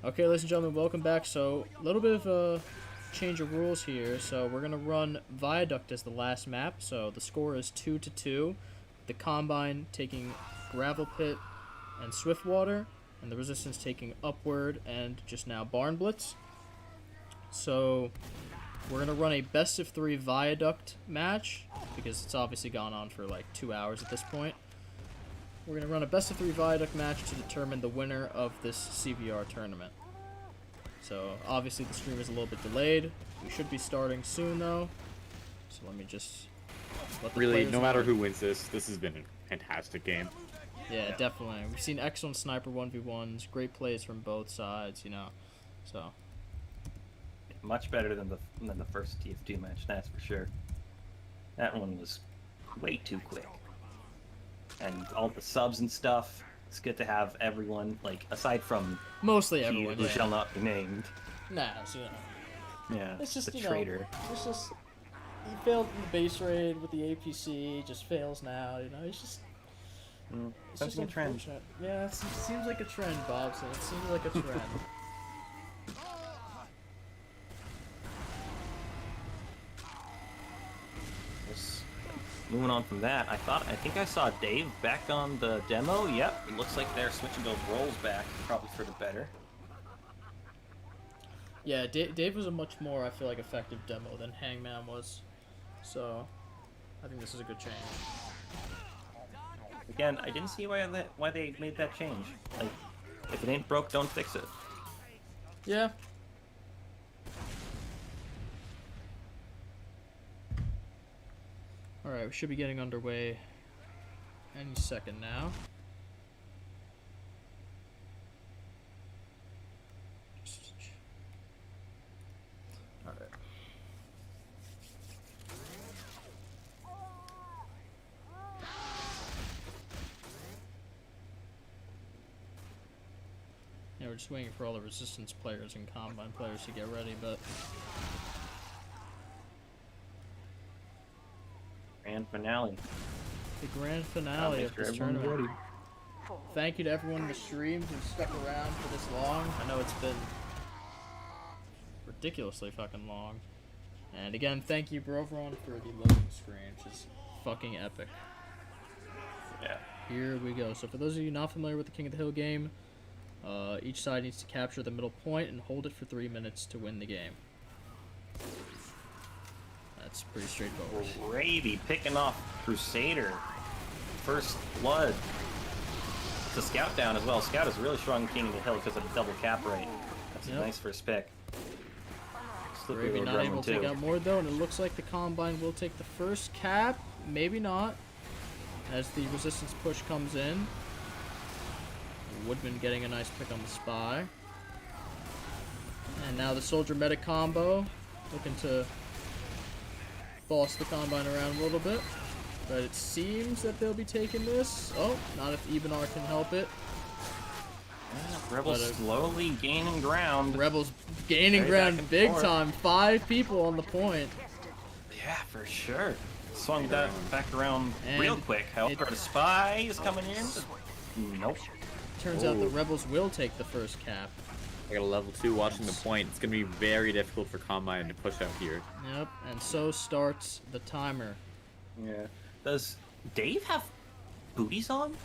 Okay, ladies and gentlemen, welcome back. So, a little bit of a change of rules here. So, we're going to run Viaduct as the last map. So, the score is 2-2. The Combine taking Gravel Pit and Swiftwater, and the Resistance taking Upward and just now Barn Blitz. So, we're going to run a best of 3 Viaduct match, because it's obviously gone on for like 2 hours at this point. We're going to run a best of 3 Viaduct match to determine the winner of this CVR tournament. So, obviously the stream is a little bit delayed. We should be starting soon, though. So let me just let the Really, players no matter know. who wins this has been a fantastic game. Yeah, definitely. We've seen excellent sniper 1v1s, great plays from both sides, you know. So, Much better than the first TF2 match, that's for sure. That one was way too quick. And all the subs and stuff. It's good to have everyone, like, aside from mostly he everyone, who yeah. shall not be named. Nah, so, you know. Yeah, It's just, the you know, traitor. it's just, he failed in the base raid with the APC, just fails now, you know, it's just, it's Sounds just like a trend. unfortunate. Yeah, it seems like a trend, Bobson, it seems like a trend. Moving on from that, I think I saw Dave back on the demo. Yep, it looks like they're switching those roles back, probably for the better. Yeah, Dave was a much more, I feel like, effective demo than Hangman was, so I think this is a good change. Again, I didn't see why they made that change. Like, if it ain't broke, don't fix it. Yeah. Alright, we should be getting underway any second now. Alright. Yeah, we're just waiting for all the Resistance players and Combine players to get ready, but Grand finale. the grand finale of this tournament. Ready. Thank you to everyone in the stream who stuck around for this long. I know it's been ridiculously fucking long. And again, thank you, Brovron, for the loading screen, which is fucking epic. Yeah. Here we go. So for those of you not familiar with the King of the Hill game, each side needs to capture the middle point and hold it for 3 minutes to win the game. That's pretty straightforward. Gravy picking off Crusader. First blood. It's a Scout down as well. Scout is really strong in King of the Hill because of the double cap rate. That's a Yep. nice first pick. Slippery Gravy little not gremlin able to take too. out more though, and it looks like the Combine will take the first cap. Maybe not. As the Resistance push comes in. Woodman getting a nice pick on the Spy. And now the Soldier Medic combo. Looking to boss the Combine around a little bit. But it seems that they'll be taking this. Oh, not if Ebenar can help it. Rebels But, slowly gaining ground. Rebels gaining Very ground back and big forth. time. 5 people on the point. Yeah, for sure. Swung that back around And real quick. However, the Spy is coming in. Nope. Turns out the Ooh. Rebels will take the first cap. I got a level 2 watching the point. It's gonna be very difficult for Combine to push out here. Yep, and so starts the timer. Yeah. Does Dave have booties on?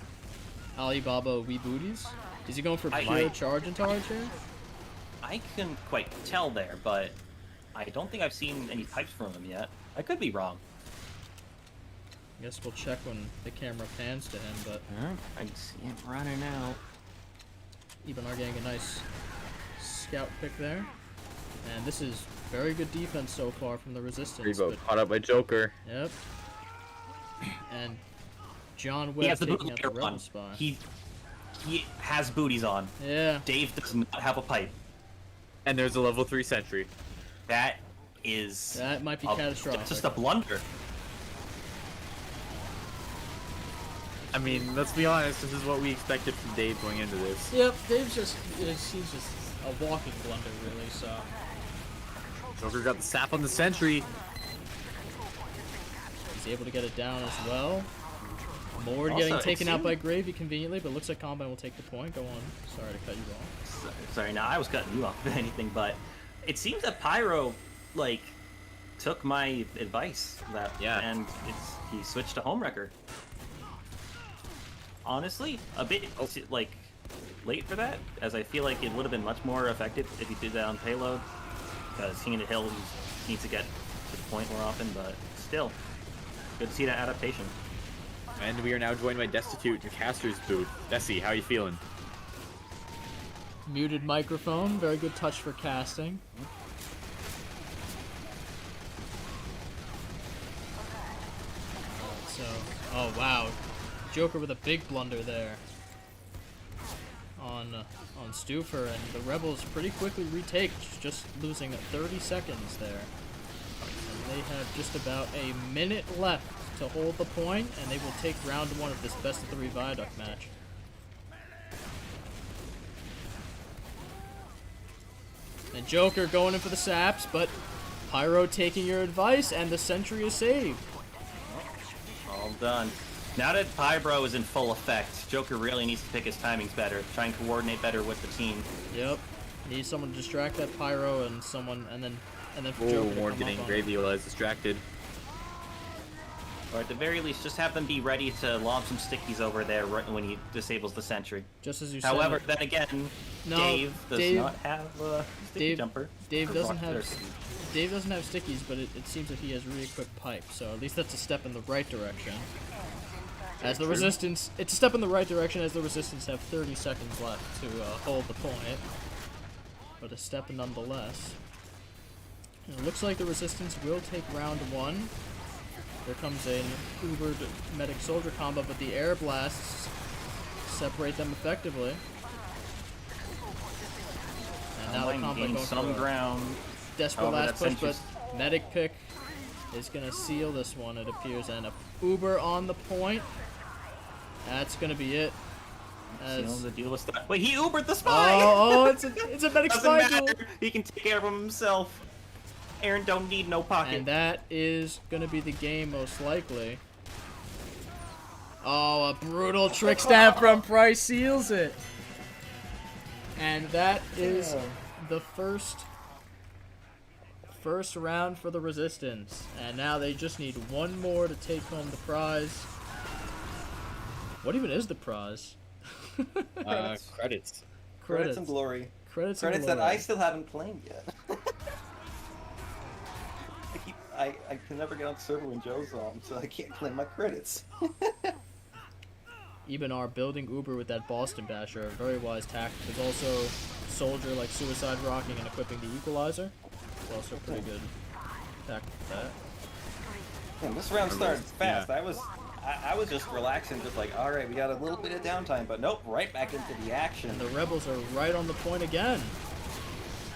Alibaba wee booties. Is he going for I- pure charge and charge here? I couldn't quite tell there, but I don't think I've seen any pipes from him yet. I could be wrong. I guess we'll check when the camera pans to him, but I can see him running out. Ebenar getting a nice scout pick there. And this is very good defense so far from the Resistance. Revo But, caught up by Joker. yep. And John He Webb has the taking out the bootlicker Rebel on. Spy. He has booties on. Yeah. Dave does not have a pipe. And there's a level 3 sentry. That is That might be a- catastrophic. That's just a blunder. I mean, let's be honest, this is what we expected from Dave going into this. Yep, Dave's just, he's just a walking blunder, really, so. Joker got the sap on the sentry. He's able to get it down as well. Mord Also, getting it taken out seemed- by Gravy conveniently, but looks like Combine will take the point. Go on. Sorry to cut you off. Sorry, now I was cutting you off if anything, but it seems that Pyro, like, took my advice that Yeah. and he switched to Homewrecker. Honestly, a bit like late for that, as I feel like it would have been much more effective if he did that on payload, because King of the Hill needs to get to the point more often, but still, good to see that adaptation. And we are now joined by Destitute in Caster's booth. Desi, how are you feeling? Muted microphone. Very good touch for casting. So, oh wow, Joker with a big blunder there on Stufer, and the Rebels pretty quickly retake, just losing 30 seconds there. And they have just about a minute left to hold the point, and they will take round 1 of this best of 3 Viaduct match. And Joker going in for the saps, but Pyro taking your advice, and the sentry is saved. All done. Now that Pyro is in full effect, Joker really needs to pick his timings better, try and coordinate better with the team. Yep. Needs someone to distract that Pyro and someone, and then for Oh, Joker to Mord come getting up on Gravy while I was distracted. Or at the very least, just have them be ready to lob some stickies over there right when he disables the sentry. just as you However, said. then again, No, Dave does Dave- not have a sticky Dave- jumper. Dave Or doesn't block- have or- Dave doesn't have stickies, but it seems that he has re-equipped pipe, so at least that's a step in the right direction. As the resistance, it's a step in the right direction as the resistance have 30 seconds left to hold the point, but a step nonetheless. And it looks like the resistance will take round 1. There comes an Ubered medic soldier combo, but the air blasts separate them effectively. And now the Combine combo gained going some for a ground. desperate However, last that push, but sentry's- medic pick is gonna seal this one, it appears, and a Uber on the point. That's gonna be it. Sealing the deal with stuff. Wait, he Ubered the spy! it's a medic Doesn't spy duel. matter. He can take care of him himself. Aaron don't need no pocket. And that is gonna be the game most likely. Oh, a brutal trick stab from Price seals it. And that is the first round for the Resistance. And now they just need one more to take home the prize. What even is the prize? Credits. Credits and glory. Credits and Credits that glory. I still haven't claimed yet. I can never get on the server when Joe's on, so I can't claim my credits. Even our building Uber with that Boston Basher, a very wise tactic. There's also Soldier like Suicide Rocking and equipping the Equalizer. It's also pretty good tactic for that. Man, this round started fast. I was just relaxing, just like, all right, we got a little bit of downtime, but nope, right back into the action. And the Rebels are right on the point again.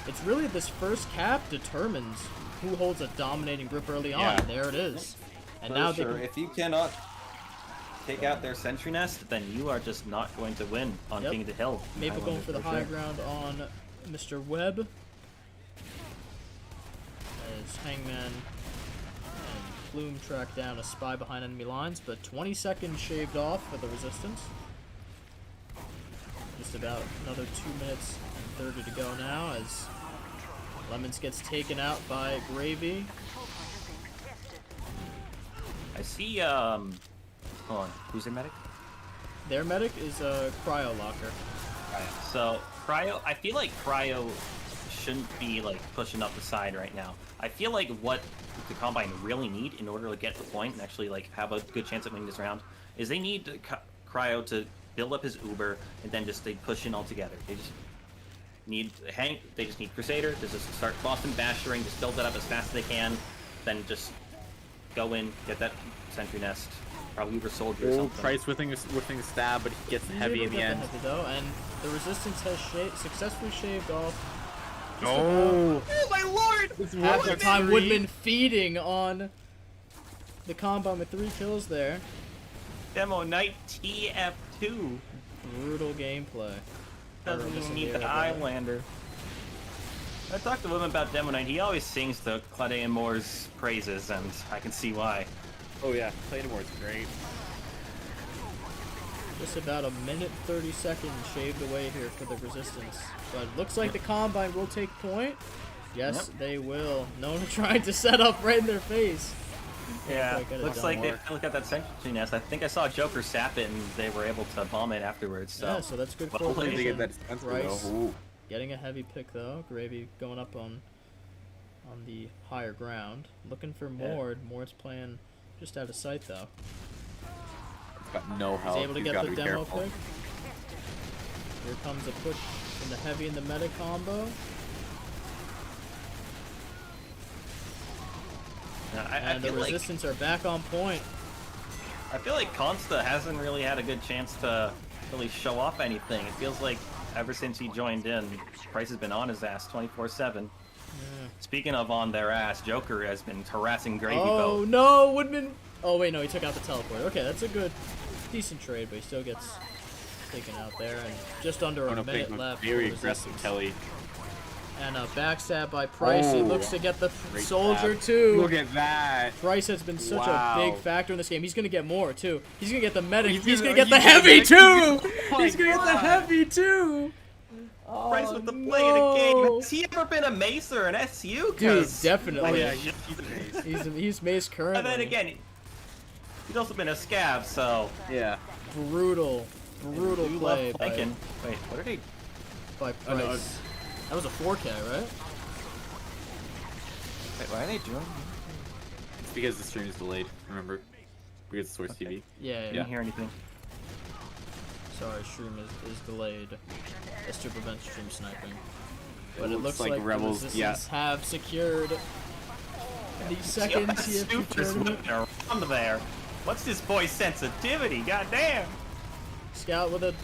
It's really this first cap determines who holds a dominating grip early on. Yeah. There it is. And For now sure, they if you cannot take out their sentry Sentry nest, then you are just not going to win on Yep. King of the Hill. Maple going for the high ground on Mr. Webb. As Hangman and Plume track down a spy behind enemy lines, but 20 seconds shaved off for the Resistance. Just about another 2 minutes and 30 to go now as Lemons gets taken out by Gravy. I see, hold on, who's their medic? Their medic is a Cryo Locker. So, Cryo, I feel like Cryo shouldn't be, like, pushing up the side right now. I feel like what the Combine really need in order to get the point and actually, like, have a good chance at winning this round is they need Cryo to build up his Uber and then just, they push in all together. They just need they just need Crusader to just start Boston Bashering, just build that up as fast as they can, then just go in, get that Sentry Nest, probably Uber Soldier or Oh, something. Price whiffing a stab, but he gets the heavy in the end. Heavy, though, and the Resistance has successfully shaved off. Oh! Oh my lord! Half the time, Woodman. Woodman feeding on the Combine with 3 kills there. Demo Knight TF2 Brutal gameplay. doesn't even need the Disappear, Highlander. I talked to him about Demo Knight. He always sings the Claude Moore's praises, and I can see why. Oh yeah, Claymore is great. Just about a minute 30 seconds shaved away here for the Resistance. But it looks like the Combine will take point. Yes, they will. Nona trying to set up right in their face. Yeah, Quite get it looks done. like they finally got that sentry nest. I think I saw Joker sap it, and they were able to bomb it afterwards. So, Yeah, so that's good Well, Hopefully they coordination. get that sensor Rice though. Ooh. getting a heavy pick though. Gravy going up on the higher ground. Looking for Mord. Mord's playing just out of sight though. Got no He's help. able to He's get gotta the be demo careful. pick. Here comes a push in the heavy and the meta combo. I And the feel like Resistance are back on point. Consta hasn't really had a good chance to really show off anything. It feels like ever since he joined in, Price has been on his ass 24/7. Speaking of on their ass, Joker has been harassing Gravy Oh Boat. no, Woodman. Oh wait, no, he took out the teleport. Okay, that's a good, decent trade, but he still gets taken out there. And just under a minute left. Very for aggressive Resistance. Telly. And a backstab by Price. He Oh, looks to get the great soldier stab. too. Look at that. Price has been such Wow. a big factor in this game. He's gonna get more too. He's gonna get the medic. He's He's gonna- gonna get the he's gonna heavy get- too. Oh He's gonna my get the God. heavy too. Price Oh, with the play of the game. no. Has he ever been a Mace or an SU? Dude, 'Cause- definitely. Oh yeah, he's amazing. He's Mace currently. And then again, he's also been a Scav, so Yeah. brutal do play love by, flanking. Wait, what are they? by Oh, no, Price. That was a 4K, right? Wait, what are they doing? It's because the stream is delayed. Remember, because it's Source TV. Yeah, I yeah. didn't hear anything. Sorry, stream is delayed. That's to prevent stream sniping. But it looks looks like like Rebels- the Resistance have secured the second TF2 Super tournament. swinging around there. What's this boy's sensitivity? Goddamn! Scout with a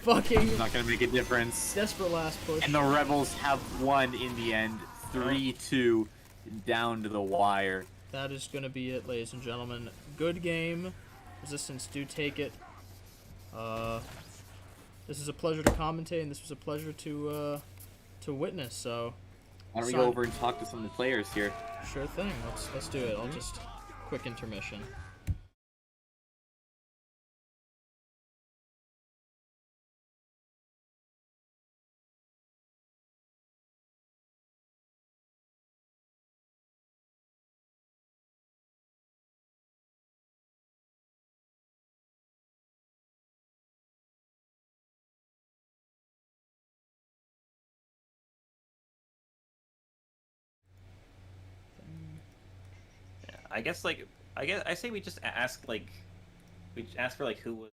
fucking Not gonna make a difference. desperate last push. And the Rebels have won in the end, 3-2, down to the wire. That is going to be it, ladies and gentlemen. Good game. Resistance do take it. This is a pleasure to commentate, and this was a pleasure to witness. So, Why don't we Son. go over and talk to some of the players here? sure thing. Let's do it. I'll just quick intermission. I guess I say we just ask for like who was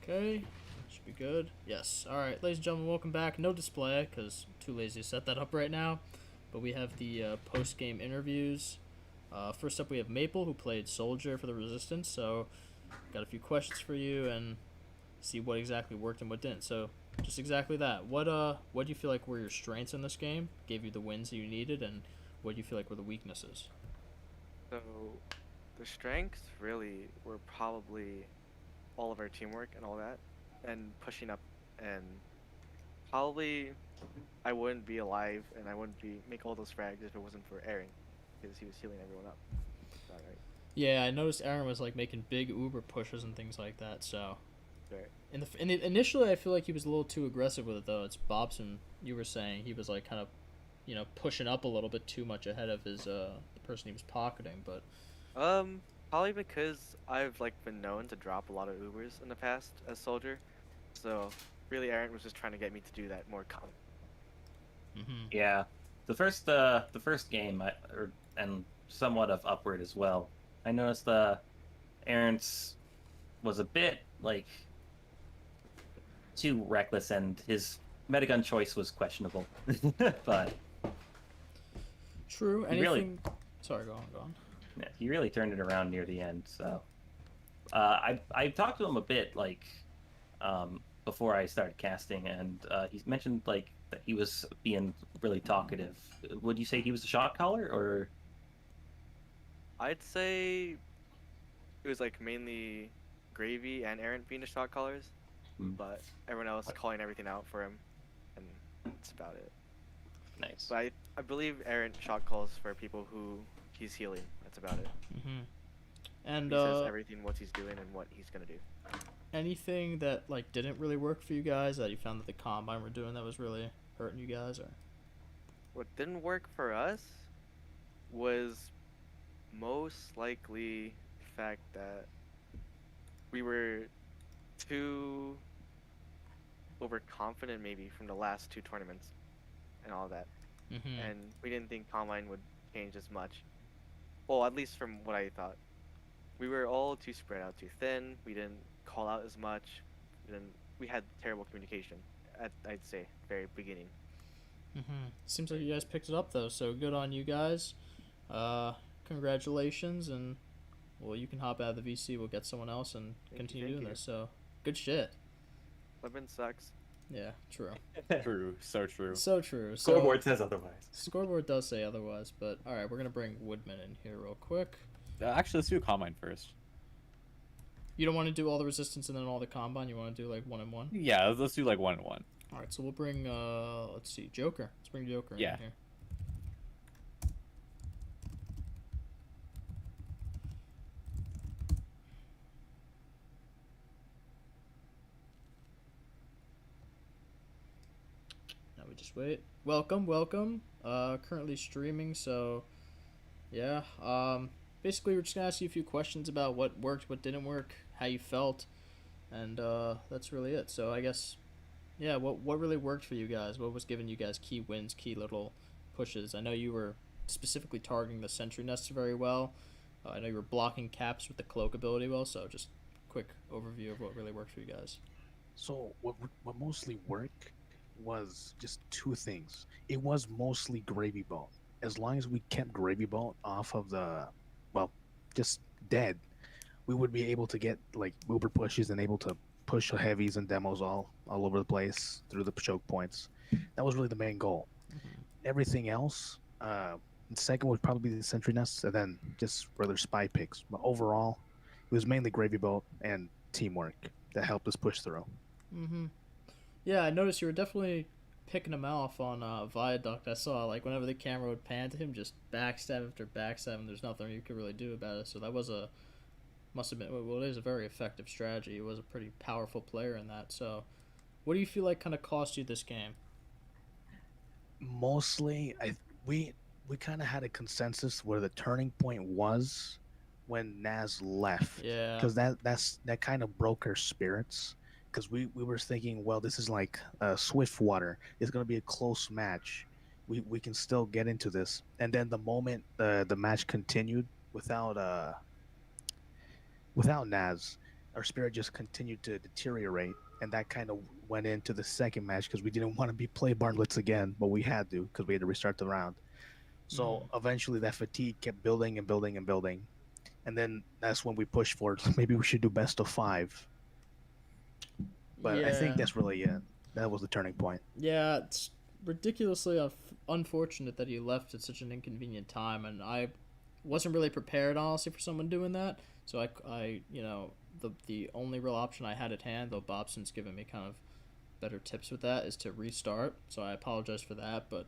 Okay, should be good. Yes. All right, ladies and gentlemen, welcome back. No display because too lazy to set that up right now, but we have the post-game interviews. First up, we have Maple, who played Soldier for the Resistance. So, got a few questions for you and see what exactly worked and what didn't. So, just exactly that. What do you feel like were your strengths in this game? Gave you the wins that you needed, and what do you feel like were the weaknesses? So, the strengths really were probably all of our teamwork and all that, and pushing up, and probably I wouldn't be alive and I wouldn't be make all those frags if it wasn't for Aaron, because he was healing everyone up. Is that right? Yeah, I noticed Aaron was like making big Uber pushes and things like that. So, Right. initially, I feel like he was a little too aggressive with it though. It's Bobson. You were saying he was like kind of, pushing up a little bit too much ahead of his the person he was pocketing. But Probably because I've like been known to drop a lot of Ubers in the past as Soldier, so really Aaron was just trying to get me to do that more common. Yeah, the first game, and somewhat of Upward as well. I noticed Aaron's was a bit like too reckless, and his metagun choice was questionable. But true. He really- Anything? Sorry, go on. yeah, he really turned it around near the end. So I talked to him a bit before I started casting, and he mentioned like that he was being really talkative. Would you say he was a shot caller, or I'd say it was like mainly Gravy and Aaron being the shot callers, but everyone else calling everything out for him, and that's about it. nice? But I believe Aaron shot calls for people who he's healing. That's about it. And He says everything, what he's doing, and what he's gonna do. anything that like didn't really work for you guys that you found that the Combine were doing that was really hurting you guys, or? What didn't work for us was most likely the fact that we were too overconfident maybe from the last two tournaments and all that. And we didn't think Combine would change as much. Well, at least from what I thought. We were all too spread out, too thin. We didn't call out as much. We had terrible communication at, I'd say, very beginning. Seems like you guys picked it up though, so good on you guys. Congratulations, and well, you can hop out of the VC. We'll get someone else and continue thank doing you. this. So good shit. Lemon sucks. Yeah, true. True, so true. So true. So, Scoreboard says otherwise. Scoreboard does say otherwise, but all right, we're gonna bring Woodman in here real quick. Actually, let's do a Combine first. You don't want to do all the resistance and then all the Combine. You want to do like 1-1. Yeah, let's do like 1-1. All right, so we'll bring let's see, Joker. Let's bring Joker Yeah. in here. Now we just wait. Welcome. Currently streaming, so yeah. Basically we're just gonna ask you a few questions about what worked, what didn't work, how you felt, and that's really it. So I guess, yeah, what really worked for you guys? What was giving you guys key wins, key little pushes? I know you were specifically targeting the sentry nests very well. I know you were blocking caps with the cloak ability well. So just quick overview of what really worked for you guys. So what mostly worked was just two things. It was mostly Gravy Boat. As long as we kept Gravy Boat off of the, well, just dead, we would be able to get like Uber pushes and able to push heavies and demos all over the place through the choke points. That was really the main goal. Everything else, the second would probably be the sentry nests, and then just rather spy picks. But overall, it was mainly Gravy Boat and teamwork that helped us push through. Yeah, I noticed you were definitely picking him off on Viaduct. I saw like whenever the camera would pan to him, just backstab after backstab, and there's nothing you could really do about it. So that was must have been, well, it is a very effective strategy. He was a pretty powerful player in that. So what do you feel like kind of cost you this game? Mostly, we kind of had a consensus where the turning point was when Naz left. Yeah. Because that kind of broke our spirits. Because we were thinking, well, this is like Swiftwater. It's going to be a close match. We can still get into this. And then the moment the match continued without Naz, our spirit just continued to deteriorate, and that kind of went into the second match because we didn't want to be play Barnlets again, but we had to because we had to restart the round. So eventually, that fatigue kept building and building and building, and then that's when we pushed for maybe we should do best of 5. But I think Yeah. that's really it. That was the turning point. Yeah, it's ridiculously unfortunate that he left at such an inconvenient time, and I wasn't really prepared, honestly, for someone doing that. So the only real option I had at hand, though Bobson's given me kind of better tips with that, is to restart. So I apologize for that, but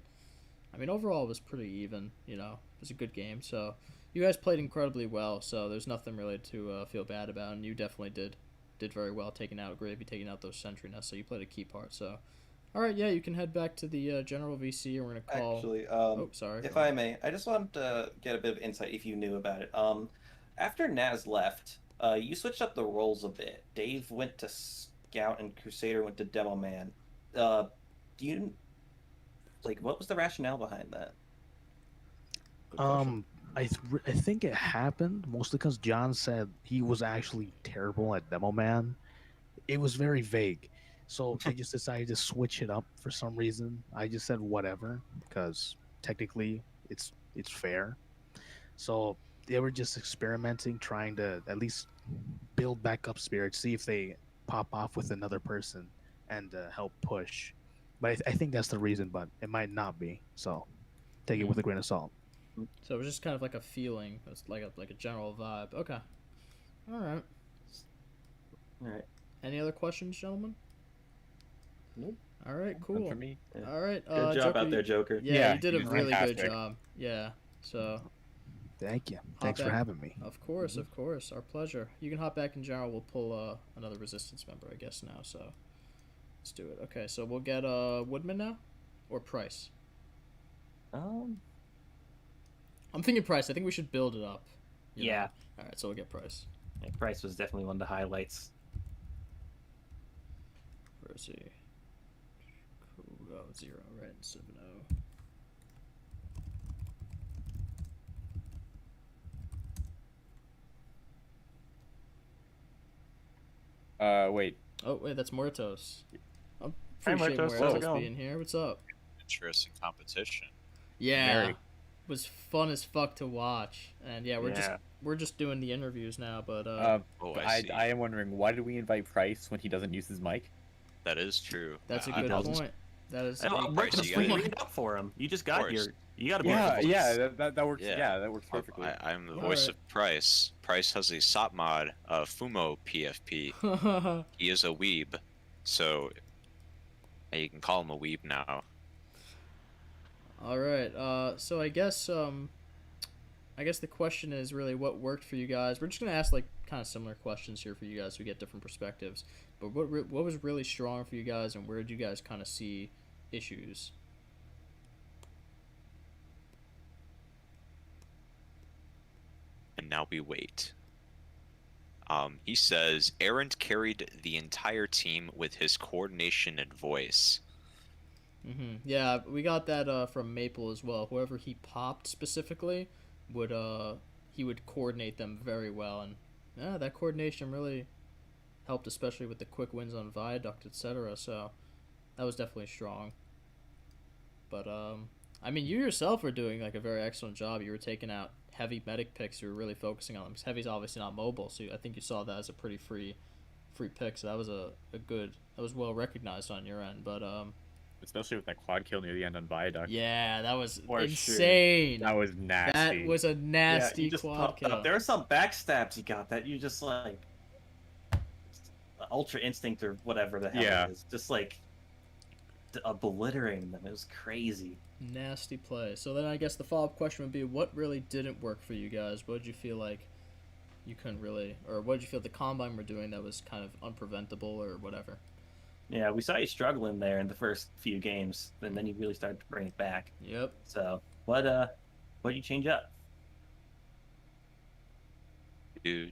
I mean, overall, it was pretty even. It was a good game. So you guys played incredibly well. So there's nothing really to feel bad about, and you definitely did very well taking out Gravy, taking out those sentry nests. So you played a key part. So, all right, yeah, you can head back to the general VC, and we're gonna call. Actually, sorry. if I may, I just wanted to get a bit of insight if you knew about it. After Naz left, you switched up the roles a bit. Dave went to Scout and Crusader went to Demo Man. Do you what was the rationale behind that? I think it happened mostly because John said he was actually terrible at Demo Man. It was very vague, so they just decided to switch it up for some reason. I just said whatever because technically it's fair. So they were just experimenting, trying to at least build back up spirits, see if they pop off with another person and help push. But I think that's the reason, but it might not be. So take it with a grain of salt. So it was just kind of like a feeling, it's like a general vibe. Okay, all right. All right. Any other questions, gentlemen? Nope. All right, cool. For me. Yeah. All right, Good job Joker, out there, Joker. Yeah, Yeah, you did a you did really good fantastic. job. Yeah, so Thank you. Thanks for back. having me. of course, our pleasure. You can hop back in general. We'll pull another resistance member, I guess now. So let's do it. Okay, so we'll get Woodman now, or Price. I'm thinking Price. I think we should build it up. you know? Yeah. All right, so we'll get Price. Yeah, Price was definitely one of the highlights. Where is he? Cool. Oh, 0, right? 7-0. Wait. Oh, wait, that's Mortos. I Hi, appreciate Mortos. How's it Mortos going? being here. What's up? Interesting competition. Yeah, Very. was fun as fuck to watch, and yeah, we're just doing the interviews now. But Oh, I see. I am wondering, why did we invite Price when he doesn't use his mic? That is true. that's a I good don't- point. That is. Oh, a Price, good you we gotta- point. read up for him. You just got course. here. You got to be Yeah, able to- yeah, that works. Yeah. Yeah, that works perfectly. I'm the All voice right. of Price. Price has a SOP mod of Fumo PFP. He is a weeb, so you can call him a weeb now. All right. So I guess the question is really what worked for you guys. We're just gonna ask like kind of similar questions here for you guys, so we get different perspectives. But what was really strong for you guys, and where did you guys kind of see issues? And now we wait. He says Errant carried the entire team with his coordination and voice. Yeah, we got that from Maple as well. Whoever he popped specifically would he would coordinate them very well, and yeah, that coordination really helped, especially with the quick wins on Viaduct, etc. So that was definitely strong. But I mean, you yourself were doing like a very excellent job. You were taking out heavy medic picks. You were really focusing on them because heavy's obviously not mobile, so I think you saw that as a pretty free pick. So that was a good, that was well recognized on your end. But Especially with that quad kill near the end on Viaduct. yeah, that was For sure. insane. That was nasty. That was a nasty you just quad popped kill. up. There were some backstabs you got that you just like Ultra Instinct or whatever the hell Yeah. it is. Just like obliterating them. It was crazy. Nasty play. So then I guess the follow-up question would be, what really didn't work for you guys? What did you feel like you couldn't really, or what did you feel the Combine were doing that was kind of unpreventable or whatever? Yeah, we saw you struggling there in the first few games, and then you really started to bring it back. Yep. So what did you change up? Do.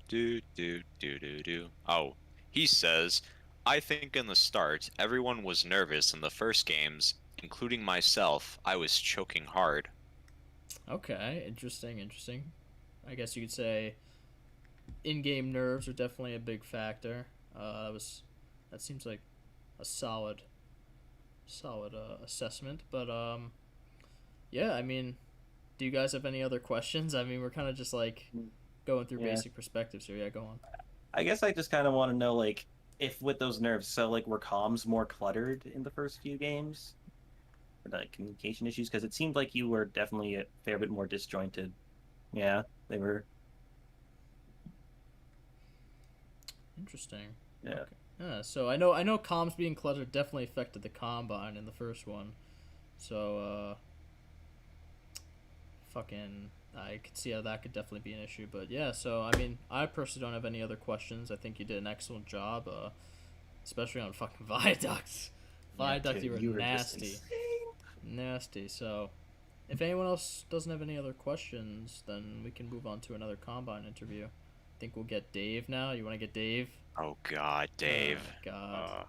Oh, he says, I think in the start, everyone was nervous in the first games, including myself. I was choking hard. Okay, interesting. I guess you could say in-game nerves are definitely a big factor. That seems like a solid assessment. But yeah, I mean, do you guys have any other questions? I mean, we're kind of just like going through basic perspectives here. Yeah, go on. I guess I just kind of want to know, like, if with those nerves, so like were comms more cluttered in the first few games, or like communication issues? Because it seemed like you were definitely a fair bit more disjointed. Yeah, they were. Interesting. Yeah. Okay. Yeah. So I know comms being cluttered definitely affected the combine in the first one. So fucking. I could see how that could definitely be an issue, but yeah. So I mean, I personally don't have any other questions. I think you did an excellent job, especially on fucking Viaducts. Viaduct, dude, you were just nasty, insane. nasty. So, if anyone else doesn't have any other questions, then we can move on to another combine interview. I think we'll get Dave now. You want to get Dave? Oh God, Dave. Oh, God.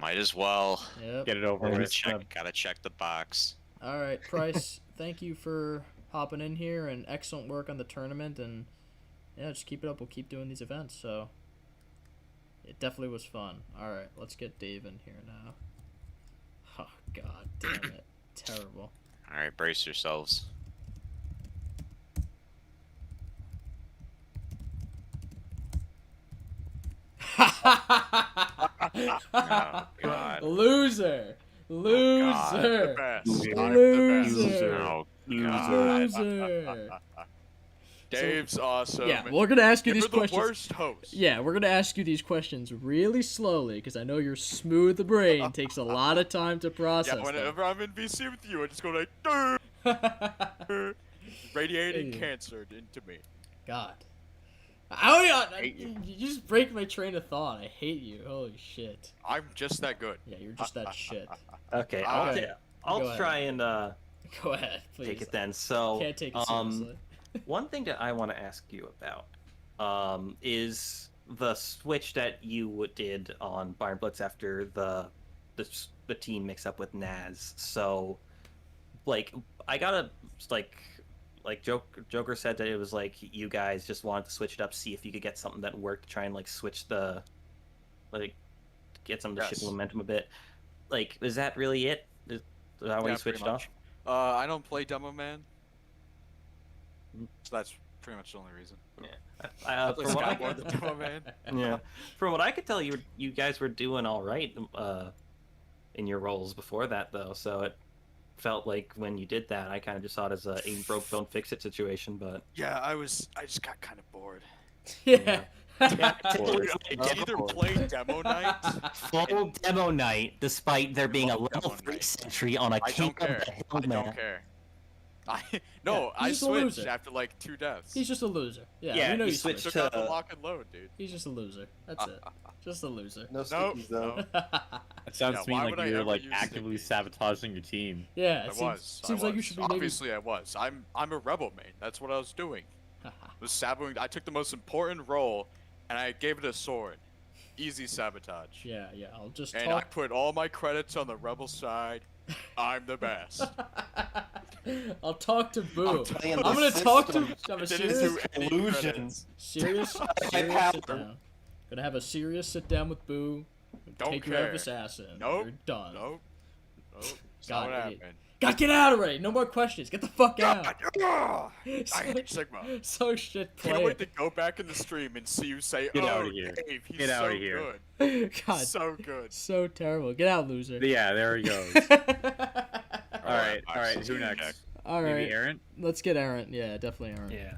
Might as well. Yep. Get it over with. Gotta check the box. All right, Price. Thank you for hopping in here and excellent work on the tournament, and yeah, just keep it up. We'll keep doing these events. So it definitely was fun. All right, let's get Dave in here now. Oh God damn it, terrible. All right, brace yourselves. Oh, God. Loser. Loser. Loser. Oh, God. Loser. Dave's awesome. Yeah, we're gonna ask you You're these the questions. worst host. Yeah, we're gonna ask you these questions really slowly because I know your smooth brain takes a lot of time to process. Yeah, whenever I'm in VC with you, I just go like, them. radiating cancer into me. God. You just break my train of thought. I hate you. Holy shit. I'm just that good. Yeah, you're just that shit. Okay, Go I'll ahead. try and Go ahead, please. take it then. So Can't take it seriously. one thing that I want to ask you about is the switch that you did on Bayern Blitz after the team mix up with Naz. So, like, I gotta Joker said that it was like you guys just wanted to switch it up, see if you could get something that worked, try and like switch the get some of the ship momentum a bit. Like, is that really it? Is that why you switched off? I don't play Demo Man, so that's pretty much the only reason. Yeah. Play From what I Sky more than Demo Man. yeah. From what I could tell, you guys were doing all right in your roles before that, though. So it felt like when you did that, I kind of just saw it as a ain't broke, don't fix it situation. But Yeah, I just got kind of bored. Yeah. Either play Demo Night. full demo night, despite there being a Full level demo 3 night. sentry on a I king don't of care. the hill, I man. don't care. Yeah, I he's a switched loser. after like 2 deaths. He's just a loser. Yeah, Yeah, we know he he's switched Took to- out the lock and load, dude. He's just a loser. That's it. Just a loser. No Nope, stickies, though. nope. It sounds Yeah, to me why like would I you're ever like use actively stickies? sabotaging your team. Yeah, I it was. seems like you should be maybe. Obviously, I was. I'm a rebel main. That's what I was doing. Was sabotaging. I took the most important role, and I gave it a sword. Easy sabotage. Yeah, I'll just And I talk. put all my credits on the rebel side. I'm the best. I'll talk to Boo. playing I'm the gonna talk to. system. Have a Didn't serious, do any illusion. credits. serious sit down. Gonna have a serious sit down with Boo. Don't Take you out of care. assassin. Nope. You're done. Nope. It's God, not what idiot. happened. God, get out already. No more questions. Get the fuck out. I hate Sigma. So shit Can't play. wait to go back in the stream and see you say, Get "Oh, outta here. Dave, he's Get so outta here." good, God, so good." so terrible. Get out, loser. Yeah, there he goes. All Alright, who next? All Maybe right. Aaron? Let's get Aaron. Yeah, definitely Aaron. Yeah.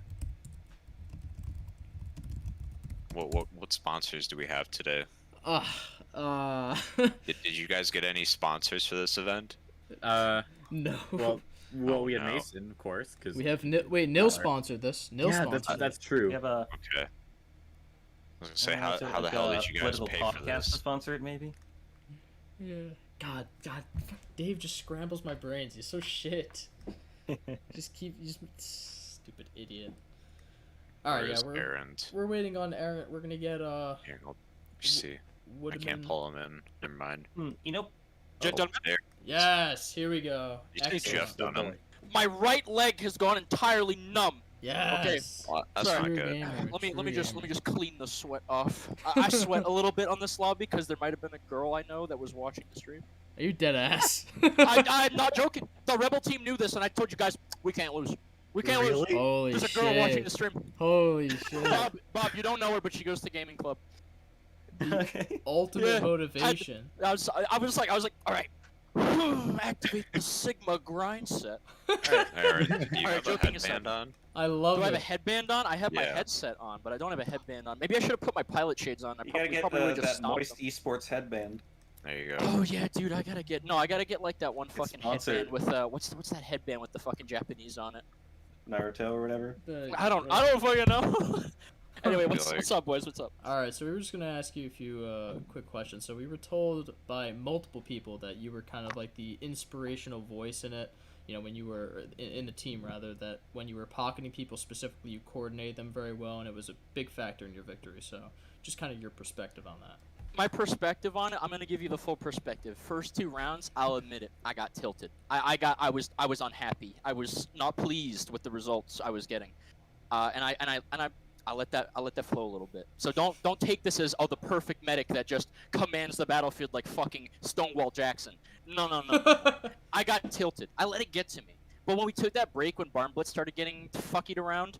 What sponsors do we have today? Did you guys get any sponsors for this event? No. Well, we had no. Mason, of course, because We have Nil sponsored this. Nil yeah, sponsored that's We true. have a Okay. I was gonna say, how the hell did you guys political pay for podcast to this? sponsor it, maybe? it. Yeah. God, fuck, Dave just scrambles my brains. He's so shit. Stupid idiot. All right, Where's yeah, Aaron? we're waiting on Aaron. We're gonna get Here, let me see. I Woodman. can't pull him in. Never mind. You know, Oh, there. Yes, here we go. You say Excellent. Jeff Dunham. My right leg has gone entirely numb. Yes. Well, that's Sorry. not True good. gamer, Let me true just gamer. clean the sweat off. I sweat a little bit on this lobby because there might have been a girl I know that was watching the stream. Are you dead ass? I'm not joking. The rebel team knew this, and I told you guys we can't lose. We can't lose. Really? Holy There's a girl watching shit. the stream. Holy shit. Bob, you don't know her, but she goes to gaming club. Okay. Ultimate Yeah. motivation. I was like, all right, activate the Sigma grind set. Aaron, do you Alright, have a joking aside. headband on? I love Do I have it. a headband on? I have my Yeah. headset on, but I don't have a headband on. Maybe I should have put my pilot shades on. I You gotta get probably would've just that stomped moist them. esports headband. There you go. Oh yeah, dude, I gotta get like that one fucking sponsored. headband with what's that headband with the fucking Japanese on it? Naruto or whatever. I don't fucking know. Anyway, Like- what's up, boys? What's up? Alright, so we were just gonna ask you a few quick questions. So we were told by multiple people that you were kind of like the inspirational voice in it. You know, when you were in the team, rather, that when you were pocketing people specifically, you coordinated them very well, and it was a big factor in your victory. So just kind of your perspective on that. My perspective on it, I'm gonna give you the full perspective. First 2 rounds, I'll admit it, I got tilted. I was unhappy. I was not pleased with the results I was getting, and I let that flow a little bit. So don't take this as the perfect medic that just commands the battlefield like fucking Stonewall Jackson. No. I got tilted. I let it get to me. But when we took that break, when Barn Blitz started getting fuckied around,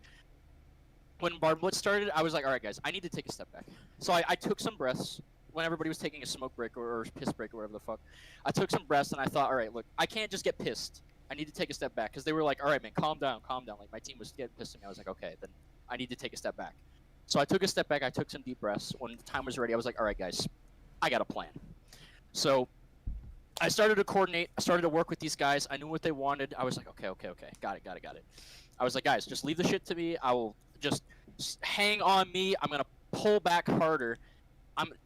when Barn Blitz started, I was like, all right, guys, I need to take a step back. So I took some breaths when everybody was taking a smoke break or piss break or whatever the fuck. I took some breaths and I thought, all right, look, I can't just get pissed. I need to take a step back because they were like, all right, man, calm down. Like my team was getting pissed at me. I was like, okay, then I need to take a step back. So I took a step back. I took some deep breaths. When the time was ready, I was like, all right, guys, I got a plan. So I started to coordinate. I started to work with these guys. I knew what they wanted. I was like, okay. Got it. I was like, guys, just leave the shit to me. I will just hang on me. I'm going to pull back harder.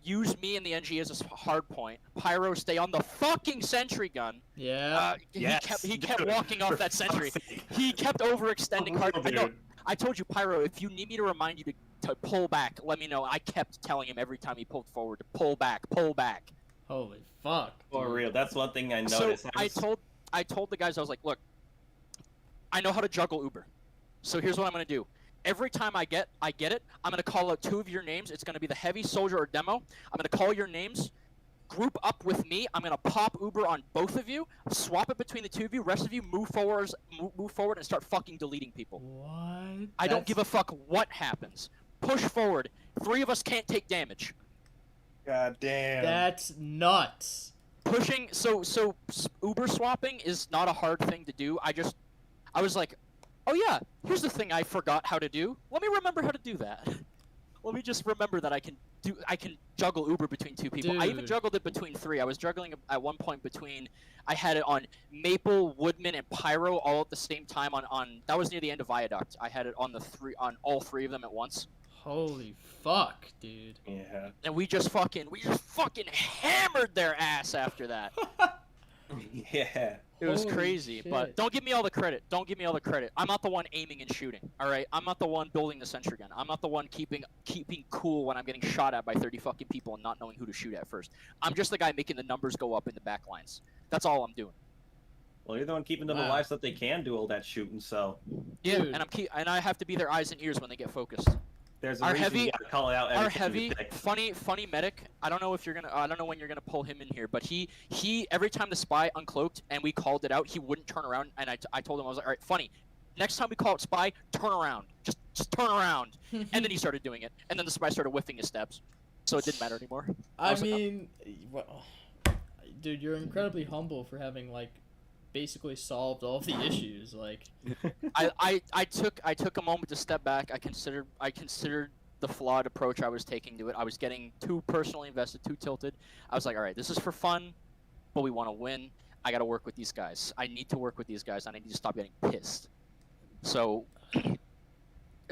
Use me and the NG as a hard point. Pyro, stay on the fucking sentry gun. Yeah. Yes, He kept dude. walking off that sentry. He kept overextending hard. I know. Dude. I told you, Pyro, if you need me to remind you to pull back, let me know. I kept telling him every time he pulled forward to pull back. Holy fuck. For dude. real, that's one thing I So noticed. I told the guys, I was like, look, I know how to juggle Uber. So here's what I'm gonna do. Every time I get it, I'm gonna call out 2 of your names. It's gonna be the heavy soldier or demo. I'm gonna call your names. Group up with me. I'm gonna pop Uber on both of you. Swap it between the 2 of you. Rest of you move forward and start fucking deleting people. What? I don't give a fuck what happens. Push forward. 3 of us can't take damage. God damn. That's nuts. Pushing. So Uber swapping is not a hard thing to do. I was like, oh yeah, here's the thing I forgot how to do. Let me remember how to do that. Let me just remember that I can juggle Uber between 2 people. I even Dude. juggled it between 3. I was juggling at one point between, I had it on Maple, Woodman, and Pyro all at the same time on that was near the end of Viaduct. I had it on all 3 of them at once. Holy fuck, dude. Yeah. And we just fucking hammered their ass after that. Yeah. It was Holy crazy, but shit. don't give me all the credit. I'm not the one aiming and shooting. All right, I'm not the one building the sentry gun. I'm not the one keeping cool when I'm getting shot at by 30 fucking people and not knowing who to shoot at first. I'm just the guy making the numbers go up in the back lines. That's all I'm doing. Well, you're the one keeping them Wow. alive so that they can do all that shooting. So Yeah, Dude. and I have to be their eyes and ears when they get focused. there's a Our reason heavy- you gotta call it out. Our every time you heavy, pick. funny medic. I don't know when you're gonna pull him in here, but he every time the spy uncloaked and we called it out, he wouldn't turn around. And I told him, I was like, all right, funny. Next time we call out spy, turn around. Just turn around. And then he started doing it, and then the spy started whiffing his steps, so it didn't matter anymore. I was like, mean, dude, you're incredibly humble for having like basically solved all the issues. Like, I took a moment to step back. I considered the flawed approach I was taking to it. I was getting too personally invested, too tilted. I was like, all right, this is for fun, but we want to win. I got to work with these guys. I need to work with these guys, and I need to stop getting pissed. So,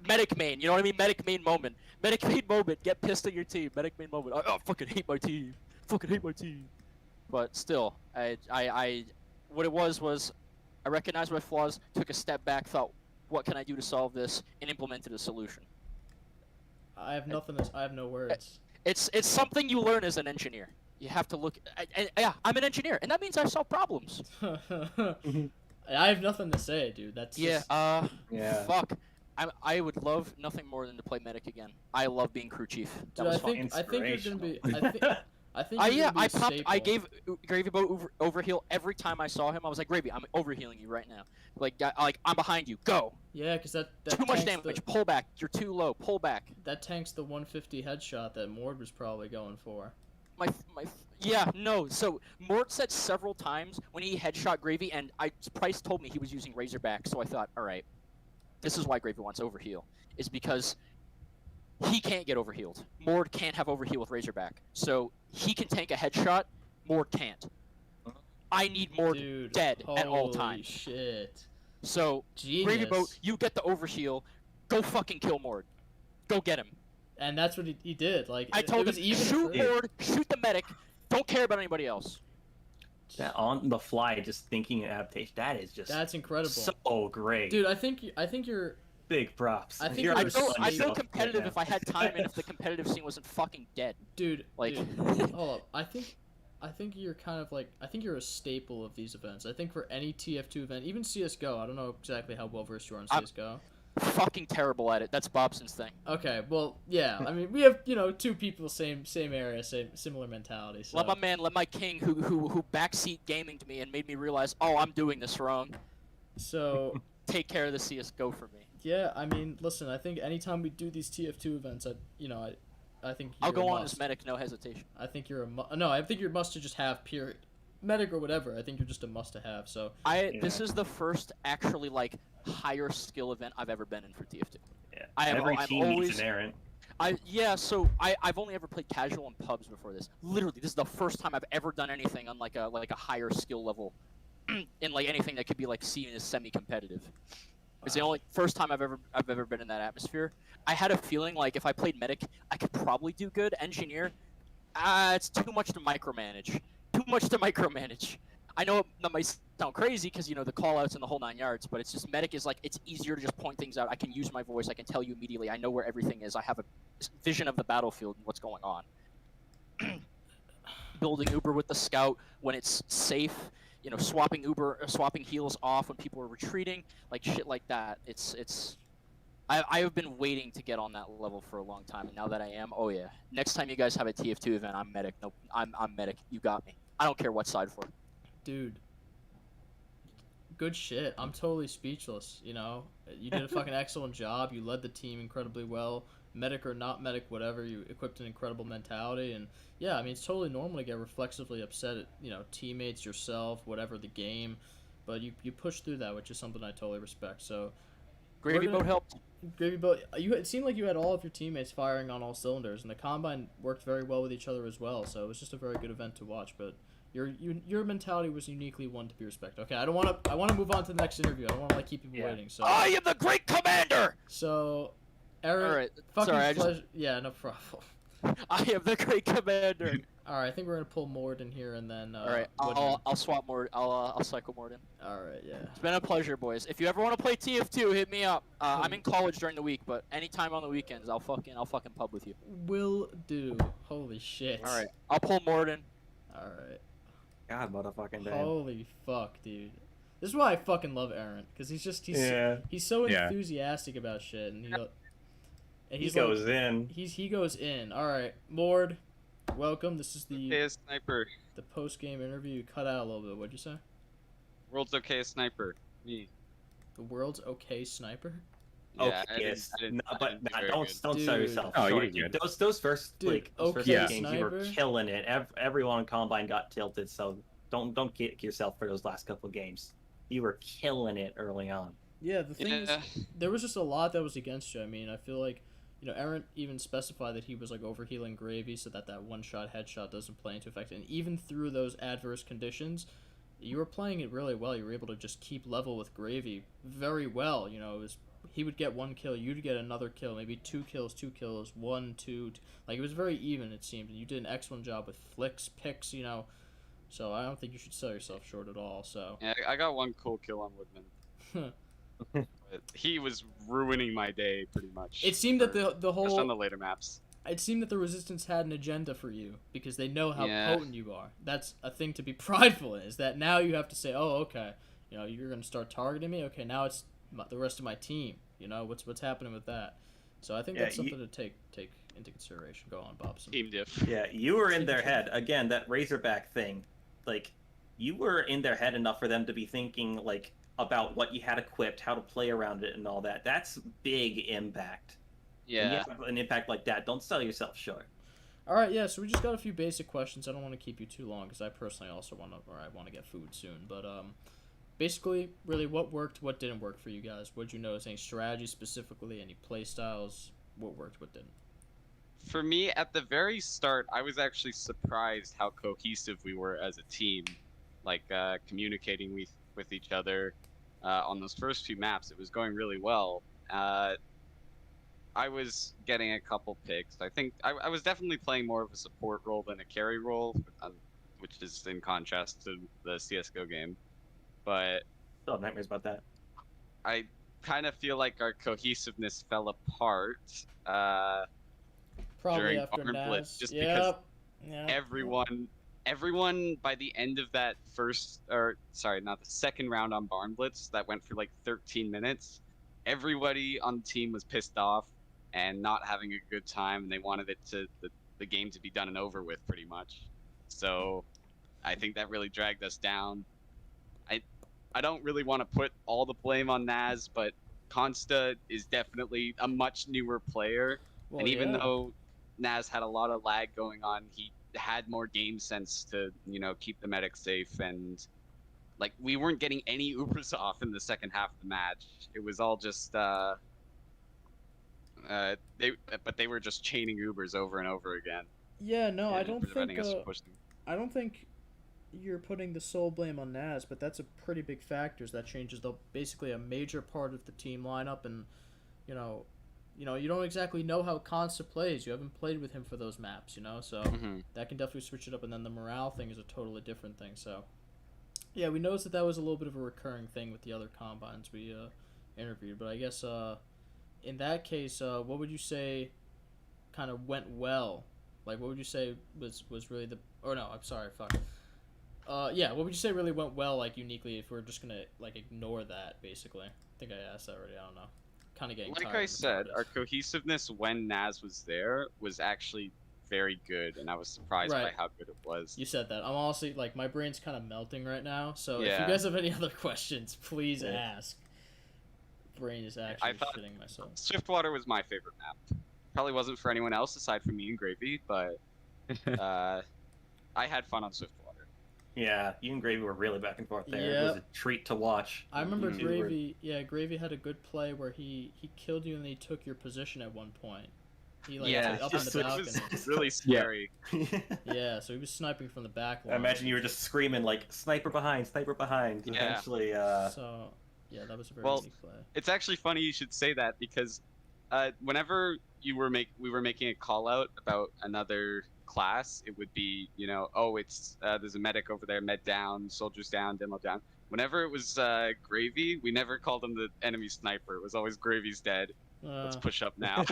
medic main, you know what I mean? Medic main moment. Medic main moment. Get pissed at your team. Medic main moment. I fucking hate my team. Fucking hate my team. But still, what it was I recognized my flaws, took a step back, thought, what can I do to solve this, and implemented a solution. I have nothing. I have no words. It's something you learn as an engineer. You have to look. Yeah, I'm an engineer, and that means I solve problems. I have nothing to say, dude. That's Yeah. just... Yeah. Fuck. I would love nothing more than to play medic again. I love being crew chief. That Dude, was fun. I think you're gonna be. I think I you're gonna be a popped. I staple. gave Gravy Boat overheal every time I saw him. I was like, Gravy, I'm overhealing you right now. Like I'm behind you. Go. Yeah, because that Too much tanks damage. Pull back. You're too low. Pull back. that tanks the 150 headshot that Mord was probably going for. Yeah, no. So Mort said several times when he headshot Gravy, and Price told me he was using Razorback, so I thought, all right, this is why Gravy wants overheal, is because he can't get overhealed. Mord can't have overheal with Razorback, so he can tank a headshot. Mord can't. I need Mord dead at all times. Shit. So Genius. Gravy Boat, you get the overheal. Go fucking kill Mord. Go get him. And that's what he did. Like I told him, even shoot Mord, shoot the medic. Don't care about anybody else. That on the fly, just thinking adaptation, that is just That's incredible. so great. Dude, I think you're. Big props. I think You're you're I so feel good competitive now. if I had time and if the competitive scene wasn't fucking dead. Dude, Like, hold up. I think you're kind of like, I think you're a staple of these events. I think for any TF2 event, even CS:GO, I don't know exactly how well versed you are in CS:GO. fucking terrible at it. That's Bobson's thing. Okay, well, yeah. I mean, we have two people, same area, similar mentality. So. Let my man, let my king, who backseat gaming to me and made me realize, oh, I'm doing this wrong. So. Take care of the CS:GO for me. Yeah, I mean, listen. I think anytime we do these TF2 events, I think I'll you're go a on must. as medic, no hesitation. I think you're no. I think you're a must to just have period, medic or whatever. I think you're just a must to have. So. This is the first actually like higher skill event I've ever been in for TF2. Yeah. I'm team always, needs an errant. I've only ever played casual in pubs before this. Literally, this is the first time I've ever done anything on like a higher skill level, in like anything that could be like seen as semi-competitive. It's the only first time I've ever been in that atmosphere. I had a feeling like if I played medic, I could probably do good. Engineer, it's too much to micromanage. Too much to micromanage. I know that might sound crazy because the call-outs and the whole 9 yards, but it's just medic is like it's easier to just point things out. I can use my voice. I can tell you immediately. I know where everything is. I have a vision of the battlefield and what's going on. Building Uber with the scout when it's safe. Swapping heals off when people are retreating, like shit like that. I have been waiting to get on that level for a long time, and now that I am, oh yeah. Next time you guys have a TF2 event, I'm medic. No, I'm medic. You got me. I don't care what side for. Dude. Good shit. I'm totally speechless. You did a fucking excellent job. You led the team incredibly well. Medic or not medic, whatever, you equipped an incredible mentality, and yeah, I mean it's totally normal to get reflexively upset at teammates, yourself, whatever the game, but you push through that, which is something I totally respect. So Gravy Boat helped. Gravy Boat, it seemed like you had all of your teammates firing on all cylinders, and the combine worked very well with each other as well. So it was just a very good event to watch. But your mentality was uniquely one to be respected. Okay, I want to move on to the next interview. I don't want to keep people waiting. So I am the great commander. So. Aaron, all right. Fucking Sorry, pleasure. Yeah, no problem. I am the great commander. All right, I think we're gonna pull Mord in here, and then. All right, I'll swap Mord. I'll cycle Mord in. All right, yeah. It's been a pleasure, boys. If you ever want to play TF2, hit me up. I'm in college during the week, but anytime on the weekends, I'll fucking pub with you. Will do. Holy shit. All right, I'll pull Mord in. All right. God, motherfucking damn. Holy fuck, dude. This is why I fucking love Aaron, because he's so enthusiastic about shit, and he goes in. He goes in. All right, Mord, welcome. This is the sniper. The post game interview. You cut out a little bit. What'd you say? World's okay sniper. Me. The world's okay sniper. Yeah, okay, don't sell yourself. Oh, short. you're good. Those first Dude, first okay, games, sniper? you were killing it. Everyone on Combine got tilted, so don't kick yourself for those last couple of games. You were killing it early on. Yeah, the thing is, there was just a lot that was against you. I mean, I feel like, Aaron even specified that he was like overhealing Gravy so that one-shot headshot doesn't play into effect. And even through those adverse conditions, you were playing it really well. You were able to just keep level with Gravy very well. He would get one kill, you'd get another kill, maybe two kills, 1, 2. Like, it was very even, it seemed. And you did an excellent job with flicks, picks, So I don't think you should sell yourself short at all. So yeah, I got one cool kill on Woodman. But he was ruining my day pretty much. It seemed that the whole just on the later maps. It seemed that the Resistance had an agenda for you because they know how potent you are. That's a thing to be prideful in. Is that now you have to say, oh, okay, you're gonna start targeting me. Okay, now it's the rest of my team. You know, what's happening with that? So I think Yeah, that's something to take into consideration. Go on, Bobson. Team diff. Yeah, you were in their head. Again, that Razorback thing. Like, you were in their head enough for them to be thinking, like, about what you had equipped, how to play around it, and all that. That's big impact. And you Yeah. have an impact like that. Don't sell yourself short. All right, yeah. So we just got a few basic questions. I don't want to keep you too long because I personally also want to get food soon. But basically, really, what worked, what didn't work for you guys? What did you notice? Any strategies specifically? Any play styles? What worked? What didn't? For me, at the very start, I was actually surprised how cohesive we were as a team, like communicating with each other on those first few maps. It was going really well. I was getting a couple picks. I think I was definitely playing more of a support role than a carry role, which is in contrast to the CS:GO game. But Still have nightmares about that. I kind of feel like our cohesiveness fell apart. Probably During after Arm Naz. Blitz, just Yep. everyone by the end of that not the second round on Barn Blitz that went for like 13 minutes, everybody on the team was pissed off and not having a good time, and they wanted the game to be done and over with pretty much. So I think that really dragged us down. I don't really want to put all the blame on Naz, but Consta is definitely a much newer player. Well, And even yeah. though Naz had a lot of lag going on, he had more game sense to, keep the medic safe. And like, we weren't getting any Ubers off in the second half of the match. It was all just they were just chaining Ubers over and over again. Yeah, no, I and don't preventing think us from pushing. I don't think you're putting the sole blame on Naz, but that's a pretty big factor. That changes basically a major part of the team lineup, and you know, you don't exactly know how Consta plays. You haven't played with him for those maps, so that can definitely switch it up. And then the morale thing is a totally different thing. So yeah, we noticed that was a little bit of a recurring thing with the other combines we interviewed. But I guess in that case, what would you say kind of went well? Like, what would you say was really the? Or no, I'm sorry, fuck. Yeah, what would you say really went well, like, uniquely, if we're just gonna, like, ignore that, basically? I think I asked that already, I don't know. Kind of getting Like tired I of the said, topics. our cohesiveness when Naz was there was actually very good, and I was surprised by Right. how good it was. You said that. I'm honestly, like, my brain's kind of melting right now, so if you Yeah. guys have any other questions, please Yeah. ask. Brain is actually I thought shitting myself. Swiftwater was my favorite map. Probably wasn't for anyone else aside from me and Gravy, but I had fun on Swiftwater. Yeah, you and Gravy were really back and forth there. It was a treat to watch. I remember You two were- Gravy had a good play where he killed you and he took your position at one point. He, like, Yeah, up on the it balcony. was really scary. Yeah, so he was sniping from the back I line. imagine you were just screaming like sniper behind. Yeah. Eventually, So, yeah, that was a very Well, unique play. It's actually funny you should say that because whenever we were making a call out about another class, it would be, it's there's a medic over there, med down, soldiers down, demo down. Whenever it was Gravy, we never called him the enemy sniper. It was always Gravy's dead. Let's push up now.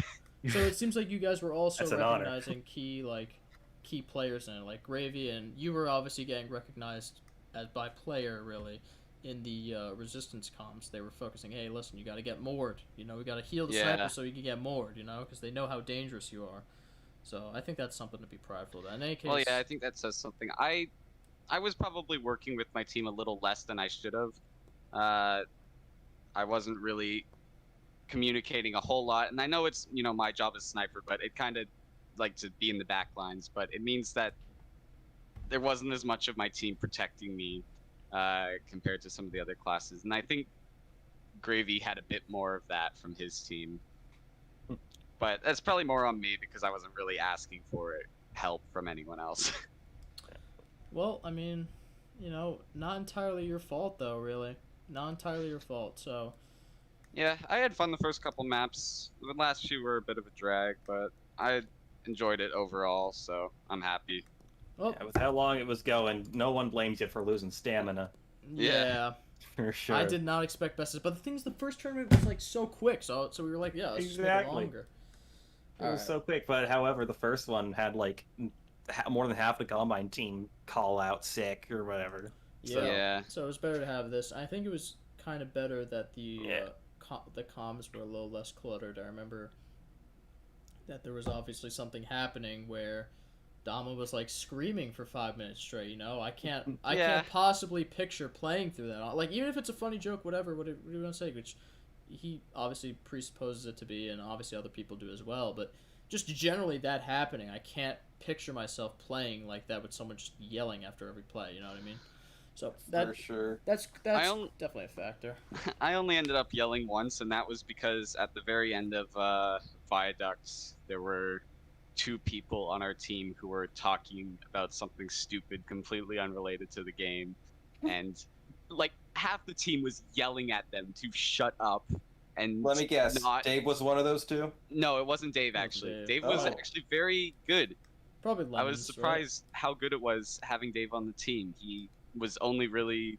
So it seems like you guys were also That's an honor. recognizing key players in it, like Gravy, and you were obviously getting recognized as by player really in the resistance comms. They were focusing, hey, listen, you got to get moored. We got to heal the Yeah. sniper so you can get moored. Because they know how dangerous you are. So I think that's something to be prideful of. In any case, Well, yeah, I think that says something. I was probably working with my team a little less than I should have. I wasn't really communicating a whole lot, and I know it's my job as sniper, but it kind of like to be in the back lines. But it means that there wasn't as much of my team protecting me compared to some of the other classes, and I think Gravy had a bit more of that from his team. But that's probably more on me because I wasn't really asking for help from anyone else. well, I mean, not entirely your fault though, really. Not entirely your fault. So. Yeah, I had fun the first couple maps. The last few were a bit of a drag, but I enjoyed it overall, so I'm happy. Well, Yeah, with how long it was going, no one blames you for losing stamina. yeah. For sure. I did not expect best, but the thing is, the first tournament was like so quick, so we were like, yeah, let's just make it Exactly. longer. It was so quick, but however, the first one had like more than half the combine team call out sick or whatever. Yeah. Yeah. So it was better to have this. I think it was kind of better that the the comms were a little less cluttered. I remember that there was obviously something happening where Dama was like screaming for 5 minutes straight. You know, I can't possibly picture playing through that. Like, even if it's a funny joke, whatever. What do you want to say? Which he obviously presupposes it to be, and obviously other people do as well. But just generally that happening, I can't picture myself playing like that with someone just yelling after every play. You know what I mean? So that For sure. that's definitely a factor. I only ended up yelling once, and that was because at the very end of Viaducts, there were 2 people on our team who were talking about something stupid, completely unrelated to the game, and like half the team was yelling at them to shut up. And Let me guess. Dave was one of those 2? No, it wasn't Dave actually. Dave. Dave was actually very good. Probably I Lemons, was surprised how good it was having Dave on the team. He was only really,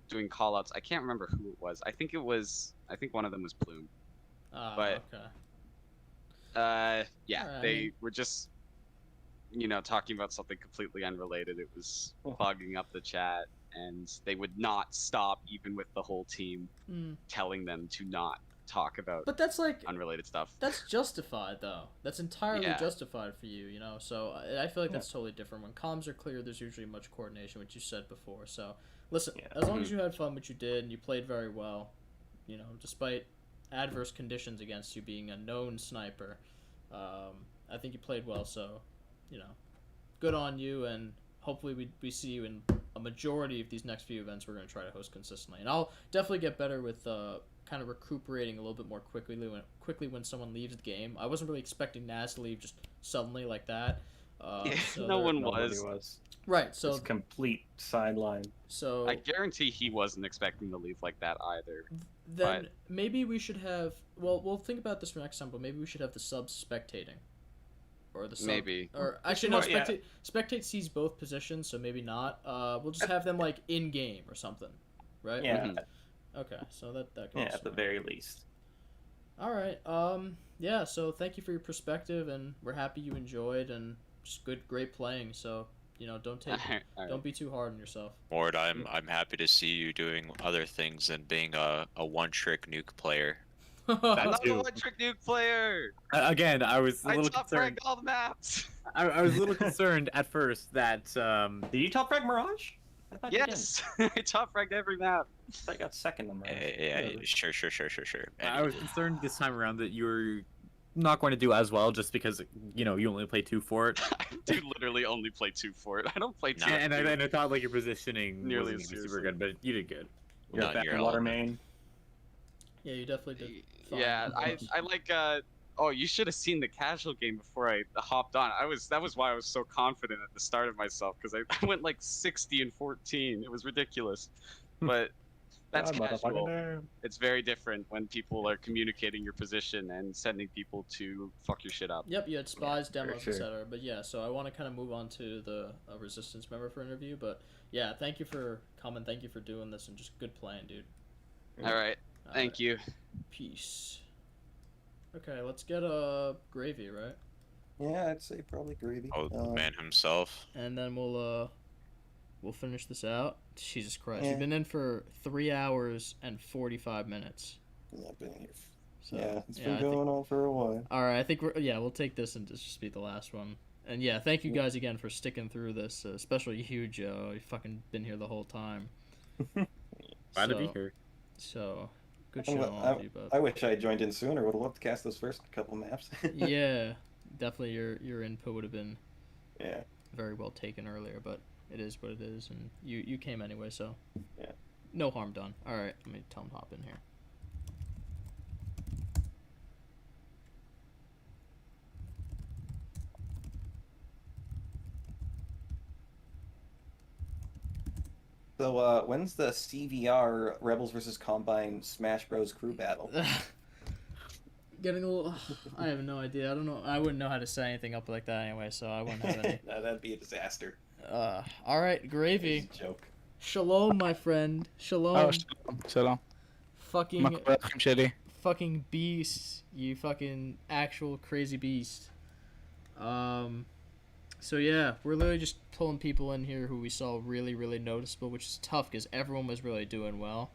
doing call-outs. I can't remember who it was. I think one of them was Plume. But okay. Yeah, Alright. they were just, talking about something completely unrelated. It was clogging up the chat, and they would not stop, even with the whole team telling them to not talk about But that's like unrelated stuff. that's justified though. That's entirely Yeah. justified for you, So I feel like that's totally different. When comms are clear, there's usually much coordination, which you said before. So listen, as long as you had fun, which you did, and you played very well, despite adverse conditions against you being a known sniper, I think you played well. So, good on you, and hopefully we see you in a majority of these next few events we're going to try to host consistently. And I'll definitely get better with kind of recuperating a little bit more quickly when someone leaves the game. I wasn't really expecting Naz to leave just suddenly like that. So No one Nobody was. was. Right, so It's complete sideline. so I guarantee he wasn't expecting to leave like that either. then maybe we should have. Well, we'll think about this for next time, but maybe we should have the subs spectating, or the sub, Maybe. or actually no, Yeah. spectate sees both positions, so maybe not. We'll just have them like in game or something, right? Yeah. Mhm. Okay, so that can Yeah, also at the work. very least. All right. Yeah. So thank you for your perspective, and we're happy you enjoyed, and just great playing. So don't Alright. be too hard on yourself. Mord, I'm happy to see you doing other things than being a one-trick nuke player. I'm That's not a too. one-trick nuke player. Again, I was a I little top concerned. ranked all the maps. I was a little concerned at first that Did you top frag Mirage? I thought Yes, I top ranked every map. you didn't. I got second on Mirage. Yeah, sure. I was concerned this time around that you were not going to do as well just because you only play 2 for it. I do literally only play 2 for it. I don't play 2. and I thought like your positioning Nearly wasn't as gonna be super seriously. good, but you did good. You're Not back your in water element. main. Yeah, you definitely did. Fine. Yeah, I like. Oh, you should have seen the casual game before I hopped on. That was why I was so confident at the start of myself, because I went like 60 and 14. It was ridiculous, but that's God, casual. motherfucker. It's very different when people are communicating your position and sending people to fuck your shit up. Yep, you had spies, demos, sure. etc. But yeah, so I want to kind of move on to the resistance member for interview. But yeah, thank you for coming. Thank you for doing this, and just good playing, dude. All right, thank you. Peace. Okay, let's get Gravy, right? Yeah, I'd say probably Gravy. Oh, the man himself. And then we'll finish this out. Jesus Christ, Yeah. you've been in for 3 hours and 45 minutes. Yeah, I've been here. So, Yeah, it's I been think- going on for a while. All right, I think we'll take this and just be the last one. And yeah, thank you guys again for sticking through this, especially you, Joe. You fucking been here the whole time. Glad to be here. So, good I'm show, gl- all of you. But I wish I had joined in sooner. Would have loved to cast those first couple maps. yeah, definitely your input would have been Yeah. very well taken earlier, but it is what it is, and you came anyway, so Yeah. no harm done. All right, let me tell him to hop in here. So, when's the CVR Rebels versus Combine Smash Bros. Crew battle? Getting a little. I have no idea. I don't know. I wouldn't know how to set anything up like that anyway, so I wouldn't have any. No, that'd be a disaster. All right, Gravy. It's a joke. Shalom, my friend. Shalom. Oh, shalom. Fucking Shitty. fucking beast. You fucking actual crazy beast. So yeah, we're literally just pulling people in here who we saw really, really noticeable, which is tough because everyone was really doing well.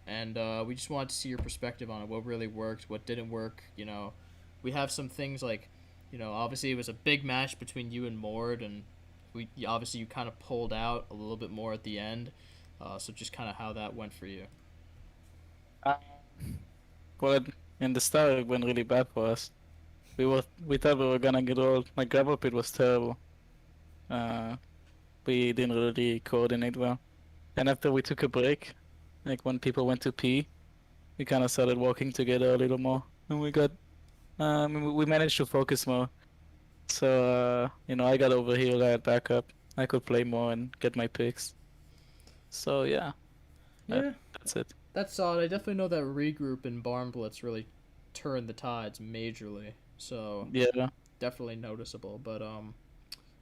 and we just wanted to see your perspective on it. What really worked, what didn't work. You know, we have some things like, you know, obviously it was a big match between you and Mord, and obviously you kind of pulled out a little bit more at the end. So just kind of how that went for you. Well, in the start, it went really bad for us. We thought we were gonna get all. My gravel pit was terrible. We didn't really coordinate well. And after we took a break, like when people went to pee, we kind of started walking together a little more, and we managed to focus more. So you know, I got overhealed, I had backup, I could play more and get my picks. So yeah, that's it. That's solid. I definitely know that regroup in Barn Blitz really turned the tides majorly. So Yeah. definitely noticeable. But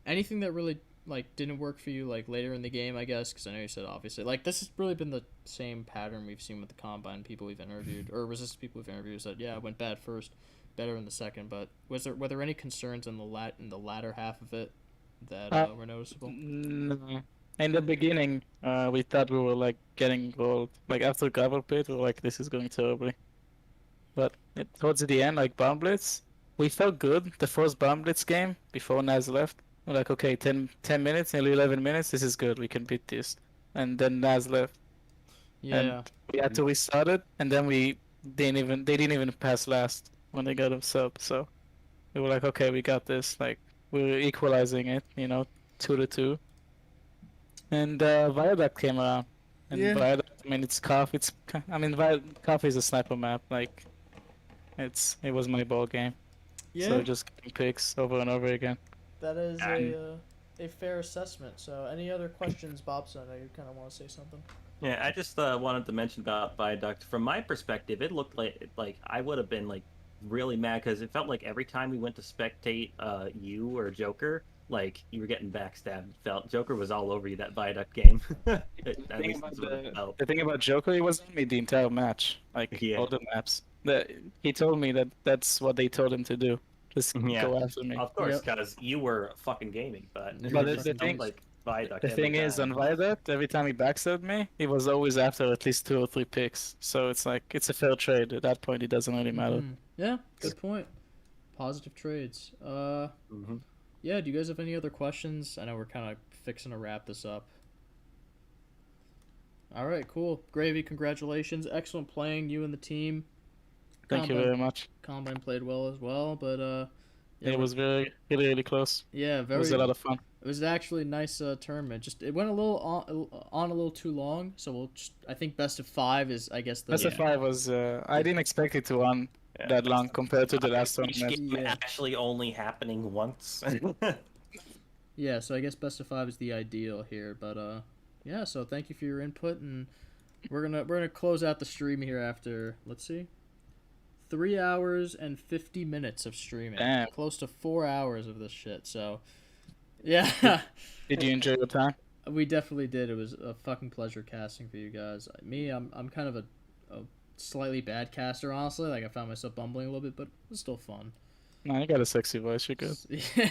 anything that really like didn't work for you like later in the game, I guess, because I know you said obviously like this has really been the same pattern we've seen with the Combine people we've interviewed or resistance people we've interviewed. That it went bad first, better in the second. But were there any concerns in the latter half of it that were noticeable? No. In the beginning, we thought we were like getting gold. Like after gravel pit, we were like, this is going terribly. But towards the end, like Bomb Blitz, we felt good. The first Bomb Blitz game before Naz left, we're like, okay, 10 minutes, nearly 11 minutes, this is good. We can beat this. And then Naz left. Yeah. And we had to restart it, and then they didn't even pass last when they got a sub. So we were like, okay, we got this. Like we're equalizing it, you know, 2-2. And Viaduct came around. And Viaduct, I mean, it's Cough. Cough is a sniper map. Like, it was my ball game. Yeah. So just getting picks over and over again. That is a fair assessment. So any other questions, Bobson? I know you kind of want to say something. Yeah, I just wanted to mention about Viaduct. From my perspective, it looked like I would have been like really mad because it felt like every time we went to spectate you or Joker, like you were getting backstabbed. Felt Joker was all over you that Viaduct game. The thing about Joker, he was on me the entire match, like all the maps. He told me that's what they told him to do. Just go after me. Of course, because you were fucking gaming, but the thing, like Viaduct. The thing is, on Viaduct, every time he backstabbed me, he was always after at least 2 or 3 picks. So it's like it's a fair trade. At that point, it doesn't really matter. Yeah, good point. Positive trades. Yeah, do you guys have any other questions? I know we're kind of fixing to wrap this up. All right, cool. Gravy, congratulations. Excellent playing, you and the team. Thank you very much. Combine played well as well, but it was really close. Yeah, it was a lot of fun. It was actually a nice tournament. Just it went a little on a little too long, so I think best of 5 is I guess the best of 5 was I didn't expect it to run that long compared to the last tournament. Actually only happening once. Yeah, so I guess best of 5 is the ideal here, but yeah, so thank you for your input, and we're gonna close out the stream here after, let's see, 3 hours and 50 minutes of streaming. Damn. Close to 4 hours of this shit, so yeah. Did you enjoy your time? We definitely did. It was a fucking pleasure casting for you guys. I'm kind of a slightly bad caster, honestly. Like I found myself bumbling a little bit, but it was still fun. No, you got a sexy voice, you're good. Yeah.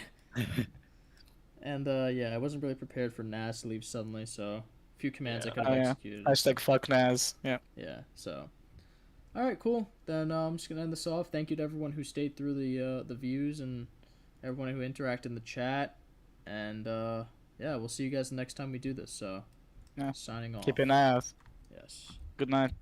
And yeah, I wasn't really prepared for Nas to leave suddenly, so a few commands I could have executed. Hashtag fuck Nas. Yeah. Yeah, so alright, cool. Then I'm just gonna end this off. Thank you to everyone who stayed through the views and everyone who interacted in the chat. And yeah, we'll see you guys the next time we do this. So signing off. Keep an eye out. Yes. Good night.